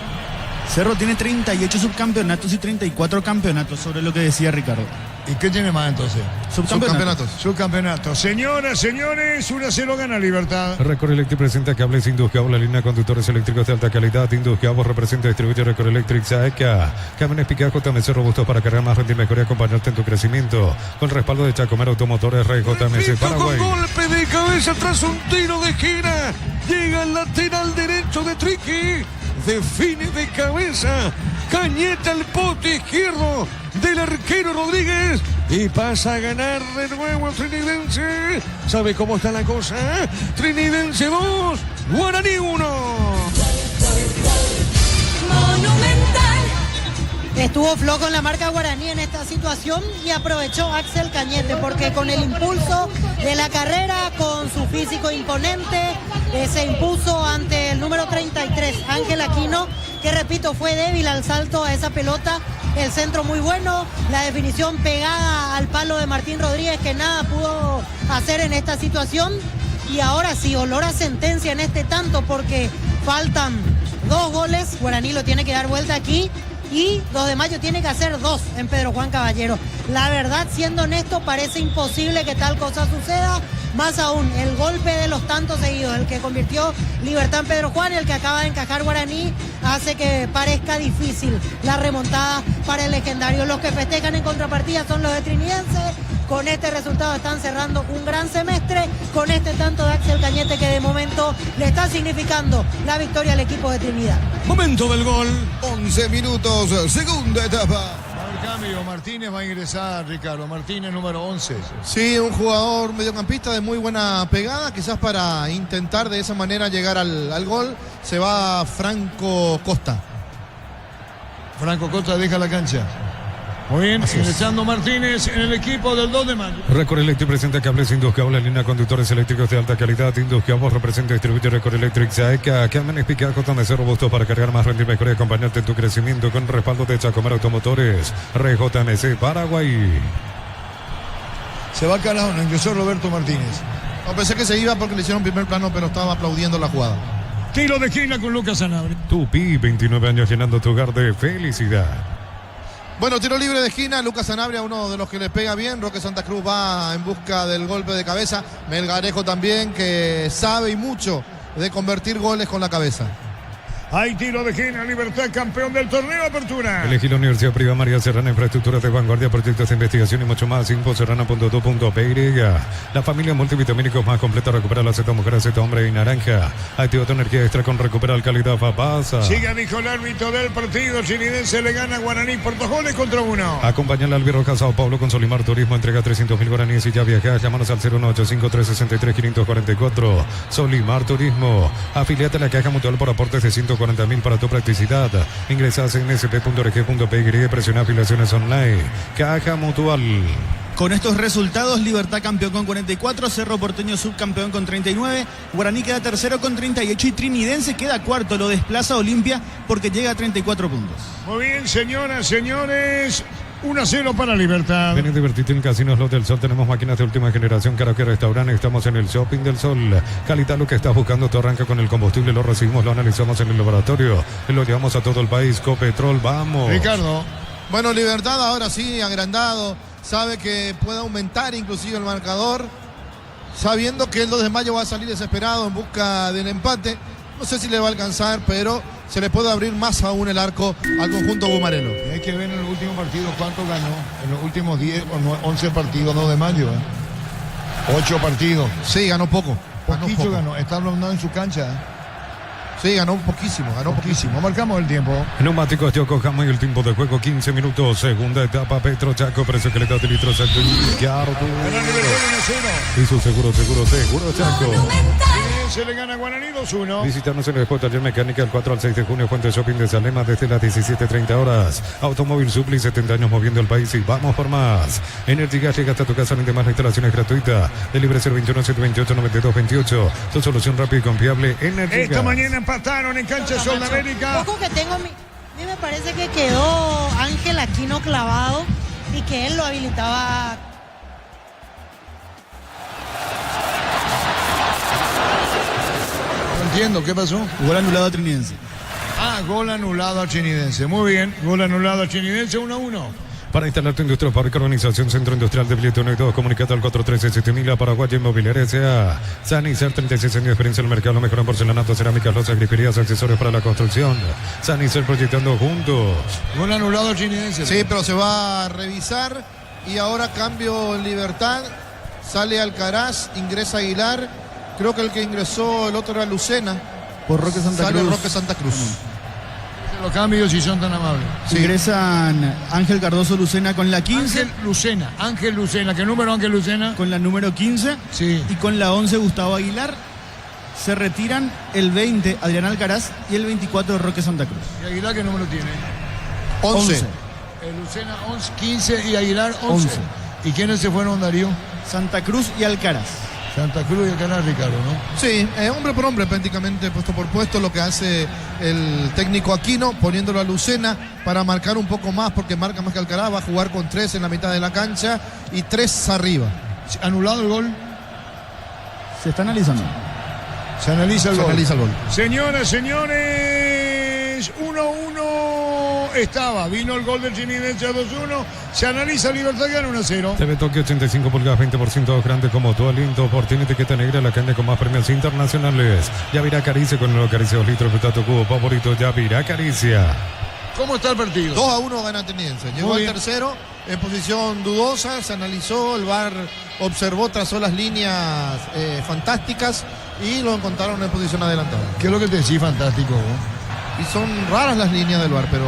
Speaker 2: Cerro tiene 38 subcampeonatos y 34 campeonatos, sobre lo que decía Ricardo.
Speaker 11: ¿Y qué tiene más entonces?
Speaker 4: Subcampeonatos. Señoras, señores, 1-0 gana Libertad.
Speaker 9: Record Electric presenta cables Induscabo, la línea de conductores eléctricos de alta calidad. Induscabo representa y distribuye Record Electric SAECA. Camiones Picajo JMC robustos para cargar más rendimiento y mejor y acompañarte en tu crecimiento. Con respaldo de Chacomar Automotores RJMC Paraguay.
Speaker 11: Con golpe de cabeza tras un tiro de esquina. Llega el lateral derecho de Triqui. Define de cabeza. Cañete al poste izquierdo del arquero Rodríguez. Y pasa a ganar de nuevo el Trinidense. ¿Sabe cómo está la cosa? Trinidense 2, Guaraní 1.
Speaker 12: Estuvo flojo en la marca Guaraní en esta situación y aprovechó Axel Cañete porque con el impulso de la carrera, con su físico imponente, se impuso ante el número 33, Ángel Aquino, que repito, fue débil al salto a esa pelota. El centro muy bueno, la definición pegada al palo de Martín Rodríguez, que nada pudo hacer en esta situación. Y ahora sí, olor a sentencia en este tanto porque faltan 2 goles. Guaraní lo tiene que dar vuelta aquí. Y 2 de mayo tiene que hacer 2 en Pedro Juan Caballero. La verdad, siendo honesto, parece imposible que tal cosa suceda. Más aún, el golpe de los tantos seguidos, el que convirtió Libertad en Pedro Juan, el que acaba de encajar Guaraní, hace que parezca difícil la remontada para el legendario. Los que festejan en contrapartida son los de Trinidense. Con este resultado están cerrando un gran semestre, con este tanto de Axel Cañete que de momento le está significando la victoria al equipo de Trinidad.
Speaker 11: Momento del gol.
Speaker 8: 11 minutos, segunda etapa.
Speaker 4: Al cambio, Martínez va a ingresar, Ricardo. Martínez, número 11.
Speaker 8: Sí, un jugador mediocampista de muy buena pegada, quizás para intentar de esa manera llegar al gol. Se va Franco Costa.
Speaker 4: Franco Costa deja la cancha. Muy bien, ingresando Martínez en el equipo del 2 de mayo.
Speaker 9: Record Electric presenta cables Induscabo, la línea de conductores eléctricos de alta calidad. Induscabo representa y distribuye Record Electric SAECA. Camiones Picajo JMC robustos para cargar más rendimiento y mejor y acompañarte en tu crecimiento. Con respaldo de Chacomar Automotores RJMC Paraguay.
Speaker 4: Se va Calahona, ingresó Roberto Martínez.
Speaker 8: No, pensé que se iba porque le hicieron primer plano, pero estaba aplaudiendo la jugada.
Speaker 4: Tiro de esquina con Lucas Sanabria.
Speaker 9: Tupi, 29 años llenando tu hogar de felicidad.
Speaker 8: Bueno, tiro libre de esquina, Lucas Sanabria, uno de los que le pega bien. Roque Santa Cruz va en busca del golpe de cabeza. Melgarejo también, que sabe y mucho de convertir goles con la cabeza.
Speaker 4: Hay tiro de esquina, Libertad, campeón del torneo Apertura.
Speaker 9: Elegí la Universidad Privada María Serrana, infraestructuras de vanguardia, proyectos de investigación y mucho más. Infoserrana.do.py. La familia multivitamínicos más completa. Recupera la Z mujer, Z hombre y naranja. Activa tu energía extra con Recuperal Calidad Fapasa.
Speaker 4: Siga, dijo el árbitro del partido. Trinidense le gana a Guaraní por 2 goles contra 1.
Speaker 9: Acompaña al Albirroja Sao Paulo con Solimar Turismo. Entrega 300.000 guaraníes y ya viajas. Llámanos al 0185363-544. Solimar Turismo. Afiliate a la Caja Mutual por aportes de 140.000 para tu practicidad. Ingresas en sp.org.py, presiona afiliaciones online. Caja Mutual.
Speaker 2: Con estos resultados, Libertad campeón con 44, Cerro Porteño subcampeón con 39, Guaraní queda tercero con 38 y Trinidense queda cuarto, lo desplaza Olimpia porque llega a 34 puntos.
Speaker 4: Muy bien, señoras, señores. 1-0 para Libertad.
Speaker 9: Ven y divertirte en Casinos Los del Sol. Tenemos máquinas de última generación, karaoke, restaurante. Estamos en el Shopping del Sol. Calidad, lo que estás buscando. Todo arranca con el combustible. Lo recibimos, lo analizamos en el laboratorio. Y lo llevamos a todo el país. Copetrol, vamos.
Speaker 4: Ricardo.
Speaker 8: Bueno, Libertad ahora sí, agrandado. Sabe que puede aumentar inclusive el marcador. Sabiendo que el 2 de mayo va a salir desesperado en busca del empate. No sé si le va a alcanzar, pero se le puede abrir más aún el arco al conjunto bumarelo.
Speaker 4: Hay que ver en el último partido cuánto ganó. En los últimos 10 o 11 partidos, 2 de mayo. 8 partidos.
Speaker 8: Sí, ganó poco.
Speaker 4: Poquito ganó. Está hablando en su cancha.
Speaker 8: Sí, ganó poquísimo,
Speaker 4: Marcamos el tiempo.
Speaker 9: Neumáticos Yokohama y el tiempo de juego 15 minutos. Segunda etapa, Petro Chaco, precio que le da de litros a Ricardo. Y su seguro Chaco.
Speaker 4: Se le gana a Guaraní 2-1.
Speaker 9: Visitarnos en el Expo Taller Mecánica el 4 al 6 de junio, Fuente Shopping de Salema desde las 17:30 horas. Automóvil Supli, 70 años moviendo el país y vamos por más. Energy Gas llega hasta tu casa, ni demás, la instalación es gratuita. Delibre 021-728-9228. Tu solución rápida y confiable, Energy
Speaker 4: Esta
Speaker 9: Gas.
Speaker 4: mañana empataron en cancha Sol de América.
Speaker 12: Ojo que tengo, a mí me parece que quedó Ángel Aquino clavado y que él lo habilitaba.
Speaker 4: No entiendo, ¿qué pasó?
Speaker 2: Gol anulado a Trinidense.
Speaker 4: Gol anulado a Trinidense. Muy bien, gol anulado a Trinidense, 1-1.
Speaker 9: Para instalar tu industria, para organización Centro Industrial de Billete 1 y 2, comunicate al 413-7000 a Paraguay Inmobiliaria S.A. Sanicer, 36 años de experiencia en el mercado, lo mejor en porcelanato, cerámicas, losas, griferías, accesorios para la construcción. Sanicer, proyectando juntos.
Speaker 4: Gol anulado al Trinidad.
Speaker 8: Sí, pero se va a revisar y ahora cambio en Libertad. Sale Alcaraz, ingresa Aguilar. Creo que el que ingresó el otro era Lucena.
Speaker 2: Por Roque Santa
Speaker 8: Sale
Speaker 2: Cruz.
Speaker 8: Roque Santa Cruz.
Speaker 4: Los cambios si son tan amables.
Speaker 2: Sí. Ingresan Ángel Cardoso Lucena con la 15.
Speaker 4: Ángel Lucena. ¿Qué número Ángel Lucena?
Speaker 2: Con la número 15.
Speaker 4: Sí.
Speaker 2: Y con la 11 Gustavo Aguilar. Se retiran el 20 Adrián Alcaraz y el 24 Roque Santa Cruz.
Speaker 4: ¿Y Aguilar qué número tiene?
Speaker 8: 11.
Speaker 4: Lucena 11, 15 y Aguilar 11. ¿Y quiénes se fueron, Darío?
Speaker 2: Santa Cruz y Alcaraz.
Speaker 4: Santa Cruz y Alcaraz, Ricardo, ¿no?
Speaker 8: Sí, hombre por hombre, prácticamente puesto por puesto, lo que hace el técnico Aquino, poniéndolo a Lucena para marcar un poco más, porque marca más que Alcaraz, va a jugar con 3 en la mitad de la cancha y 3 arriba.
Speaker 4: ¿Anulado el gol?
Speaker 2: Se está analizando.
Speaker 4: Se analiza el gol.
Speaker 11: Señoras, señores, 1-1 estaba. Vino el gol del Chinidense a 2-1. Se analiza Libertad, gana 1-0.
Speaker 9: TV Tokio 85 pulgadas, 20% grande como tu aliento. Por tiene etiqueta negra, la caña con más premios internacionales. Yavirá Caricia con el Caricia 2 litros, tu cubo favorito. Yavirá Caricia.
Speaker 4: ¿Cómo está el partido?
Speaker 8: 2-1 gana Ateniense. Llegó al tercero en posición dudosa, se analizó, el VAR observó, trazó las líneas fantásticas y lo encontraron en posición adelantada.
Speaker 4: ¿Qué es lo que te decís fantástico?
Speaker 8: Y son raras las líneas del VAR, pero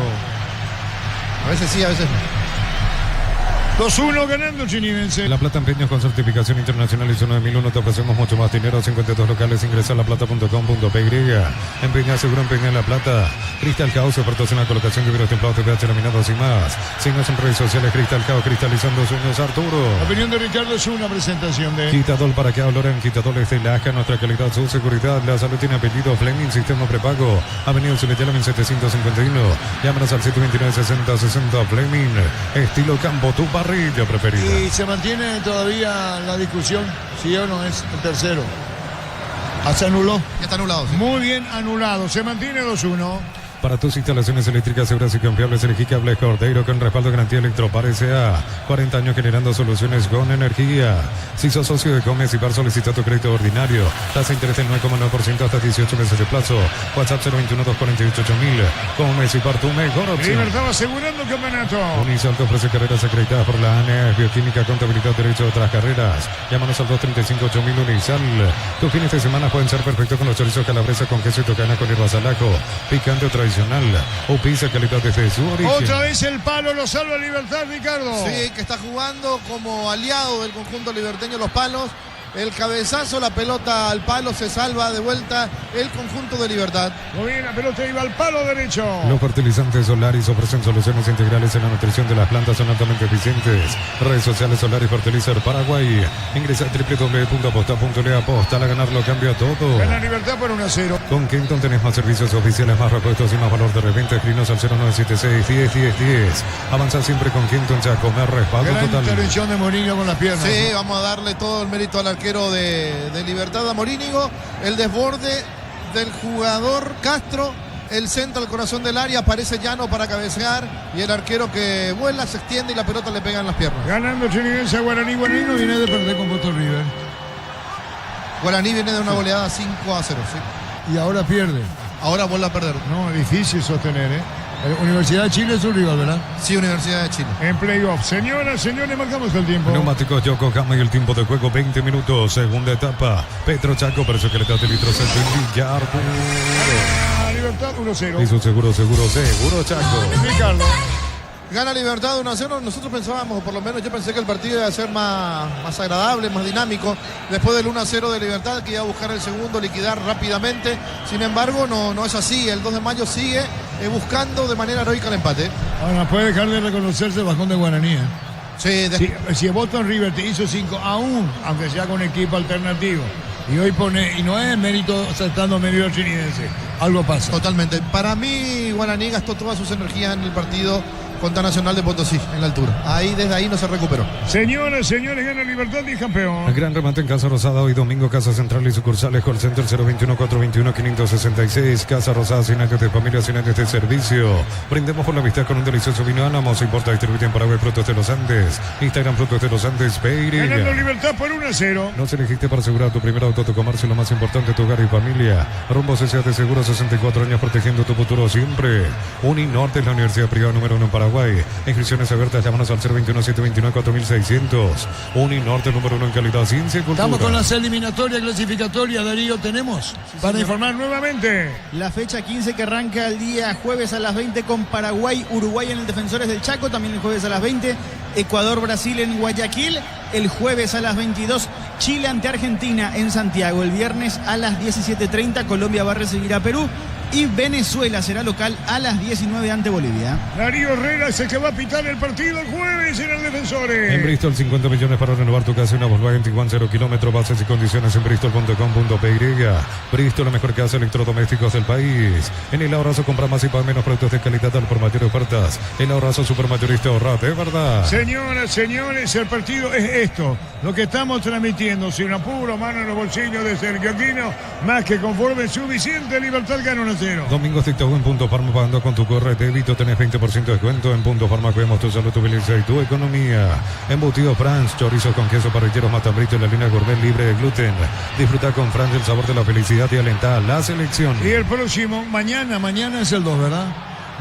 Speaker 8: a veces sí, a veces no.
Speaker 11: 2-1 ganando el Chinidense.
Speaker 9: La Plata Empeños con certificación internacional ISO 9001. Te ofrecemos mucho más dinero. 52 locales. Ingresa a laplata.com.py. Empeña seguro, empeña en La Plata. Cristal Caos, ofertas en la colocación de vidrios templados, TPH laminados y más. Signos en redes sociales. Cristal Caos, cristalizando sueños, Arturo.
Speaker 11: La opinión de Ricardo es una presentación de
Speaker 9: Quitadol, para que hablar Quitadol es de Laja. Nuestra calidad, su seguridad. La salud tiene apellido. Fleming, sistema prepago. Avenida Zuletea 1751. Llámanos al 729-6060. Fleming. Estilo Campo, tu parrilla preferida.
Speaker 4: Y se mantiene todavía la discusión si o no es el tercero. ¿Se anuló?
Speaker 8: Ya está anulado. Sí.
Speaker 11: Muy bien anulado. Se mantiene 2-1.
Speaker 9: Para tus instalaciones eléctricas seguras y confiables, elegí Cables Cordeiro con respaldo de garantía Electropar S.A. 40 años generando soluciones con energía. Si sos socio de Comes y Par, solicita tu crédito ordinario. Tasa de interés del 9,9% hasta 18 meses de plazo. WhatsApp 021-248-8000. Comes y Par, tu mejor opción.
Speaker 11: Libertad asegurando el campeonato.
Speaker 9: Unisal te ofrece carreras acreditadas por la ANEA, Bioquímica, Contabilidad, Derecho a otras carreras. Llámanos al 235-8000 Unisal. Tus fines de semana pueden ser perfectos con los chorizos calabresa con queso y tocana con hierbas al ajo. Picante o tradicional. O pizza calidad desde su origen.
Speaker 11: Otra vez el palo lo salva Libertad, Ricardo.
Speaker 8: Sí, que está jugando como aliado del conjunto liberteño Los Palos. El cabezazo, la pelota al palo, se salva de vuelta el conjunto de Libertad.
Speaker 11: Muy bien, la pelota iba al palo derecho.
Speaker 9: Los fertilizantes Solaris ofrecen soluciones integrales en la nutrición de las plantas, son altamente eficientes. Redes sociales Solaris Fertilizer Paraguay. Ingresa a www.aposta.le. Aposta a ganar, lo cambia todo.
Speaker 11: Gana Libertad por 1-0.
Speaker 9: Con Kenton tenés más servicios oficiales, más repuestos y más valor de reventa. Escrinos al 0976-10-10-10. Avanza siempre con Kenton, ya comer respaldo
Speaker 4: Gran
Speaker 9: total.
Speaker 4: intervención de Morillo con las piernas.
Speaker 8: Sí, vamos a darle todo el mérito al arquero de Libertad, a Morínigo. El desborde del jugador Castro, el centro al corazón del área, aparece llano para cabecear y el arquero que vuela, se extiende y la pelota le pega en las piernas.
Speaker 11: Ganando Chinidense a Guaraní. Guaraní no viene de perder con Puerto River.
Speaker 8: Guaraní viene de una goleada 5-0, sí.
Speaker 4: Y ahora pierde.
Speaker 8: Ahora vuelve a perder.
Speaker 11: No, difícil sostener, ¿eh?
Speaker 4: Universidad de Chile es su rival, ¿verdad?
Speaker 8: Sí, Universidad de Chile.
Speaker 11: En playoff. Señoras, señores, marcamos el tiempo.
Speaker 9: Neumáticos Yokohama y el tiempo de juego 20 minutos. Segunda etapa. Petro Chaco, pero que le da de litros en Villa Arturo.
Speaker 11: Libertad 1-0.
Speaker 9: Hizo seguro Chaco.
Speaker 11: Ricardo.
Speaker 8: Gana Libertad 1-0. Nosotros pensábamos, o por lo menos yo pensé que el partido iba a ser más agradable, más dinámico. Después del 1-0 de Libertad, que iba a buscar el segundo, liquidar rápidamente. Sin embargo, no es así. El 2 de mayo sigue buscando de manera heroica el empate.
Speaker 4: Ahora puede dejar de reconocerse el bajón de Guaraní.
Speaker 8: Sí,
Speaker 4: si Boston River te hizo 5 aún, aunque sea con equipo alternativo, y hoy pone, y no es mérito estando medio chinidense, algo pasa.
Speaker 8: Totalmente. Para mí, Guaraní gastó todas sus energías en el partido contra Nacional de Potosí en la altura. Desde ahí no se recuperó.
Speaker 11: Señoras, señores, gana Libertad y campeón.
Speaker 9: El gran remate en Casa Rosada hoy domingo, Casa Central y sucursales, call center 021-421-566. Casa Rosada, 100 años de familia, 100 años de servicio. Brindemos por la amistad con un delicioso vino Álamos. Importa y distribuye en Paraguay Frutos de los Andes. Instagram Frutos de los Andes, Peirig.
Speaker 11: Ganando Libertad por 1-0.
Speaker 9: Nos elegiste para asegurar tu primer auto, tu comercio, lo más importante, tu hogar y familia. Rumbo CCA de Seguro, 64 años protegiendo tu futuro siempre. Uninorte es la universidad privada número 1 en Paraguay. Inscripciones abiertas, llámanos al 021-729-4600. Uninorte número 1 en calidad, ciencia y cultura.
Speaker 4: Estamos con las eliminatorias clasificatorias, Darío, tenemos para informar nuevamente.
Speaker 2: La fecha 15 que arranca el día jueves a las 20 con Paraguay, Uruguay en el Defensores del Chaco, también el jueves a las 20, Ecuador, Brasil en Guayaquil, el jueves a las 22, Chile ante Argentina en Santiago, el viernes a las 17:30, Colombia va a recibir a Perú y Venezuela será local a las 19 ante Bolivia.
Speaker 11: Darío Herrera es el que va a pitar el partido el jueves en el Defensores.
Speaker 9: En Bristol, 50 millones para renovar tu casa, una Volkswagen Tiguan 0 kilómetros, bases y condiciones en bristol.com.py. Bristol, la mejor casa de electrodomésticos del país. En el Ahorrazo compra más y paga menos productos de calidad al por mayor ofertas. El Ahorrazo supermayorista ahorra, de verdad.
Speaker 11: Señoras, señores, el partido es esto. Lo que estamos transmitiendo, sin apuro, mano en los bolsillos de Sergio Aquino, más que conforme, suficiente. Libertad gana 1-0.
Speaker 9: Domingos TikTok en Punto Farma, pagando con tu corre débito, tenés 20% de descuento. En Punto Farma cuidamos tu salud, tu belleza y tu economía. Embutido Franz, chorizos con queso, parrilleros, matambrito en la línea gourmet libre de gluten. Disfruta con Franz el sabor de la felicidad y alenta la selección.
Speaker 11: Y el próximo, mañana es el 2, ¿verdad?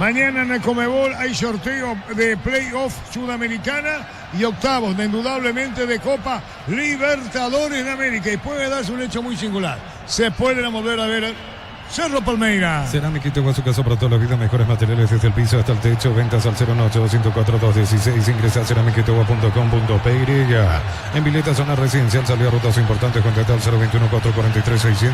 Speaker 11: Mañana en el Comebol hay sorteo de playoff sudamericana y octavos, indudablemente, de Copa Libertadores de América. Y puede darse un hecho muy singular. Se pueden volver a ver Cerro Palmeira.
Speaker 9: Cerámica Itegua, su casa para toda la vida, mejores materiales desde el piso hasta el techo. Ventas al 018-104-216. Ingresa a cerámicaitegua.com.py. En Vileta, zona residencial, salida a rutas importantes, contacta al 021-443-600.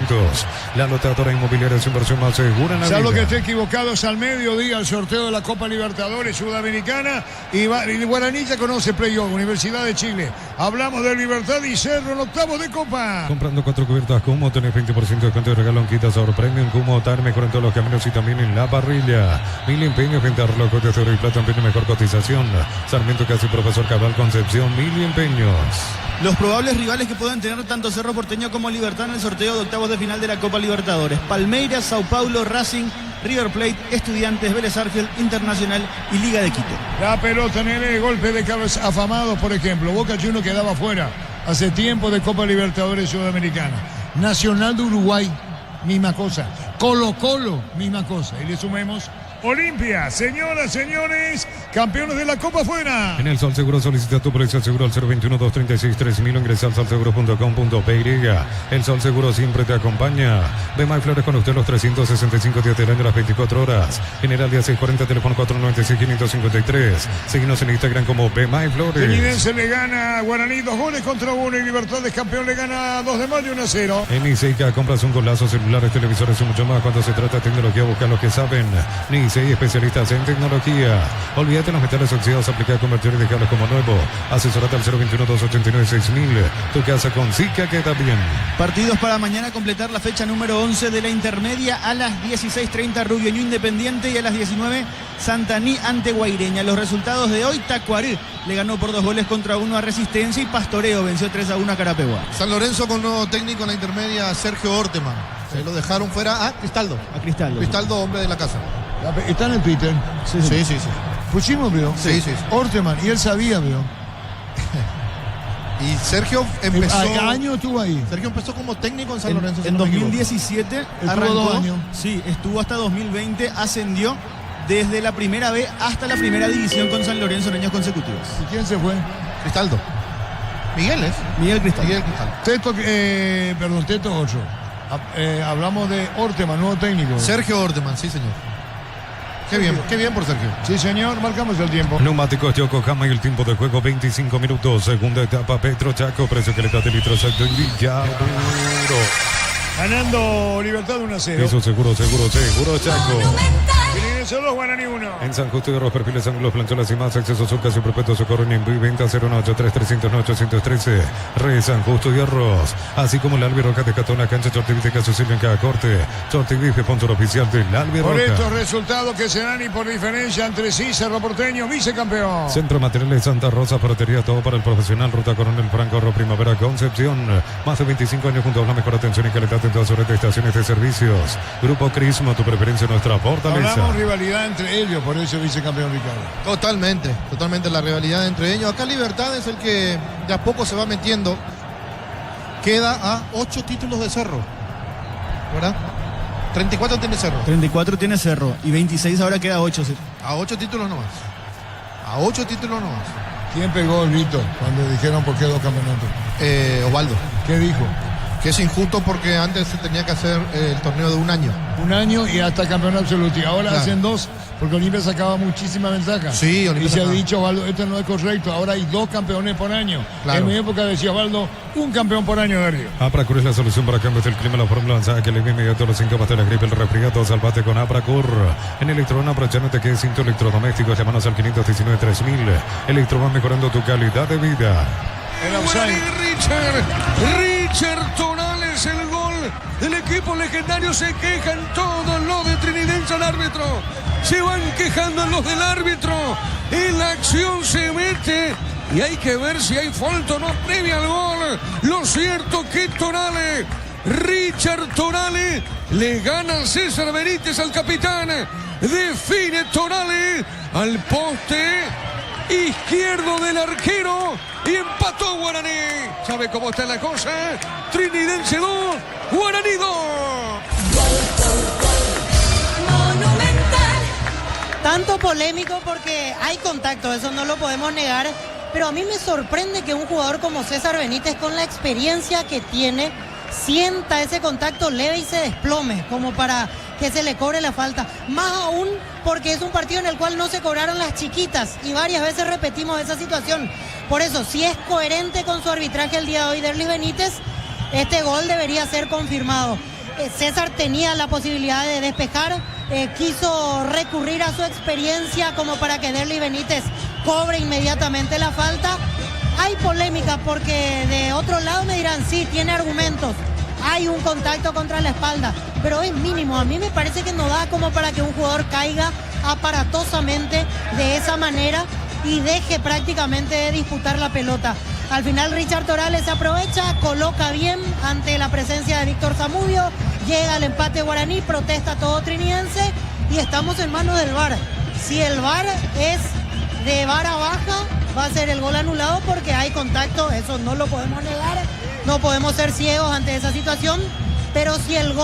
Speaker 9: La lotadora inmobiliaria es su inversión más segura en la vida.
Speaker 11: Salvo que esté equivocado, es al mediodía el sorteo de la Copa Libertadores Sudamericana. Y Guaraní ya conoce playoff, Universidad de Chile. Hablamos de Libertad y Cerro en octavos de Copa.
Speaker 9: Comprando 4 cubiertas Cumo, tenés 20% de descuento de regalo en quitas ahora premium. Cumo, estar mejor en todos los caminos y también en la parrilla. Mil empeños, pintar relojes de oro y plata, empeño, mejor cotización. Sarmiento Casi, Profesor Cabral, Concepción, Mil empeños.
Speaker 2: Los probables rivales que puedan tener tanto Cerro Porteño como Libertad en el sorteo de octavos de final de la Copa Libertadores: Palmeiras, Sao Paulo, Racing, River Plate, Estudiantes, Vélez Sarsfield, Internacional y Liga de Quito.
Speaker 11: La pelota en el golpe de cabeza afamados, por ejemplo. Boca Juniors quedaba fuera hace tiempo de Copa Libertadores Sudamericana. Nacional de Uruguay, misma cosa. Colo-Colo, misma cosa. Y le sumemos Olimpia. Señoras, señores, campeones de la Copa fuera.
Speaker 9: En el Sol Seguro solicita tu precio seguro al 021-236-3000 o ingresa al solseguro.com.py. El Sol Seguro siempre te acompaña. Bemay Flores con usted los 365 días del año, las 24 horas. General día 640, teléfono 496-553. Seguimos en Instagram como Bemay Flores.
Speaker 11: Fluminense le gana a Guaraní 2-1 y Libertad de campeón le gana 2 de mayo 1-0.
Speaker 9: En Iseica compras un golazo, celulares, televisores y mucho más. Cuando se trata de tecnología, busca los que saben. Nisei, especialistas en tecnología. Olvídate los metales oxidados, aplicar, convertir y dejarlos como nuevo. Asesorate al 021-289-6000. Tu casa con Sica queda bien.
Speaker 2: Partidos para mañana completar la fecha número 11 de la intermedia. A las 16:30 Rubioño Independiente y a las 19 Santaní ante Guaireña. Los resultados de hoy: Tacuarí le ganó por 2-1 a Resistencia y Pastoreo venció 3-1 a Carapeguá.
Speaker 8: San Lorenzo con nuevo técnico en la intermedia, Sergio Orteman. Se lo dejaron fuera a Cristaldo. Cristaldo, hombre de la casa.
Speaker 11: Está en el Twitter.
Speaker 8: Sí.
Speaker 11: Pusimos, veo.
Speaker 8: Sí.
Speaker 11: Orteman, y él sabía, veo.
Speaker 8: Y Sergio empezó.
Speaker 11: ¿Qué año estuvo ahí?
Speaker 8: Sergio empezó como técnico en San Lorenzo.
Speaker 2: En 2017 arrancó.
Speaker 11: 2 años.
Speaker 2: Sí, estuvo hasta 2020, ascendió desde la primera B hasta la primera división con San Lorenzo en años consecutivos.
Speaker 11: ¿Y quién se fue?
Speaker 8: Cristaldo. Miguel Cristaldo.
Speaker 11: Teto 8. Hablamos de Orteman, nuevo técnico.
Speaker 8: Sergio Orteman, sí, señor. Qué bien por Sergio.
Speaker 11: Sí, señor, marcamos el tiempo.
Speaker 9: Neumáticos Yokohama y el tiempo de juego 25 minutos. Segunda etapa, Petro Chaco, precio que le da de litro exacto en Villaduro.
Speaker 11: Ganando Libertad 1-0.
Speaker 9: Eso seguro, Chaco.
Speaker 4: Concepción 2, Guaraní 1.
Speaker 9: En San Justo de los perfiles, ángulos, plancholas y más, acceso a Surca, su perpetuo socorro en envío y venta 093-309-813. Re San Justo de Arroz. Así como el Albirroca de Catona, cancha Chortiviteca, su en cada corte. Chortivife, sponsor oficial del Albirroca.
Speaker 4: Por estos resultados que se dan y por diferencia entre sí, Cerro Porteño, vicecampeón.
Speaker 9: Centro Materiales Santa Rosa, ferretería, todo para el profesional. Ruta Coronel Franco, Ro Primavera, Concepción. Más de 25 años junto a la mejor atención y calidad en todas sus redes de estaciones de servicios. Grupo Crisma, tu preferencia, nuestra fortaleza.
Speaker 4: Hablamos rivalidad entre ellos, por eso vicecampeón Ricardo.
Speaker 8: Totalmente la rivalidad entre ellos. Acá Libertad es el que de a poco se va metiendo. Queda a 8 títulos de Cerro, ¿verdad? 34 tiene Cerro.
Speaker 2: 34 tiene Cerro y 26 ahora queda 8. ¿Sí?
Speaker 8: A 8 títulos nomás. A 8 títulos nomás.
Speaker 4: ¿Quién pegó el grito cuando dijeron por qué 2 campeonatos?
Speaker 8: Osvaldo.
Speaker 4: ¿Qué dijo?
Speaker 8: Que es injusto porque antes se tenía que hacer el torneo de un año.
Speaker 4: Un año y hasta el campeonato absoluto. Y ahora
Speaker 8: Claro.
Speaker 4: hacen 2 porque Olimpia sacaba muchísima ventaja.
Speaker 8: Sí, Olimpia
Speaker 4: y se ha
Speaker 8: sacaba.
Speaker 4: dicho, Osvaldo, esto no es correcto. Ahora hay 2 campeones por año.
Speaker 8: Claro.
Speaker 4: En mi época decía Osvaldo, un campeón por año de Río.
Speaker 9: Apracur es la solución para cambios del clima, la fórmula lanzada que alivia inmediato los síntomas de la gripe, el resfriado. Salvate con Apracur. En Electroban, aprovechándote que es cinto electrodomésticos, llámanos al 519-3000. Electroban, mejorando tu calidad de vida.
Speaker 11: Richard Torales, el gol del equipo legendario. Se quejan todos los de Trinidad al árbitro. Se van quejando los del árbitro. En la acción se mete y hay que ver si hay falta o no previa al gol. Lo cierto que Torales, Richard Torales, le gana a César Benítez al capitán. Define Torales al poste izquierdo del arquero y empató Guaraní. ¿Sabe cómo está la cosa? Trinidense 2, Guaraní 2.
Speaker 12: Tanto polémico porque hay contacto, eso no lo podemos negar, pero a mí me sorprende que un jugador como César Benítez, con la experiencia que tiene, sienta ese contacto leve y se desplome como para que se le cobre la falta. Más aún porque es un partido en el cual no se cobraron las chiquitas y varias veces repetimos esa situación. Por eso, si es coherente con su arbitraje el día de hoy, Derlis Benítez, este gol debería ser confirmado. César tenía la posibilidad de despejar, quiso recurrir a su experiencia como para que Derlis Benítez cobre inmediatamente la falta. Hay polémica porque de otro lado me dirán, sí, tiene argumentos. Hay un contacto contra la espalda, pero es mínimo. A mí me parece que no da como para que un jugador caiga aparatosamente de esa manera y deje prácticamente de disputar la pelota. Al final Richard Torales se aprovecha, coloca bien ante la presencia de Víctor Zamudio, llega al empate Guaraní, protesta todo trinidense y estamos en manos del VAR. Si el VAR es de vara baja, va a ser el gol anulado porque hay contacto, eso no lo podemos negar, no podemos ser ciegos ante esa situación, pero si el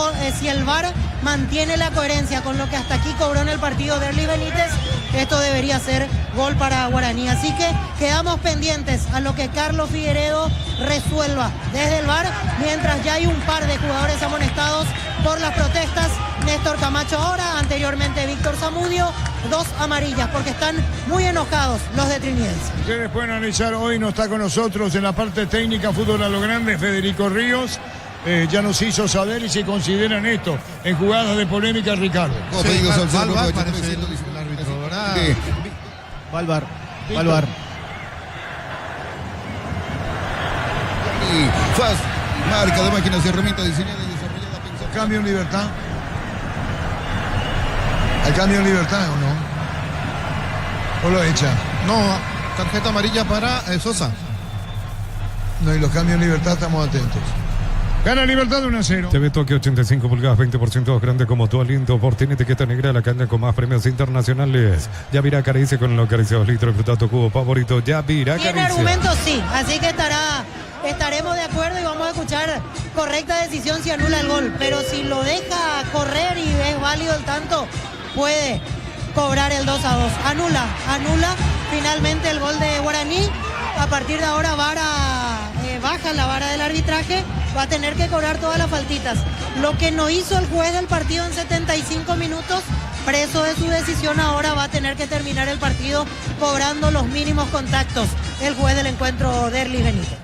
Speaker 12: VAR mantiene la coherencia con lo que hasta aquí cobró en el partido Derlis Benítez, esto debería ser gol para Guaraní. Así que quedamos pendientes a lo que Carlos Figueredo resuelva desde el VAR, mientras ya hay un par de jugadores amonestados por las protestas. Néstor Camacho ahora, anteriormente Víctor Zamudio, 2 amarillas, porque están muy enojados los de Trinidense.
Speaker 4: Ustedes pueden analizar, hoy no está con nosotros en la parte técnica Fútbol a lo Grande, Federico Ríos. Ya nos hizo saber y se consideran esto en jugadas de polémica, Ricardo.
Speaker 8: Sí, Valvar parece el árbitro, ¿verdad?
Speaker 2: Sí. Valvar.
Speaker 13: Fast, marca de máquinas y herramientas diseñada y desarrollada pensando.
Speaker 4: ¿Cambio en Libertad? ¿Hay cambio en Libertad o no? ¿O lo echa?
Speaker 8: No, tarjeta amarilla para Sosa.
Speaker 4: No, y los cambios en Libertad estamos atentos. Gana Libertad 1-0.
Speaker 9: TV Tokio 85 pulgadas, 20% grande como tu aliento. Por tiene etiqueta negra, la caña con más premios internacionales. Yavira Caricia con los acariciados litros. Disfruta tu cubo favorito. Yavira
Speaker 12: Tiene
Speaker 9: Caricia.
Speaker 12: argumentos, sí, así que estaremos de acuerdo y vamos a escuchar correcta decisión si anula el gol, pero si lo deja correr y es válido el tanto, puede cobrar el 2-2. Anula finalmente el gol de Guaraní. A partir de ahora baja la vara del arbitraje, va a tener que cobrar todas las faltitas. Lo que no hizo el juez del partido en 75 minutos, preso de su decisión, ahora va a tener que terminar el partido cobrando los mínimos contactos. El juez del encuentro, Derlis Benítez.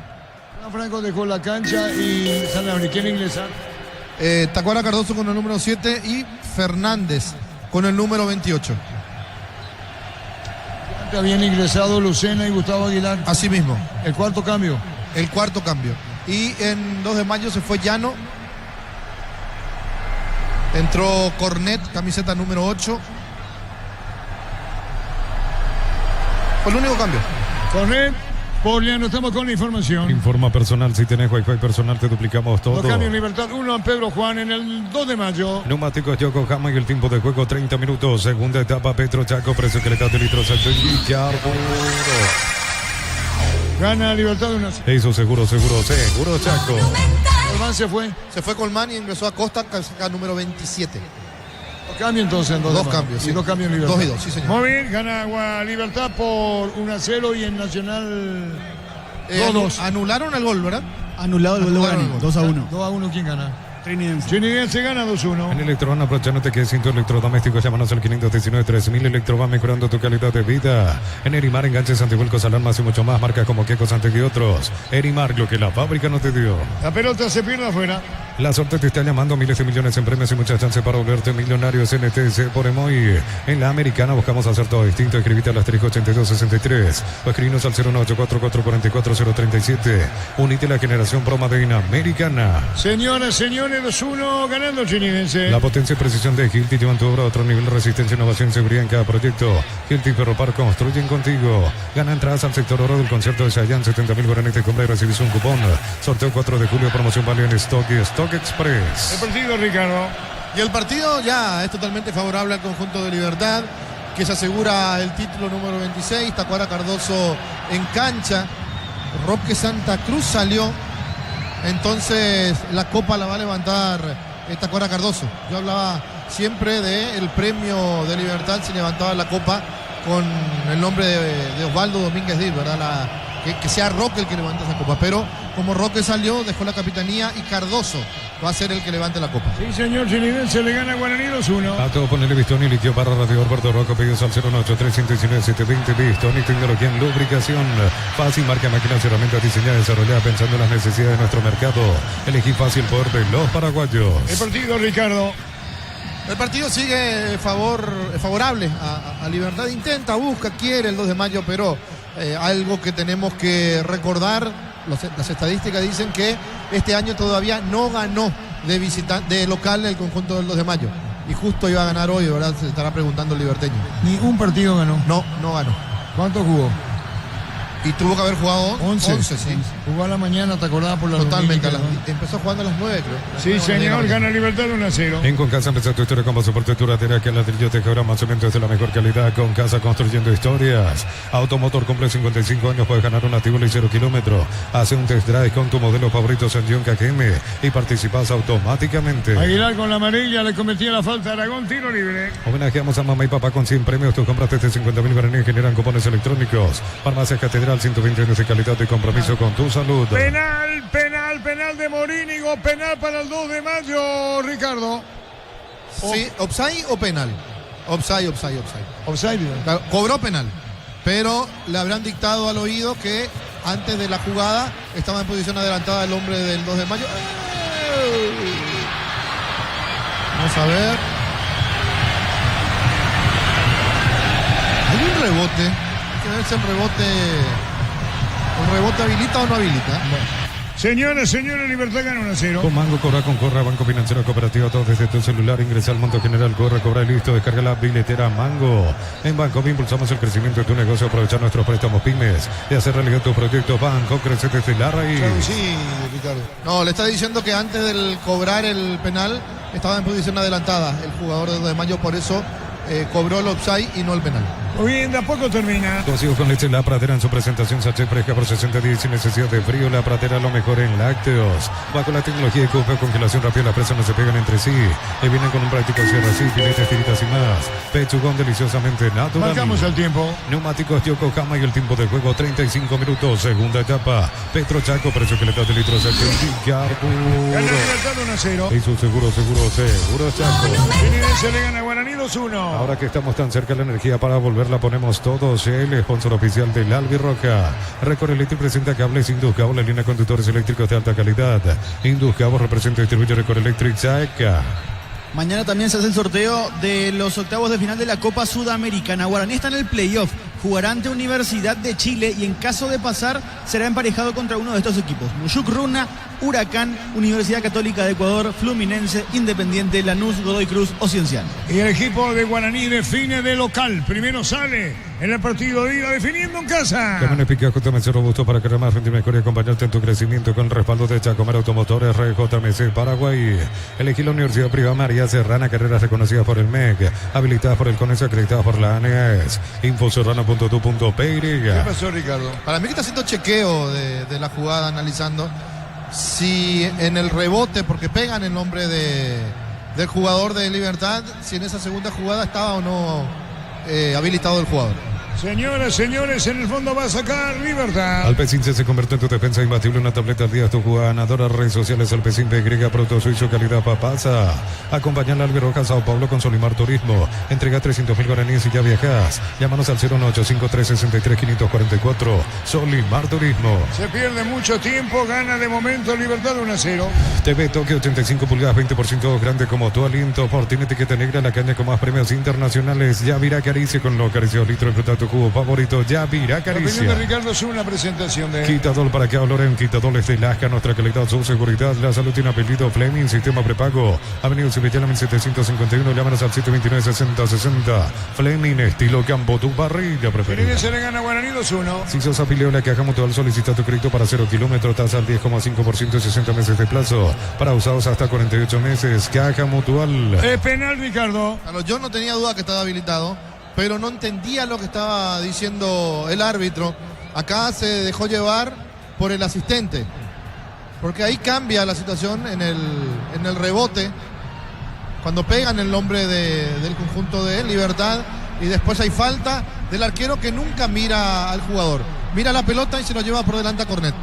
Speaker 4: Franco dejó la cancha y Sanabria, ¿quién ingresar?
Speaker 8: Tacuara Cardoso con el número 7 y Fernández con el número 28.
Speaker 4: Habían ingresado Lucena y Gustavo Aguilar.
Speaker 8: Así mismo.
Speaker 4: El cuarto cambio.
Speaker 8: El cuarto cambio. Y en 2 de mayo se fue Llano. Entró Cornet, camiseta número 8. Fue el único cambio.
Speaker 4: Cornet, Poliano, estamos con la información.
Speaker 9: Informa personal, si tenés Wi-Fi personal te duplicamos todo.
Speaker 4: Los cambios Libertad 1 en Pedro Juan en el 2 de mayo.
Speaker 9: Neumáticos Yokohama y el tiempo de juego 30 minutos. Segunda etapa Petro Chaco, precio que le da de litros al Villarburgo.
Speaker 4: Gana Libertad 1.
Speaker 9: Eso seguro Chaco.
Speaker 4: Colmán se fue.
Speaker 8: Se fue Colmán y ingresó a Costa, casca número 27.
Speaker 4: Cambio entonces en 2
Speaker 8: Dos cambios, sí.
Speaker 4: 2 cambios en Libertad.
Speaker 8: 2 y 2, sí señor.
Speaker 4: Muy bien, gana Libertad por 1-0 y en Nacional 2-2.
Speaker 8: Anularon el gol, ¿verdad?
Speaker 2: Anulado el gol de Guaraní, 2-1.
Speaker 4: 2-1, ¿quién gana?
Speaker 2: Trinidense
Speaker 4: gana 2-1.
Speaker 9: En Electroban, aprovechándote que es sin tu electrodoméstico, llámanos al 519-3000. Electroban, mejorando tu calidad de vida. En Erimar, enganches, antivuelcos, alarmas y mucho más. Marcas como Quecos, Ante y otros. Erimar, lo que la fábrica no te dio.
Speaker 4: La pelota se pierde afuera.
Speaker 9: La suerte te está llamando, miles de millones en premios y muchas chances para volverte millonario. NTC por Emoy. En la Americana buscamos hacer todo distinto. Escribite al asterisco 8263 o escribinos al 01844444037. Unite a la generación Promadeina Americana.
Speaker 4: Señoras, señores, 2-1 ganando el Trinidense.
Speaker 9: La potencia y precisión de Hilti llevan tu obra a otro nivel de resistencia, innovación y seguridad en cada proyecto. Hilti y Ferropar construyen contigo. Gana entradas al sector oro del concierto de Chayanne, 70.000 guaraníes de compra y recibís un cupón. Sorteo 4 de julio, promoción válida en Stock y Stock Express.
Speaker 4: El partido, Ricardo.
Speaker 8: Y el partido ya es totalmente favorable al conjunto de Libertad, que se asegura el título número 26. Tacuara Cardoso en cancha. Roque Santa Cruz salió. Entonces la copa la va a levantar Tacuara Cardoso. Yo hablaba siempre del premio de Libertad si levantaba la copa con el nombre de Osvaldo Domínguez Díaz, ¿verdad? Que sea Roque el que levanta esa copa. Pero como Roque salió, dejó la capitanía y Cardoso va a ser el que levante la copa.
Speaker 4: Sí, señor, Trinidense le gana a Guaraní 2-1.
Speaker 9: A todo ponerle Bistoni, litio para Radio Alberto Rocco, pedidos al 018-319-720. Bistoni, tecnología en lubricación. Fácil, marca máquinas y herramientas diseñadas y desarrolladas pensando en las necesidades de nuestro mercado. Elegí fácil poder de los paraguayos.
Speaker 4: El partido, Ricardo.
Speaker 8: El partido sigue favorable a Libertad. Intenta, busca, quiere el 2 de mayo, pero algo que tenemos que recordar, las estadísticas dicen que este año todavía no ganó de local el conjunto del 2 de mayo. Y justo iba a ganar hoy, ¿verdad? Se estará preguntando el liberteño.
Speaker 4: Ni un partido ganó.
Speaker 8: No ganó.
Speaker 4: ¿Cuánto jugó?
Speaker 8: Y tuvo que haber jugado 11, sí.
Speaker 4: Jugó a la mañana, ¿te acordás? Por la
Speaker 8: Totalmente. Empezó jugando a las 9, creo.
Speaker 4: Sí, señor, gana Libertad 1-0.
Speaker 9: En Concasa empezó tu historia con soporte duradera que ladrillo te quebra más cemento de la mejor calidad. Concasa construyendo historias. Automotor cumple 55 años, puedes ganar un activo y 0 kilómetros. Hace un test drive con tu modelo favorito Sandión KGM y participas automáticamente.
Speaker 4: Aguilar con la amarilla le cometía la falta a Aragón, tiro libre.
Speaker 9: Homenajeamos a mamá y papá con 100 premios. Tus compras desde 50.000 guaraníes generan cupones electrónicos. Farmacias Catedral, 120 años de calidad y compromiso con tu salud.
Speaker 4: Penal de Morínigo, penal para el 2 de mayo, Ricardo.
Speaker 8: Sí, ¿offside o penal? Offside.
Speaker 4: Offside.
Speaker 8: Claro, cobró penal, pero le habrán dictado al oído que antes de la jugada estaba en posición adelantada el hombre del 2 de mayo. Vamos a ver. Hay un rebote. Hay que ver si el rebote habilita o no habilita.
Speaker 4: Señores, Libertad gana 1-0.
Speaker 9: Con Mango, cobra con Corra, Banco Financiero Cooperativo, todo desde tu celular. Ingresa al Monto General, cobra y listo. Descarga la billetera Mango. En Banco impulsamos el crecimiento de tu negocio, aprovechar nuestros préstamos pymes y hacer realidad tu proyecto. Banco crece desde la raíz.
Speaker 8: Sí, Ricardo. No, le está diciendo que antes del cobrar el penal estaba en posición adelantada el jugador de 2 de mayo, por eso cobró el offside y no el penal.
Speaker 4: Muy bien, de a poco termina.
Speaker 9: Cocido con leche La Pradera en su presentación sachet fresca por 60 días sin necesidad de frío. La Pradera lo mejor en lácteos. Va con la tecnología de Coca, congelación rápida, las presas no se pegan entre sí. Y vienen con un práctico cierre así, filetes, tiritas y más. Pechugón deliciosamente natural.
Speaker 4: Marcamos el tiempo.
Speaker 9: Neumáticos Yokohama y el tiempo de juego 35 minutos. Segunda etapa. Petro Chaco, precio que le da de litros al Villarburgo.
Speaker 4: Gana Libertad 1-0.
Speaker 9: Y su seguro Chaco.
Speaker 4: Se le gana Guaraní 2-1.
Speaker 9: Ahora que estamos tan cerca de la energía para volver, la ponemos todos. El sponsor oficial del Albirroja. Recorre Electric presenta cables Induscabo, la línea de conductores eléctricos de alta calidad. Induscabo representa y distribuye Recorre Electric Saeca.
Speaker 2: Mañana también se hace el sorteo de los octavos de final de la Copa Sudamericana. Guaraní está en el playoff, jugará ante Universidad de Chile y en caso de pasar será emparejado contra uno de estos equipos: Mushuk Runa, Huracán, Universidad Católica de Ecuador, Fluminense, Independiente, Lanús, Godoy Cruz o Cienciano.
Speaker 11: Y el equipo de Guaraní define de local. Primero sale en el partido de ida definiendo en casa.
Speaker 9: Camiones Pica JMC robusto para crear más rendir mejor y acompañarte en tu crecimiento con el respaldo de Chacomar Automotores RJMC Paraguay. Elegí la Universidad Privada María Serrana, carreras reconocidas por el MEC, habilitadas por el CONES, acreditadas por la ANES. Infoserrana.tu.py.
Speaker 4: ¿Qué pasó, Ricardo?
Speaker 8: Para mí que está haciendo chequeo de la jugada, analizando si en el rebote, porque pegan el nombre del jugador de Libertad, si en esa segunda jugada estaba o no habilitado el jugador.
Speaker 11: Señoras, señores, en el fondo va a sacar Libertad.
Speaker 9: Alpecin se convierte en tu defensa imbatible, una tableta al día, tu jugada ganadora. Redes sociales Alpecin PY, Proto Suizo, calidad papasa. Acompaña al Alberoja Sao Paulo con Solimar Turismo. Entrega 300.000 guaraníes y ya viajas. Llámanos al 0185363-544. Solimar Turismo.
Speaker 11: Se pierde mucho tiempo, gana de momento Libertad 1-0.
Speaker 9: TV Tokio 85 pulgadas, 20% grande como tu aliento. Por tiene etiqueta negra, la caña con más premios internacionales. Ya Caricia con lo acarició litro de tu jugo favorito. Ya
Speaker 11: La
Speaker 9: Caricia.
Speaker 11: opinión de Ricardo es una presentación de...
Speaker 9: Quitador para que oloren, quitadores de Lasca, nuestra calidad, su seguridad. La salud tiene apellido Fleming, sistema prepago. Avenida Civitella 1751, llámanos al 729-6060. Fleming, estilo campo, tu parrilla preferida.
Speaker 11: Se le gana Guaraní 2-1.
Speaker 9: Si sos afiliado a la Caja Mutual, solicita tu crédito para 0 kilómetros, tasa al 10,5% y 60 meses de plazo. Para usados hasta 48 meses. Caja Mutual.
Speaker 11: Es penal, Ricardo.
Speaker 8: Claro, yo no tenía duda que estaba habilitado, pero no entendía lo que estaba diciendo el árbitro. Acá se dejó llevar por el asistente, porque ahí cambia la situación en el rebote, cuando pegan el nombre del conjunto de Libertad, y después hay falta del arquero que nunca mira al jugador, mira la pelota y se lo lleva por delante a Cornet.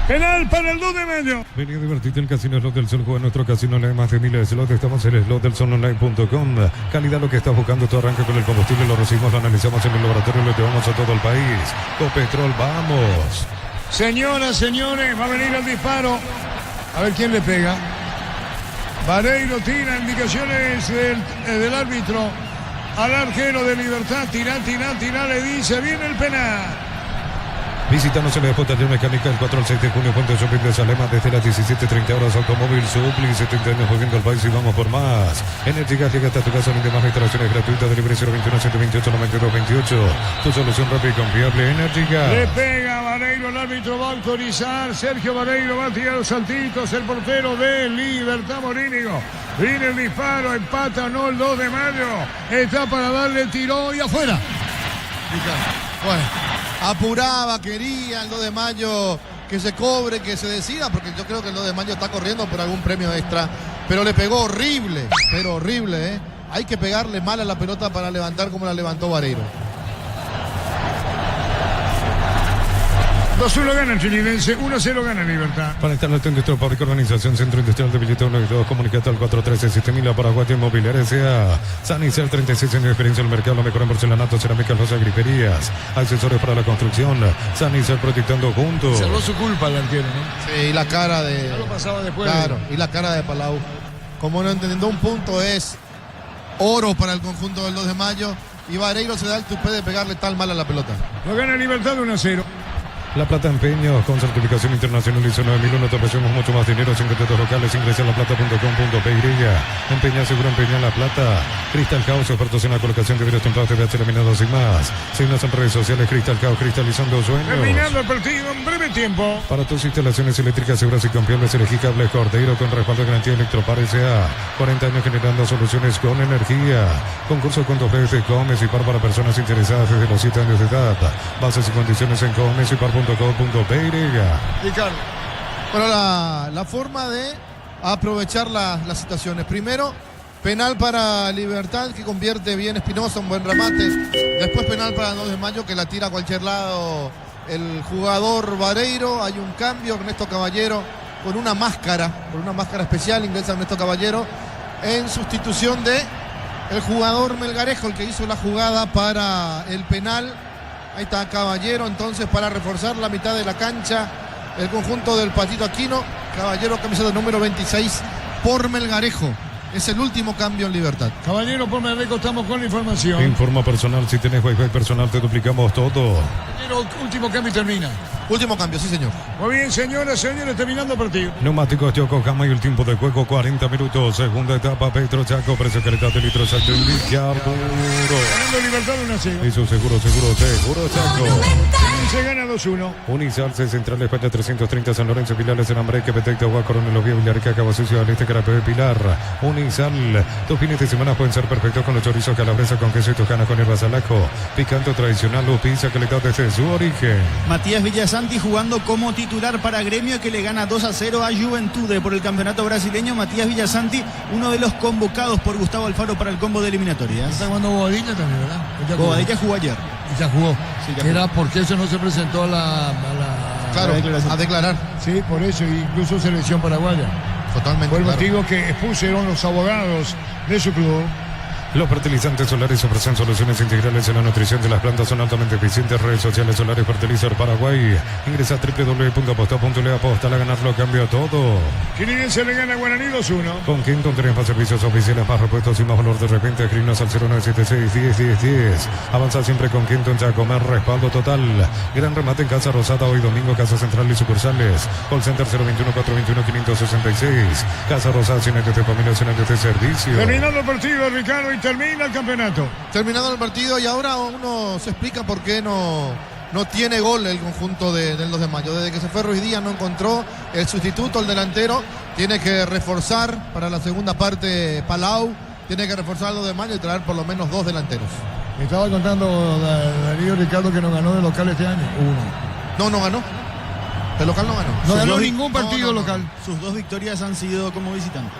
Speaker 11: Penal para el 2 de mayo.
Speaker 9: Vení a divertirte en el Casino Slot del Sol. Juega en nuestro casino online, más de miles de slots. Estamos en slotdelsononline.com. Calidad lo que estás buscando. Todo arranca con el combustible. Lo recibimos, lo analizamos en el laboratorio y lo llevamos a todo el país. Copetrol, vamos.
Speaker 11: Señoras, señores, va a venir el disparo. A ver quién le pega. Vareiro tira, indicaciones del árbitro al arquero de Libertad. Tira, le dice, viene el penal.
Speaker 9: Visítanos en la Depot Taller Mecánica el 4 al 6 de junio, Puente Shopping de Salema, desde las 17:30 horas. Automóvil Supli, 70 años moviendo el país y vamos por más. Energy Gas llega hasta tu casa, donde más instalaciones gratuitas. Delivery 021-128-9228. Tu solución rápida y confiable, Energy Gas.
Speaker 11: Le pega Vareiro, el árbitro va a autorizar. Sergio Vareiro va a tirar los saltitos, el portero de Libertad Morínigo. Viene el disparo, empata o no el 2 de mayo. Está para darle tiro y afuera.
Speaker 8: Bueno, apuraba, quería el 2 de mayo que se cobre, que se decida, porque yo creo que el 2 de mayo está corriendo por algún premio extra, pero le pegó horrible, pero horrible, ¿eh? Hay que pegarle mal a la pelota para levantar como la levantó Vareiro.
Speaker 11: 2-1 gana el Filipense, 1-0 gana Libertad.
Speaker 9: Para estar atento, nuestra fábrica organización Centro Industrial de Billetes 1 y 2, comunicate al 413-7000 Paraguay Inmobiliaria S.A. Sanicel, 36 años de experiencia en el mercado, lo mejor en porcelanato, cerámica, loza, griferías, accesorios para la construcción. Sanicel, proyectando juntos.
Speaker 4: Cerró su culpa el arquero, ¿no?
Speaker 8: Sí, y la cara de...
Speaker 4: Ya lo pasaba después.
Speaker 8: Claro, y la cara de Palau. Como no entendiendo, un punto es oro para el conjunto del 2 de mayo, y Vareiro se da el tupé de pegarle tal mal a la pelota.
Speaker 11: Lo gana Libertad 1-0.
Speaker 9: La Plata Empeños, con certificación internacional ISO 9001, te ofrecemos mucho más dinero sin contratos locales. Ingresa a laplata.com.py. Empeña, seguro empeña La Plata. Crystal House, ofertas en la colocación de vidrios templados, TVH laminados y más. Síguenos en redes sociales, Crystal House, cristalizando sueños.
Speaker 11: Terminando el partido en breve tiempo.
Speaker 9: Para tus instalaciones eléctricas seguras y confiables, elegí Cables Cordeiro con respaldo de garantía Electropar S.A. 40 años generando soluciones con energía. Concurso con 2 veces de Comes y Par para personas interesadas desde los 7 años de edad. Bases y condiciones en Comes y Par.com.py.
Speaker 8: Ricardo. Bueno, la forma de aprovechar las situaciones. Primero, penal para Libertad, que convierte bien Espinosa, un buen remate. Después penal para el 2 de mayo, que la tira a cualquier lado el jugador Vareiro. Hay un cambio, Ernesto Caballero con una máscara especial, ingresa Ernesto Caballero en sustitución de el jugador Melgarejo, el que hizo la jugada para el penal. Ahí está Caballero entonces para reforzar la mitad de la cancha el conjunto del Patito Aquino. Caballero, camiseta número 26 por Melgarejo. Es el último cambio en Libertad.
Speaker 4: Caballero, por Melgarejo estamos con la información.
Speaker 9: Informa personal, si tenés wifi personal te duplicamos todo.
Speaker 4: Caballero, último cambio y termina.
Speaker 8: Último cambio, sí señor.
Speaker 4: Muy bien, señoras, señores, terminando el partido.
Speaker 9: Neumáticos Yokohama y el tiempo de juego 40 minutos. Segunda etapa, Petro Chaco, precio calidad de litros alto y Ricardo.
Speaker 4: Ganando Libertad 1-0.
Speaker 9: Eso seguro Chaco.
Speaker 4: Se gana 2-1.
Speaker 9: Unizarse Central España 330 San Lorenzo Pilares en Ambreque Petecta Agua Coronel Oviedo Villarrica Cabo Sucio al este Carapé Pilar. Unizal, tus fines de semana pueden ser perfectos con los chorizos calabresa con queso y tocana con hierbas al ajo. Picante tradicional o pizza calidad desde su origen.
Speaker 2: Matías Villasanti jugando como titular para Gremio que le gana 2-0 a Juventude por el campeonato brasileño. Matías Villasanti, uno de los convocados por Gustavo Alfaro para el combo de eliminatorias.
Speaker 4: Está jugando Bobadilla también, ¿verdad?
Speaker 2: Bobadilla jugó ayer.
Speaker 4: Y ya jugó.
Speaker 2: Sí, ya
Speaker 4: Era porque eso no se presentó
Speaker 8: Claro, a declarar.
Speaker 4: Sí, por eso, incluso selección paraguaya.
Speaker 8: Totalmente.
Speaker 4: Fue el
Speaker 8: claro.
Speaker 4: motivo que expusieron los abogados de su club.
Speaker 9: Los fertilizantes solares ofrecen soluciones integrales en la nutrición de las plantas, son altamente eficientes. Redes sociales Solares Fertilizer Paraguay. Ingresa a www.aposta.le, aposta a ganarlo, cambia todo.
Speaker 4: Quiniense le gana a Guaraní 2-1.
Speaker 9: Con Quinton tenés más servicios oficiales, más repuestos y más valor de repente. Escribnos al 0976-10-10-10. Avanza siempre con Quinton Chaco, más respaldo total. Gran remate en Casa Rosada, hoy domingo, Casa Central y sucursales. Call Center 021-421-566. Casa Rosada, sin de familia, sin de servicio.
Speaker 4: Terminando el partido, Ricardo, y termina el campeonato.
Speaker 8: Terminado el partido y ahora uno se explica por qué no tiene gol el conjunto del 2 de mayo. Desde que se fue Ruiz Díaz no encontró el sustituto, el delantero. Tiene que reforzar para la segunda parte Palau. Tiene que reforzar el 2 de mayo y traer por lo menos 2 delanteros.
Speaker 4: Me estaba contando Darío Ricardo que no ganó de local este año.
Speaker 8: No ganó. De local no ganó.
Speaker 4: No ganó ningún partido local.
Speaker 2: Sus 2 victorias han sido como visitante.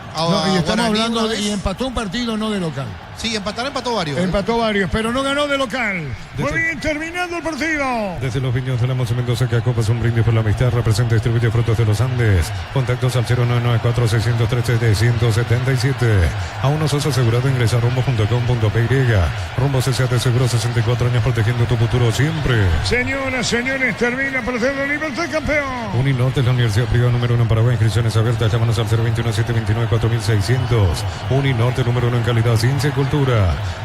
Speaker 4: Y estamos hablando de, y empató un partido no de local.
Speaker 8: Sí, empató varios.
Speaker 4: Empató varios, pero no ganó de local. Muy bien, terminando el partido.
Speaker 9: Desde los viñedos de la Monse Mendoza, que acopas un brindis por la amistad, representa y distribuye frutos de los Andes. Contactos al 0994-613-177. A uno sos asegurado, ingresa a rumbo.com.py. Rumbo CCA de Seguro, 64 años protegiendo tu futuro siempre.
Speaker 4: Señoras, señores, termina el partido de Libertad, campeón.
Speaker 9: Uninorte es la universidad privada número 1 en Paraguay. Inscripciones abiertas. Llámanos al 021-729-4600. Uninorte número 1 en calidad, ciencia y cultura.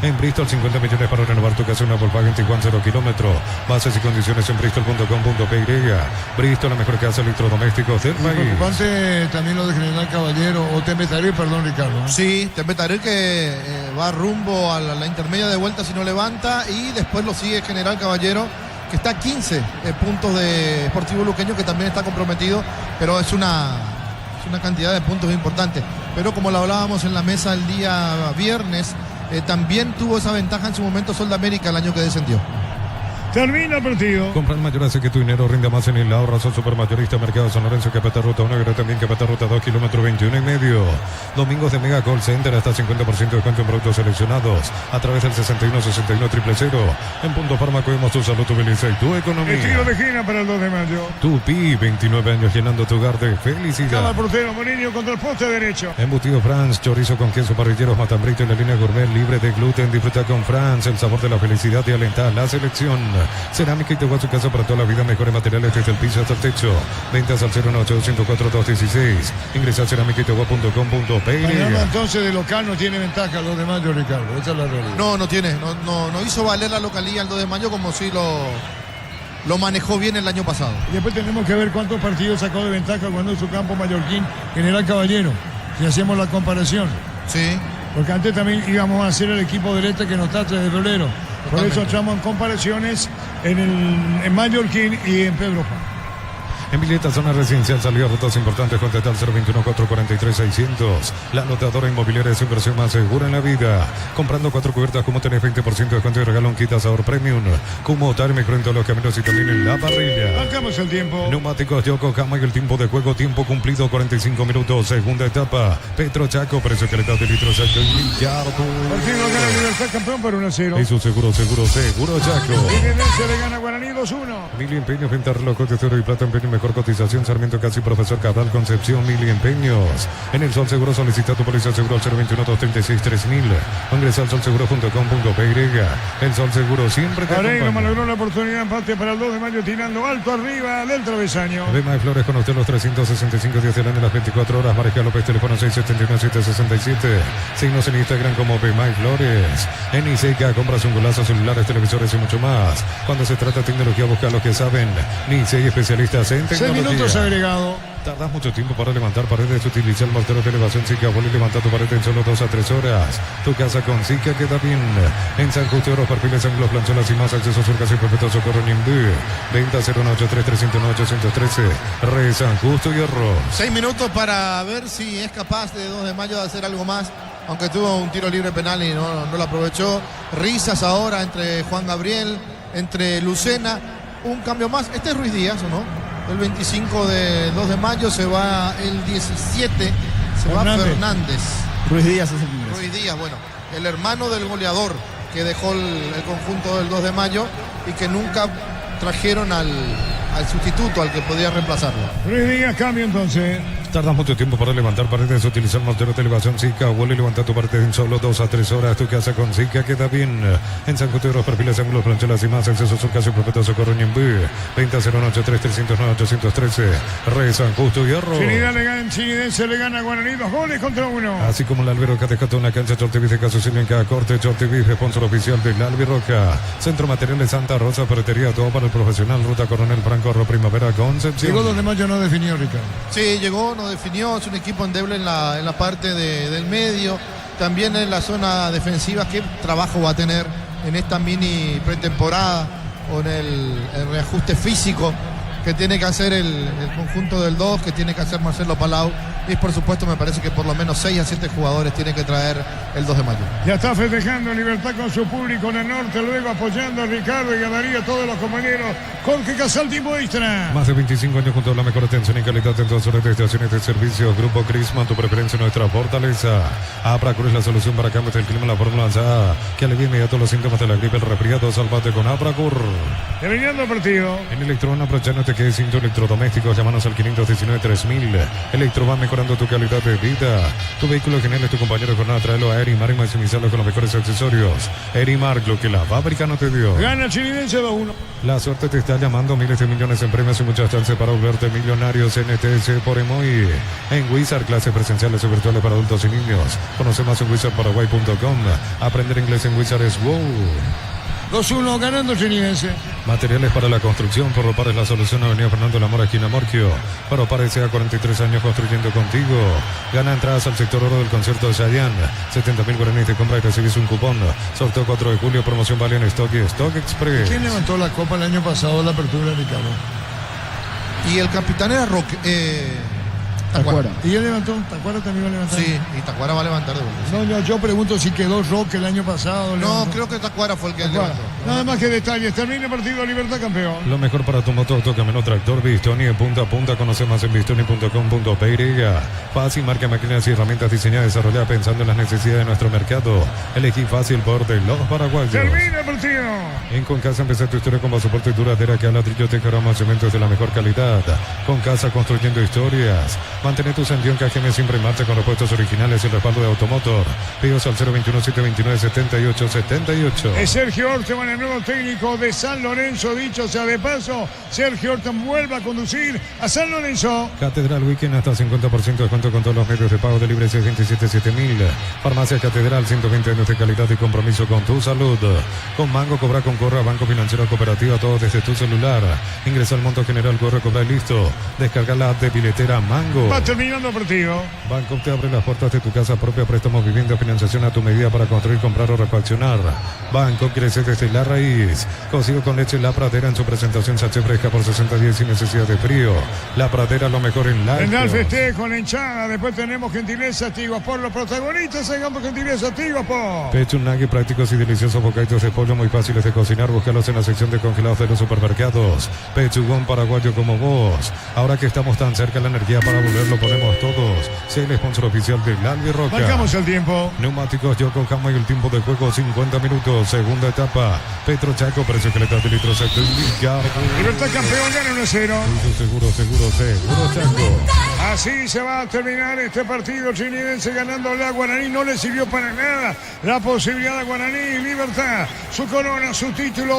Speaker 9: En Bristol, 50 millones para renovar tu casa. Una Volkswagen Tiguan 0 kilómetros. Bases y condiciones en bristol.com.py. Bristol, la mejor casa de electrodomésticos del país.
Speaker 4: Preocupante también lo de General Caballero, o Tembetaril, perdón, Ricardo.
Speaker 8: Sí, Tembetaril que va rumbo a la intermedia de vuelta si no levanta, y después lo sigue General Caballero, que está a 15 puntos de Sportivo Luqueño, que también está comprometido, pero es una cantidad de puntos importante. Pero como lo hablábamos en la mesa el día viernes, también tuvo esa ventaja en su momento Sol de América el año que descendió.
Speaker 4: Termina el partido.
Speaker 9: Comprar mayor hace que tu dinero rinda más en el ahorro. Son supermayorista Mercado San Lorenzo, Capeta Ruta 1, pero también Capeta Ruta 2, kilómetro 21 y medio. Domingos de Mega Call Center, hasta 50% de descuento en productos seleccionados. A través del 61-61-000. En Punto Farma cuidamos tu salud, tu belleza y tu economía.
Speaker 4: Estilo de Gina para el 2 de mayo.
Speaker 9: Tupi, 29 años llenando tu hogar de felicidad.
Speaker 4: Cama el portero, Mourinho contra el poste derecho.
Speaker 9: Embutido France, chorizo con queso, parrilleros, matambrito y la línea gourmet libre de gluten. Disfruta con France el sabor de la felicidad y alentar la selección. Cerámica y te va a su casa para toda la vida. Mejores materiales desde el piso hasta el techo. Ventas al 01804-216. Ingresa a cerámicaitagua.com.py.
Speaker 4: Mañana entonces de local no tiene ventaja los de mayo, Ricardo. Esa es la realidad.
Speaker 8: No tiene. No hizo valer la localía el 2 de mayo como si lo manejó bien el año pasado.
Speaker 4: Y después tenemos que ver cuántos partidos sacó de ventaja cuando en su campo mallorquín General Caballero. Si hacemos la comparación.
Speaker 8: Sí.
Speaker 4: Porque antes también íbamos a hacer el equipo del este que nos está desde febrero. Por eso echamos en comparaciones en Mallorquín y en Pedro Juan.
Speaker 9: En Vileta, zona residencial, salida rutas importantes, contactar al 021-443-600. La anotadora inmobiliaria es inversión más segura en la vida. Comprando 4 cubiertas, como tenés 20% de descuento y regalo un kit asador premium. Como tal, micro en todos los caminos y también en la parrilla.
Speaker 4: Marcamos el tiempo.
Speaker 9: Neumáticos Yokohama y el tiempo de juego, tiempo cumplido, 45 minutos. Segunda etapa, Petro Chaco, precio calidad de litros Chaco y Millardo.
Speaker 4: Partido de la Libertad, campeón por 1-0.
Speaker 9: Eso seguro Chaco.
Speaker 4: Independencia le gana a Guaraní 2-1.
Speaker 9: Mil empeños, venta relojes de oro y plata, empeño mejor cotización. Sarmiento Casi, Profesor Cabral, Concepción, Mil y Empeños. En el Sol Seguro solicita tu póliza seguro al 021-236-3000. Ingresa al solseguro.com.py. El Sol Seguro siempre te
Speaker 11: Areiro
Speaker 9: acompaña.
Speaker 11: malogró la oportunidad, empate para el 2 de mayo, tirando alto arriba del travesaño.
Speaker 9: Bemay Flores con usted los 365 días del año, las 24 horas. María López, teléfono 671-767. Signos en Instagram como Bemay Flores. En Niseca compras un golazo, celulares, televisores y mucho más. Cuando se trata de tecnología, busca los que saben. Nisei, especialistas en
Speaker 11: 6
Speaker 9: tecnología.
Speaker 11: minutos agregado.
Speaker 9: Tardas mucho tiempo para levantar paredes. Utiliza el mortero de elevación Zika. Vuelve y levanta tu pared en solo 2 a 3 horas. Tu casa con Zika queda bien. En San Justo, Oro, Perfiles, Ángulos, Plancholas y más. Acceso, surcas y perfecto socorro Nimbú. Venta 0183309-813. Re San Justo y Hierro.
Speaker 8: 6 minutos para ver si es capaz de 2 de mayo de hacer algo más. Aunque tuvo un tiro libre penal y no lo aprovechó. Risas ahora entre Juan Gabriel, entre Lucena. Un cambio más. Este es Ruiz Díaz, ¿o no? El 25 de 2 de mayo se va el 17. Se va Fernández.
Speaker 2: Ruiz Díaz es el ingreso.
Speaker 8: Ruiz Díaz, bueno, el hermano del goleador que dejó el conjunto del 2 de mayo y que nunca trajeron al sustituto, al que podía reemplazarlo.
Speaker 11: Ruiz Díaz, cambio entonces.
Speaker 9: Tardas mucho tiempo para levantar paredes. Utilizar el mortero de elevación Zika. Vuelve y levanta tu pared en solo 2 a 3 horas. Tu casa con Zika queda bien. En San Justo, Perfiles, Ángulos, Plancholas y más. Acceso, surcas y perfecto socorro Nimbú. Venta 0183309-813. Re San Justo y Hierro.
Speaker 11: Chinidense le gana a Guaraní 2 goles contra 1.
Speaker 9: Así como el Albiroca te una cancha, Chortivis de Caso en cada corte, Chortivis, sponsor oficial del Albiroca. Centro Materiales Santa Rosa, ferretería, todo para el profesional. Ruta Coronel Franco, Primavera, Concepción.
Speaker 4: Llegó 2 de mayo, no definió, Ricardo.
Speaker 8: Sí, llegó, no definió. Es un equipo endeble en la parte del medio. También en la zona defensiva. ¿Qué trabajo va a tener en esta mini pretemporada? O en el reajuste físico que tiene que hacer el conjunto del 2, que tiene que hacer Marcelo Palau. Y por supuesto me parece que por lo menos 6 a 7 jugadores tienen que traer el 2 de mayo.
Speaker 11: Ya está festejando Libertad con su público en el norte, luego apoyando a Ricardo y a Darío, todos los compañeros. Jorge Casal, tiempo extra.
Speaker 9: Más de 25 años junto a la mejor atención y calidad en todas horas de estaciones de servicio. Grupo Crisman, tu preferencia, nuestra fortaleza. Abra Cruz, la solución para cambios del clima, la fórmula A, que alivia inmediato los síntomas de la gripe, el resfriado. Salvate con Abracur.
Speaker 11: Terminando el partido.
Speaker 9: En Electroban, aprovecha, no te quedes sin tu electrodoméstico. Llámanos al 519-3000. Electroban, mejorando tu calidad de vida. Tu vehículo genial es tu compañero de jornada. Tráelo a Erimar y maximizarlo con los mejores accesorios. Erimar, lo que la fábrica no te dio.
Speaker 11: Gana Chinidense 2-1.
Speaker 9: La suerte te está llamando. Miles de millones en premios y muchas chances para volverte millonarios. NTS por Emoy. En Wizard, clases presenciales o virtuales para adultos y niños. Conoce más en wizardparaguay.com. Aprender inglés en Wizard es wow.
Speaker 11: 2-1 ganando Chinidense.
Speaker 9: Materiales para la construcción. Porropar es la solución. Avenida Fernando Lamora, esquina Morquio. Porropar S.A. 43 años construyendo contigo. Gana entradas al sector oro del concierto de Chayanne. 70.000 guaraníes de compra y recibís un cupón. Sorteo 4 de julio. Promoción vale en Stock y Stock Express.
Speaker 4: ¿Quién levantó la copa el año pasado, la apertura, Ricardo?
Speaker 8: Y el capitán era Roque. Tacuara.
Speaker 4: ¿Y él levantó? ¿Tacuara también va a levantar?
Speaker 8: Sí, y Tacuara va a levantar de vuelta.
Speaker 4: No, yo pregunto si quedó Roque el año pasado.
Speaker 8: No, creo que Tacuara fue el que levantó.
Speaker 11: Nada más que detalles. Termina el partido, Libertad campeón.
Speaker 9: Lo mejor para tu moto, auto, camioneta, tractor, Bistoni de punta a punta. Conoce más en bistoni.com.py. Fácil, marca, máquinas y herramientas diseñadas y desarrolladas pensando en las necesidades de nuestro mercado. Elegí fácil por de los paraguayos.
Speaker 11: Termina el partido.
Speaker 9: En Concasa empezar tu historia con soporte duradera que a ladrillo te cargamos cementos de la mejor calidad. Concasa, construyendo historias. Mantén tu sentido KGM siempre en marcha con repuestos originales y el respaldo de Automotor. Pedidos al 021-729-7878.
Speaker 11: Es Sergio Orteman, el nuevo técnico de San Lorenzo. Dicho sea de paso, Sergio Orteman vuelve a conducir a San Lorenzo.
Speaker 9: Catedral Weekend hasta 50% de descuento con todos los medios de pago de libre 627-7000. Farmacia Catedral, 120 años de calidad y compromiso con tu salud. Con Mango, cobra con Corra, Banco Financiero Cooperativa, todo desde tu celular. Ingresa al monto general, corre, cobra y listo. Descarga la app de billetera Mango.
Speaker 11: Va terminando el partido.
Speaker 9: Banco te abre las puertas de tu casa propia, préstamos, vivienda, financiación a tu medida para construir, comprar o refaccionar. Banco crece desde la raíz. Cocido con leche La Pradera en su presentación sachet fresca por 60 días sin necesidad de frío. La Pradera, lo mejor en la.
Speaker 11: Vendrá el festejo, la hinchada. Después tenemos gentileza, Tigos por los protagonistas. Hagamos gentileza, Tigos por.
Speaker 9: Pecho, nugget, prácticos y deliciosos bocaditos de pollo muy fáciles de cocinar. Búscalos en la sección de congelados de los supermercados. Pechugón paraguayo como vos. Ahora que estamos tan cerca, la energía para volver poner lo ponemos todos. Sea el sponsor oficial de Albi Roca.
Speaker 4: Marcamos el tiempo.
Speaker 9: Neumáticos Yokohama y el tiempo de juego 50 minutos. Segunda etapa. Petro Chaco, precio que le da de litros a
Speaker 11: Libertad campeón, gana 1-0.
Speaker 9: Seguro Chaco.
Speaker 11: Así se va a terminar este partido chilidense ganándole a Guaraní. No le sirvió para nada la posibilidad a Guaraní. Libertad, su corona, su título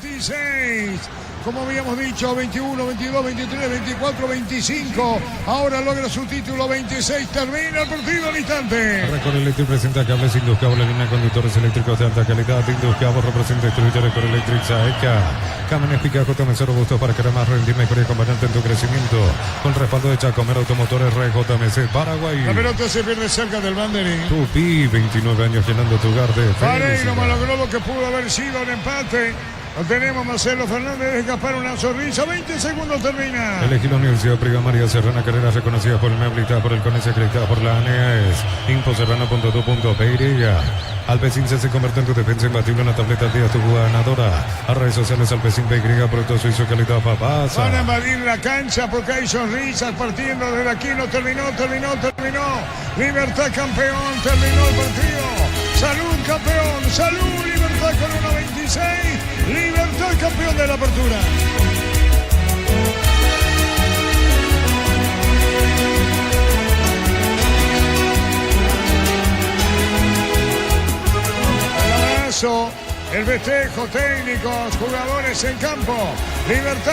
Speaker 11: 26. Como habíamos dicho, 21, 22, 23, 24, 25. Ahora logra su título 26. Termina el partido al instante.
Speaker 9: Record Electric presenta cables Induscable, línea de conductores eléctricos de alta calidad. Induscable representa distribuidor Record Electric Saeca. Cámaras eficaz, JMC robusto para crear más rendimiento y acompañante en tu crecimiento. Con respaldo de Chacomero Automotores JMC Paraguay.
Speaker 11: La pelota se pierde cerca del banderín.
Speaker 9: Tupi, 29 años llenando tu hogar de
Speaker 11: Pareiro malogró lo que pudo haber sido un empate. Lo tenemos Marcelo Fernández de escapar una sonrisa. 20 segundos termina.
Speaker 9: Elegí la Universidad Priva María Serrana, carreras reconocidas por el MEABLITA, por el CONES, acreditada por la ANEAES. Infoserrano.2.peiria. Alpecin se convierte en tu defensa imbatible, una tableta al día, tu ganadora. A redes sociales Alpecin PY, producto suizo, calidad papasa.
Speaker 11: Van a invadir la cancha porque hay sonrisas partiendo desde aquí. No terminó. Libertad campeón, terminó el partido. Salud campeón, salud Libertad con 1.26. Libertad campeón de la apertura. El abrazo, el festejo, técnicos, jugadores en campo. Libertad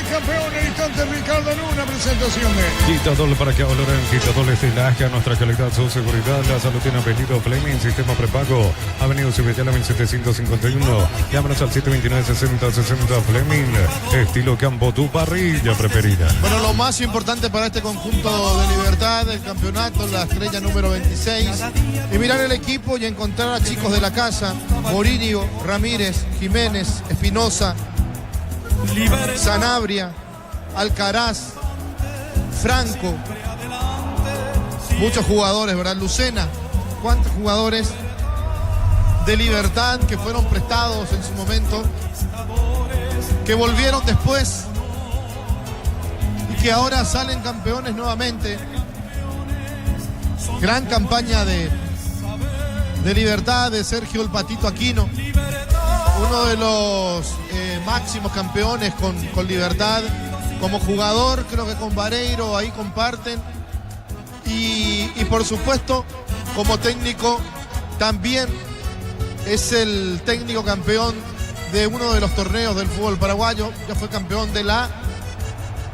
Speaker 11: campeón. En el instante Ricardo Luna, presentación de
Speaker 9: Quitador para que valoren. Quitadores de Laja, nuestra calidad, su seguridad. La salud tiene apellido Fleming, sistema prepago. Avenida Cibetela 1751. Llámanos al 729-6060 Fleming. Estilo campo, tu parrilla preferida.
Speaker 8: Bueno, lo más importante para este conjunto de Libertad, el campeonato, la estrella número 26. Y mirar el equipo y encontrar a chicos de la casa. Morillo, Ramírez, Jiménez, Espinosa, Sanabria, Alcaraz, Franco, muchos jugadores, ¿verdad? Lucena, cuántos jugadores de Libertad que fueron prestados en su momento, que volvieron después y que ahora salen campeones nuevamente. Gran campaña de Libertad, de Sergio el Patito Aquino, uno de los máximos campeones con Libertad. Como jugador, creo que con Vareiro ahí comparten. Y por supuesto, como técnico, también es el técnico campeón de uno de los torneos del fútbol paraguayo. Ya fue campeón de la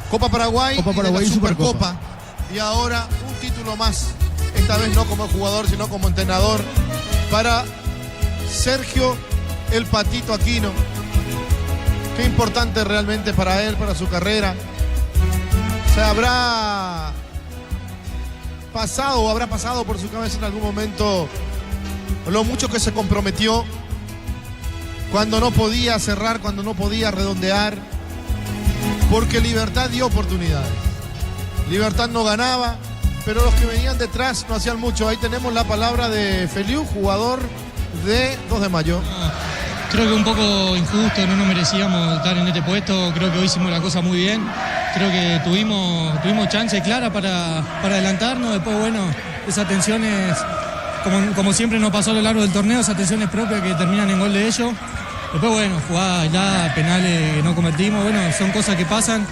Speaker 8: Copa Paraguay, y de la Supercopa. Y ahora un título más. Esta vez no como jugador, sino como entrenador, para Sergio el Patito Aquino. Qué importante realmente para él, para su carrera. Se habrá pasado por su cabeza en algún momento lo mucho que se comprometió cuando no podía cerrar, cuando no podía redondear, porque Libertad dio oportunidades. Libertad no ganaba, pero los que venían detrás no hacían mucho. Ahí tenemos la palabra de Feliu, jugador de 2 de mayo.
Speaker 14: Creo que un poco injusto, no nos merecíamos estar en este puesto. Creo que hoy hicimos la cosa muy bien. Creo que tuvimos chance clara para adelantarnos. Después, bueno, esas tensiones, como siempre nos pasó a lo largo del torneo, esas tensiones propias que terminan en gol de ellos. Después, bueno, jugadas ya, penales que no convertimos. Bueno, son cosas que pasan.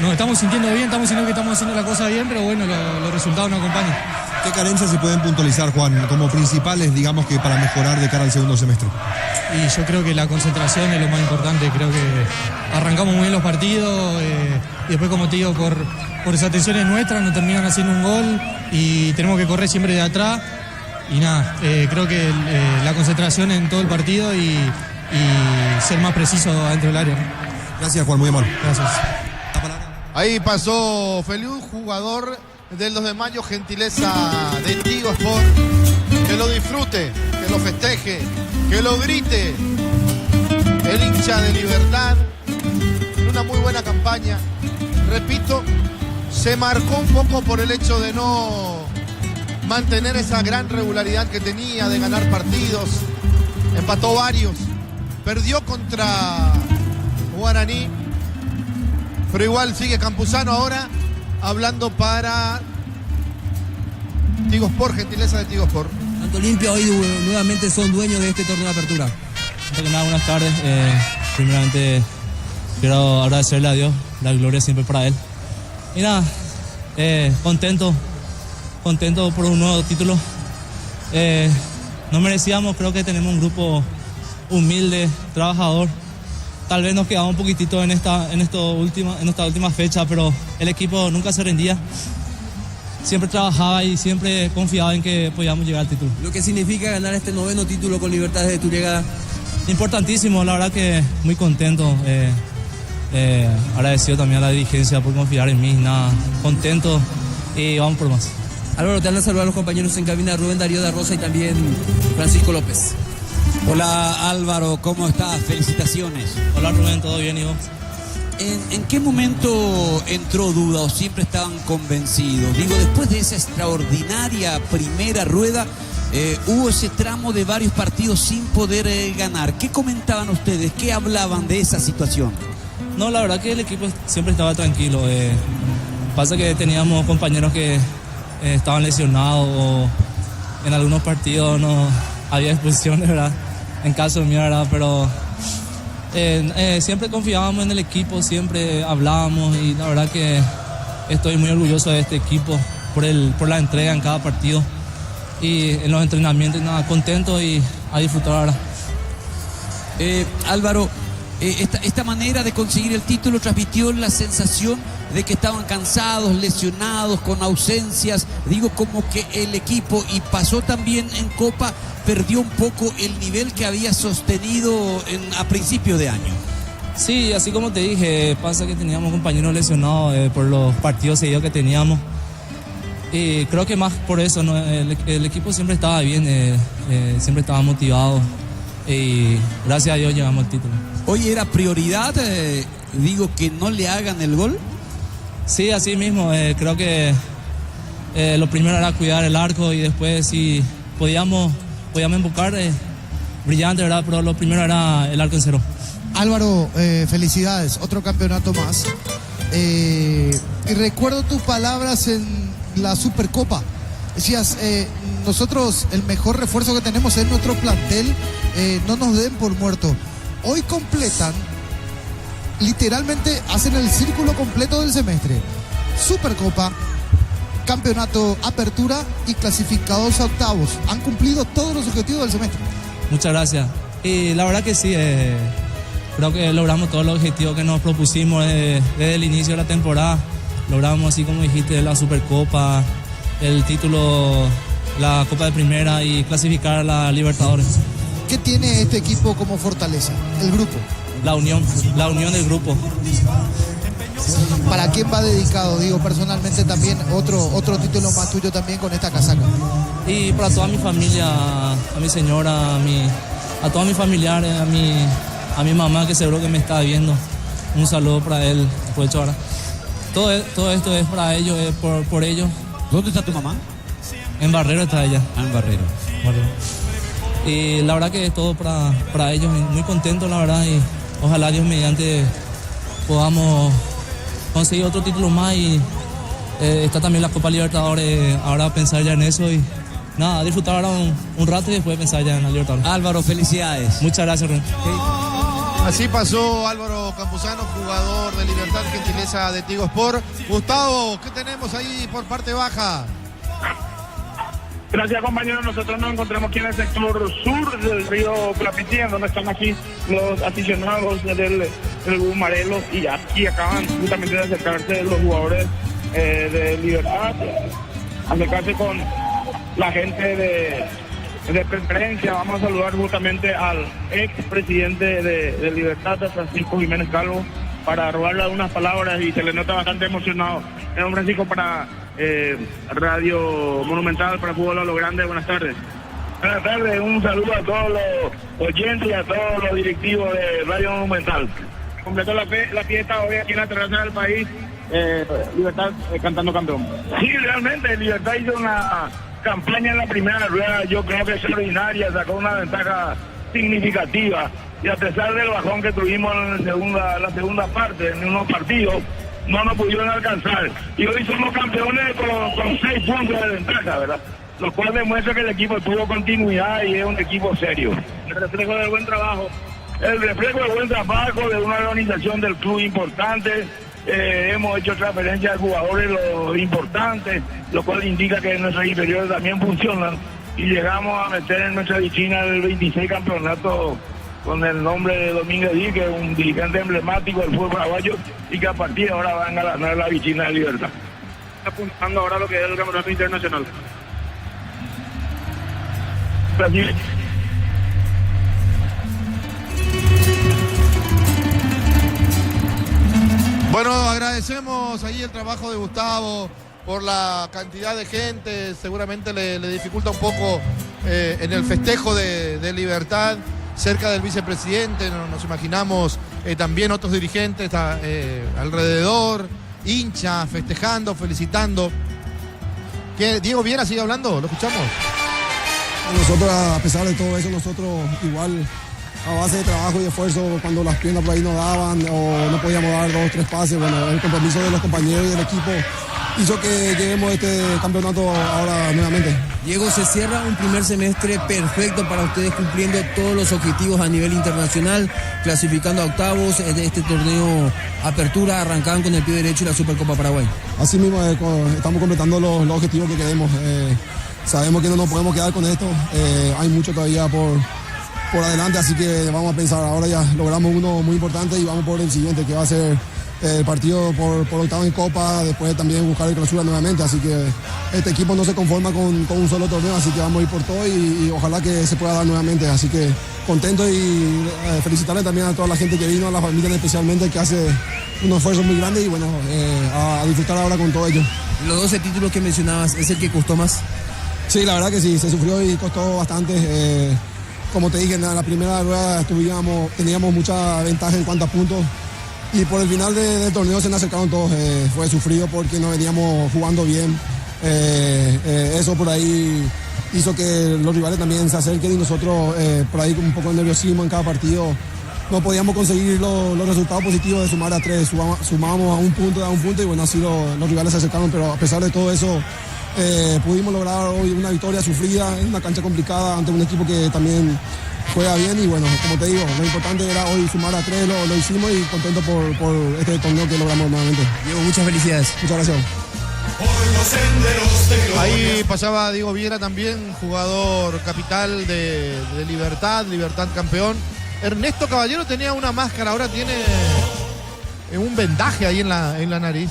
Speaker 14: Nos estamos sintiendo bien, estamos sintiendo que estamos haciendo la cosa bien, pero bueno, los resultados no acompañan.
Speaker 15: ¿Qué carencias se pueden puntualizar, Juan, como principales, digamos, que para mejorar de cara al segundo semestre?
Speaker 14: Y yo creo que la concentración es lo más importante. Creo que arrancamos muy bien los partidos y después, como te digo, por esas tensiones nuestras nos terminan haciendo un gol y tenemos que correr siempre de atrás. Y nada, creo que la concentración en todo el partido y ser más preciso adentro del área, ¿no?
Speaker 15: Gracias, Juan, muy amable.
Speaker 14: Gracias.
Speaker 8: Ahí pasó Feliu, jugador del 2 de mayo, gentileza de Tigo Sport. Que lo disfrute, que lo festeje, que lo grite. El hincha de Libertad, en una muy buena campaña. Repito, se marcó un poco por el hecho de no mantener esa gran regularidad que tenía, de ganar partidos. Empató varios, perdió contra Guaraní. Pero igual sigue Campuzano ahora hablando para Tigo Sport, gentileza de Tigo Sport.
Speaker 16: Tanto Olimpia hoy nuevamente son dueños de este torneo de apertura.
Speaker 14: Antes que nada, buenas tardes. Primeramente quiero agradecerle a Dios, la gloria siempre para Él. Y nada, contento por un nuevo título. No merecíamos, creo que tenemos un grupo humilde, trabajador. Tal vez nos quedamos un poquitito en esta última fecha, pero el equipo nunca se rendía. Siempre trabajaba y siempre confiaba en que podíamos llegar al título.
Speaker 16: Lo que significa ganar este 9º título con Libertad desde tu llegada.
Speaker 14: Importantísimo, la verdad que muy contento. Agradecido también a la dirigencia por confiar en mí. Nada, contento y vamos por más.
Speaker 16: Álvaro, te van a saludar los compañeros en cabina, Rubén Darío da Rosa y también Francisco López.
Speaker 17: Hola Álvaro, ¿cómo estás? Felicitaciones.
Speaker 14: Hola Rubén, ¿todo bien y vos?
Speaker 17: ¿En qué momento entró duda o siempre estaban convencidos? Digo, después de esa extraordinaria primera rueda, hubo ese tramo de varios partidos sin poder ganar. ¿Qué comentaban ustedes? ¿Qué hablaban de esa situación?
Speaker 14: No, la verdad que el equipo siempre estaba tranquilo. Pasa que teníamos compañeros que estaban lesionados o en algunos partidos no había expulsiones, ¿verdad? En caso mío, ¿verdad? Pero siempre confiábamos en el equipo, siempre hablábamos y la verdad que estoy muy orgulloso de este equipo por la entrega en cada partido y en los entrenamientos. Nada, contento y a disfrutar ahora.
Speaker 17: Álvaro, esta manera de conseguir el título transmitió la sensación de que estaban cansados, lesionados, con ausencias. Digo, como que el equipo, y pasó también en Copa, perdió un poco el nivel que había sostenido a principio de año.
Speaker 14: Sí, así como te dije, pasa que teníamos compañeros lesionados por los partidos seguidos que teníamos. Y creo que más por eso, ¿no? El equipo siempre estaba bien, siempre estaba motivado y gracias a Dios llegamos al título.
Speaker 17: Hoy era prioridad, digo, que no le hagan el gol.
Speaker 14: Sí, así mismo, creo que lo primero era cuidar el arco y después si podíamos empujar, brillante, ¿verdad? Pero lo primero era el arco en cero.
Speaker 18: Álvaro, felicidades, otro campeonato más. Y recuerdo tus palabras en la Supercopa. Decías, nosotros el mejor refuerzo que tenemos es nuestro plantel, no nos den por muerto. Hoy completan, literalmente hacen el círculo completo del semestre. Supercopa, campeonato, apertura y clasificados a octavos. Han cumplido todos los objetivos del semestre.
Speaker 14: Muchas gracias. Y la verdad que sí, creo que logramos todos los objetivos que nos propusimos desde el inicio de la temporada. Logramos, así como dijiste, la Supercopa, el título, la Copa de Primera y clasificar a la Libertadores.
Speaker 18: ¿Qué tiene este equipo como fortaleza? El grupo.
Speaker 14: La unión del grupo.
Speaker 18: ¿Para quién va dedicado? Digo, personalmente también otro título más tuyo también con esta casaca.
Speaker 14: Y para toda mi familia, a mi señora, a todos mis familiares, a mi mamá que seguro que me está viendo. Un saludo para él, aprovecho ahora. Todo esto es para ellos, por ellos.
Speaker 17: ¿Dónde está tu mamá?
Speaker 14: En Barrero está ella.
Speaker 17: En Barrero.
Speaker 14: Y la verdad que es todo para ellos, muy contento la verdad, y ojalá Dios mediante podamos conseguir otro título más y está también la Copa Libertadores, ahora pensar ya en eso y nada, disfrutar ahora un rato y después pensar ya en la Libertadores.
Speaker 17: Álvaro, felicidades.
Speaker 14: Muchas gracias, Ren.
Speaker 8: Así pasó Álvaro Campuzano, jugador de Libertad, gentileza de Tigo Sport. Gustavo, ¿qué tenemos ahí por parte baja?
Speaker 19: Gracias, compañeros. Nosotros nos encontramos aquí en el sector sur del río Clapití, donde están aquí los aficionados del Bumarelo, y aquí acaban justamente de acercarse los jugadores de Libertad, acercarse con la gente de preferencia. Vamos a saludar justamente al expresidente de Libertad, Francisco Jiménez Calvo, para robarle unas palabras, y se le nota bastante emocionado. Don Francisco, para Radio Monumental, para Fútbol a lo Grande, buenas tardes. Buenas tardes, un saludo a todos los oyentes y a todos los directivos de Radio Monumental. Completó la fiesta hoy aquí en la terraza del país, Libertad cantando campeón. Sí, realmente, Libertad hizo una campaña en la primera rueda, yo creo que es extraordinaria, sacó una ventaja significativa, y a pesar del bajón que tuvimos en la segunda parte, en unos partidos, no nos pudieron alcanzar. Y hoy somos campeones con 6 puntos de ventaja, ¿verdad? Lo cual demuestra que el equipo tuvo continuidad y es un equipo serio. El reflejo del buen trabajo. El reflejo del buen trabajo de una organización del club importante. Hemos hecho transferencias de jugadores importantes, lo cual indica que nuestros inferiores también funcionan. Y llegamos a meter en nuestra vitrina el 26 campeonato con el nombre de Domínguez Díaz, que es un dirigente emblemático del fútbol paraguayo y que a partir de ahora van a ganar la vitrina de Libertad. Apuntando ahora a lo que es el campeonato internacional. Brasil.
Speaker 8: Bueno, agradecemos ahí el trabajo de Gustavo por la cantidad de gente, seguramente le dificulta un poco en el festejo de Libertad, cerca del vicepresidente, nos imaginamos también otros dirigentes alrededor, hinchas, festejando, felicitando. ¿Qué, Diego Viera sigue hablando? ¿Lo escuchamos?
Speaker 20: Nosotros, a pesar de todo eso, nosotros igual a base de trabajo y esfuerzo, cuando las piernas por ahí no daban o no podíamos dar 2 o 3 pases, bueno, el compromiso de los compañeros y del equipo hizo que lleguemos a este campeonato ahora nuevamente.
Speaker 16: Diego, se cierra un primer semestre perfecto para ustedes, cumpliendo todos los objetivos a nivel internacional, clasificando a octavos de este torneo Apertura, arrancaban con el pie derecho y la Supercopa Paraguay.
Speaker 20: Así mismo estamos completando los objetivos que queremos. Sabemos que no nos podemos quedar con esto, hay mucho todavía por adelante, así que vamos a pensar, ahora ya logramos uno muy importante y vamos por el siguiente, que va a ser el partido por octavos en Copa, después también buscar el clausura nuevamente, así que este equipo no se conforma con un solo torneo, así que vamos a ir por todo y ojalá que se pueda dar nuevamente, así que contento y felicitarle también a toda la gente que vino, a la familia especialmente, que hace un esfuerzo muy grande y bueno, a disfrutar ahora con todo ello.
Speaker 16: Los 12 títulos que mencionabas, ¿es el que costó más?
Speaker 20: Sí, la verdad que sí, se sufrió y costó bastante. Como te dije, en la primera rueda teníamos mucha ventaja en cuanto a puntos y por el final del torneo se nos acercaron todos. Fue sufrido porque no veníamos jugando bien. Eso por ahí hizo que los rivales también se acerquen y nosotros por ahí con un poco de nerviosismo en cada partido no podíamos conseguir los resultados positivos de sumar a 3. Sumábamos a un punto y bueno, así los rivales se acercaron, pero a pesar de todo eso pudimos lograr hoy una victoria sufrida en una cancha complicada ante un equipo que también juega bien y bueno, como te digo, lo importante era hoy sumar a 3, lo hicimos y contento por este torneo que logramos nuevamente.
Speaker 16: Diego, muchas felicidades.
Speaker 20: Muchas gracias.
Speaker 8: Ahí pasaba Diego Viera también, jugador capital de Libertad campeón. Ernesto Caballero tenía una máscara, ahora tiene un vendaje ahí en la nariz.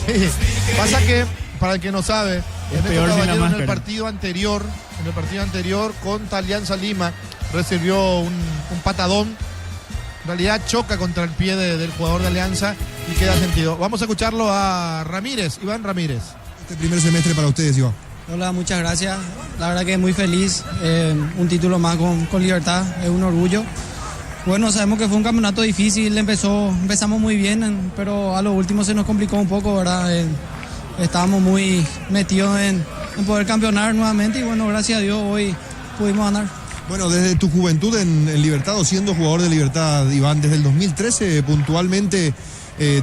Speaker 8: Sí. Pasa que, para el que no sabe, Ernesto Caballero en el partido anterior contra Alianza Lima recibió un patadón. En realidad choca contra el pie del jugador de Alianza y queda sentido. Vamos a escucharlo a Ramírez, Iván Ramírez.
Speaker 15: Este primer semestre para ustedes, Iván.
Speaker 14: Hola, muchas gracias. La verdad que muy feliz. Un título más con Libertad, es un orgullo. Bueno, sabemos que fue un campeonato difícil, empezamos muy bien, pero a lo último se nos complicó un poco, ¿verdad? Estábamos muy metidos en poder campeonar nuevamente y bueno, gracias a Dios hoy pudimos ganar.
Speaker 15: Bueno, desde tu juventud en Libertad, o siendo jugador de Libertad, Iván, desde el 2013 puntualmente,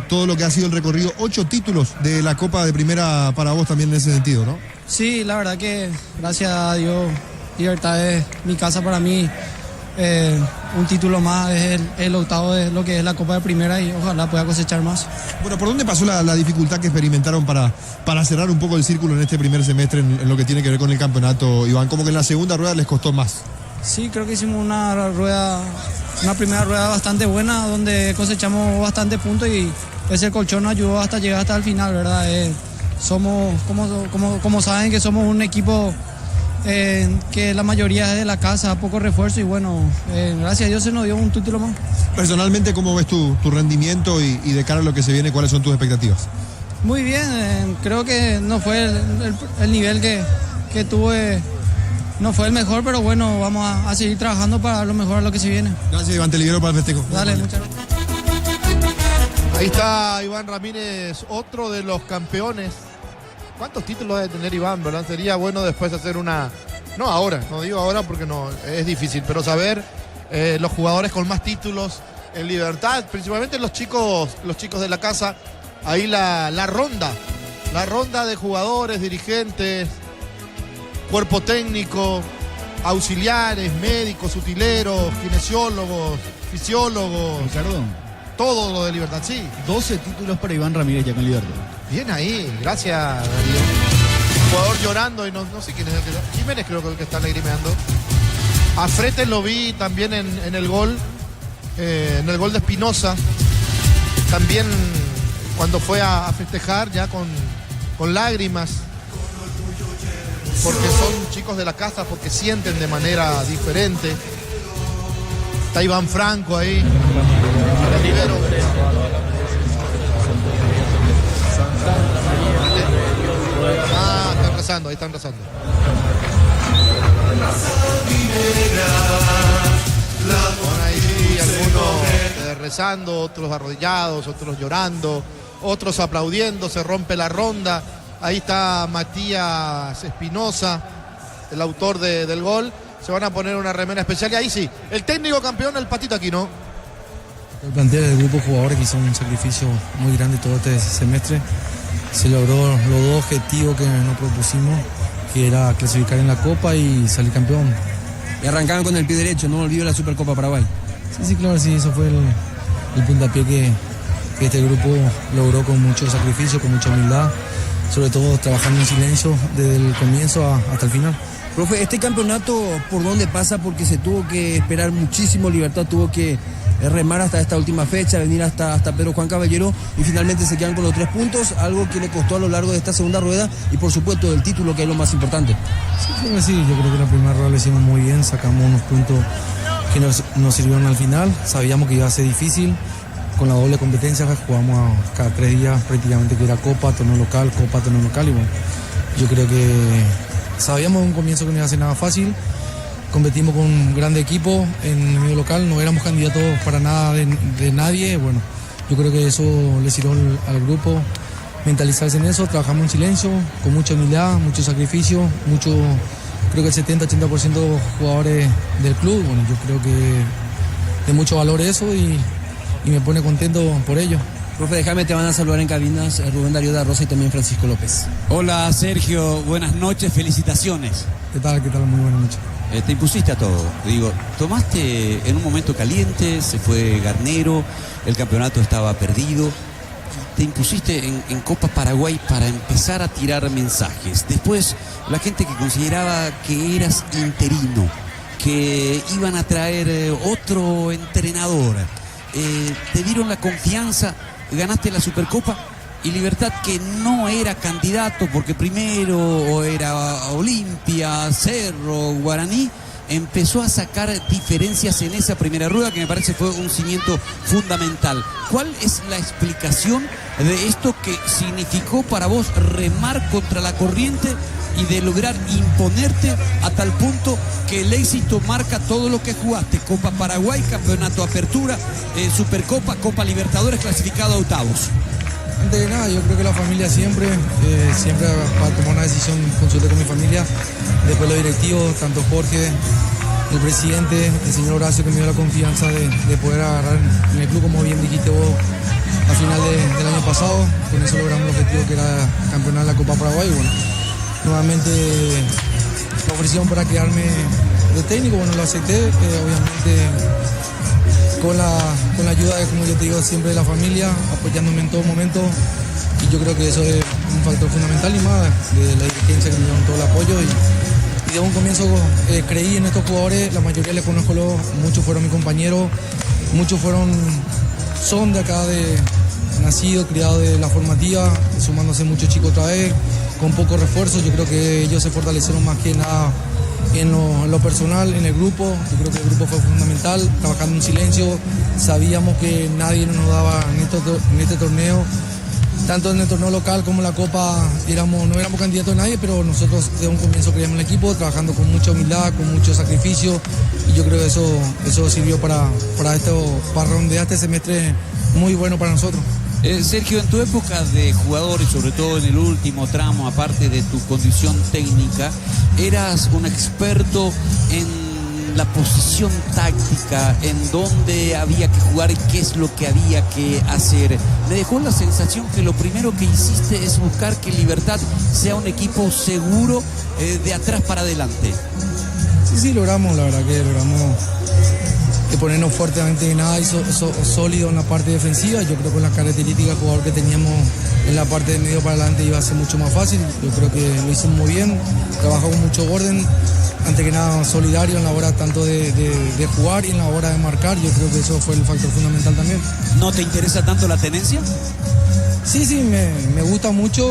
Speaker 15: todo lo que ha sido el recorrido, 8 títulos de la Copa de Primera para vos también en ese sentido, ¿no?
Speaker 14: Sí, la verdad que gracias a Dios, Libertad es mi casa para mí. Un título más, es el octavo de lo que es la Copa de Primera y ojalá pueda cosechar más.
Speaker 15: Bueno, ¿por dónde pasó la dificultad que experimentaron para cerrar un poco el círculo en este primer semestre en lo que tiene que ver con el campeonato, Iván? Como que en la segunda rueda les costó más.
Speaker 14: Sí, creo que hicimos una primera rueda bastante buena donde cosechamos bastante puntos y ese colchón nos ayudó hasta llegar hasta el final, ¿verdad? Somos, como saben, que somos un equipo que la mayoría es de la casa, poco refuerzo y bueno, gracias a Dios se nos dio un título más.
Speaker 15: Personalmente, ¿cómo ves tu rendimiento y de cara a lo que se viene, cuáles son tus expectativas?
Speaker 14: Muy bien, creo que no fue el nivel que tuve, no fue el mejor, pero bueno, vamos a seguir trabajando para lo mejor a lo que se viene.
Speaker 15: Gracias, Iván, te libero para el festejo.
Speaker 14: Dale, muchas gracias.
Speaker 8: Ahí está Iván Ramírez, otro de los campeones. ¿Cuántos títulos debe tener Iván, verdad? Sería bueno después hacer una... No ahora, no digo ahora porque no es difícil, pero saber los jugadores con más títulos en Libertad, principalmente los chicos de la casa, ahí la ronda de jugadores, dirigentes, cuerpo técnico, auxiliares, médicos, utileros, kinesiólogos, fisiólogos.
Speaker 2: Ricardo.
Speaker 8: Todo lo de Libertad, sí.
Speaker 2: 12 títulos para Iván Ramírez ya con Libertad.
Speaker 8: Bien ahí, gracias Darío. Jugador llorando y no sé quién es el que está. Jiménez creo que es el que está lagrimeando. A Fretes lo vi también en el gol de Espinosa. También cuando fue a festejar ya con lágrimas. Porque son chicos de la casa, porque sienten de manera diferente. Está Iván Franco ahí. Rivero. Están rezando, ahí están rezando. Van ahí algunos rezando, otros arrodillados, otros llorando, otros aplaudiendo, se rompe la ronda. Ahí está Matías Espinosa, el autor del gol. Se van a poner una remera especial y ahí sí, el técnico campeón, el Patito Aquino.
Speaker 16: El plantel del grupo de jugadores que hizo un sacrificio muy grande todo este semestre. Se logró los dos objetivos que nos propusimos, que era clasificar en la Copa y salir campeón.
Speaker 17: Y arrancaron con el pie derecho, no olvido la Supercopa Paraguay.
Speaker 16: Sí, claro, sí, eso fue el puntapié que este grupo logró con mucho sacrificio, con mucha humildad, sobre todo trabajando en silencio desde el comienzo hasta el final.
Speaker 17: Profe, este campeonato, ¿por dónde pasa? Porque se tuvo que esperar muchísimo, Libertad tuvo que remar hasta esta última fecha, venir hasta Pedro Juan Caballero y finalmente se quedan con los 3 puntos, algo que le costó a lo largo de esta segunda rueda y por supuesto el título, que es lo más importante.
Speaker 16: Sí, yo creo que la primera rueda lo hicimos muy bien, sacamos unos puntos que nos sirvieron al final, sabíamos que iba a ser difícil, con la doble competencia jugamos cada 3 días prácticamente, que era Copa, torneo local y bueno, yo creo que sabíamos de un comienzo que no iba a ser nada fácil. Competimos con un grande equipo en el medio local, no éramos candidatos para nada de nadie. Bueno, yo creo que eso le sirvió al grupo mentalizarse en eso. Trabajamos en silencio, con mucha humildad, mucho sacrificio, creo que el 70-80% de los jugadores del club. Bueno, yo creo que de mucho valor eso y me pone contento por ello.
Speaker 17: Profe, déjame, te van a saludar en cabinas Rubén Darío da Rosa y también Francisco López. Hola Sergio, buenas noches, felicitaciones.
Speaker 16: ¿Qué tal? Muy buenas noches.
Speaker 17: Te impusiste a todo, digo, tomaste en un momento caliente, se fue Garnero, el campeonato estaba perdido, te impusiste en Copa Paraguay para empezar a tirar mensajes. Después la gente que consideraba que eras interino, que iban a traer otro entrenador, te dieron la confianza, ganaste la Supercopa. Y Libertad, que no era candidato porque primero era Olimpia, Cerro, Guaraní, empezó a sacar diferencias en esa primera rueda que me parece fue un cimiento fundamental. ¿Cuál es la explicación de esto que significó para vos remar contra la corriente y de lograr imponerte a tal punto que el éxito marca todo lo que jugaste? Copa Paraguay, Campeonato Apertura, Supercopa, Copa Libertadores, clasificado a octavos.
Speaker 16: Antes de nada, yo creo que la familia siempre va a tomar una decisión, consulté con mi familia, después los directivos, tanto Jorge, el presidente, el señor Horacio, que me dio la confianza de poder agarrar en el club, como bien dijiste vos, a final del año pasado. Con eso logramos el objetivo que era campeonar la Copa Paraguay. Bueno, nuevamente me ofrecieron para quedarme de técnico, bueno, lo acepté, obviamente con la ayuda, como yo te digo, siempre de la familia, apoyándome en todo momento, y yo creo que eso es un factor fundamental y más de la dirigencia que me dieron todo el apoyo y de un comienzo creí en estos jugadores, la mayoría les conozco, muchos fueron mis compañeros, muchos son de acá, nacidos, criados de la formativa, sumándose muchos chicos otra vez, con pocos refuerzos. Yo creo que ellos se fortalecieron más que nada en lo personal, en el grupo. Yo creo que el grupo fue fundamental, trabajando en silencio. Sabíamos que nadie nos daba en este torneo, tanto en el torneo local como en la Copa, no éramos candidatos a nadie, pero nosotros de un comienzo creíamos en el equipo, trabajando con mucha humildad, con mucho sacrificio, y yo creo que eso sirvió para redondear este semestre muy bueno para nosotros.
Speaker 17: Sergio, en tu época de jugador y sobre todo en el último tramo, aparte de tu condición técnica, eras un experto en la posición táctica, en dónde había que jugar y qué es lo que había que hacer. Me dejó la sensación que lo primero que hiciste es buscar que Libertad sea un equipo seguro de atrás para adelante.
Speaker 14: Sí, logramos, la verdad que logramos ponernos fuertemente en nada y sólido en la parte defensiva. Yo creo que con las características de jugador que teníamos en la parte de medio para adelante iba a ser mucho más fácil. Yo creo que lo hicimos muy bien, trabajamos mucho orden, antes que nada solidario en la hora tanto de jugar y en la hora de marcar. Yo creo que eso fue el factor fundamental también.
Speaker 17: ¿No te interesa tanto la tenencia?
Speaker 14: Sí, me gusta mucho.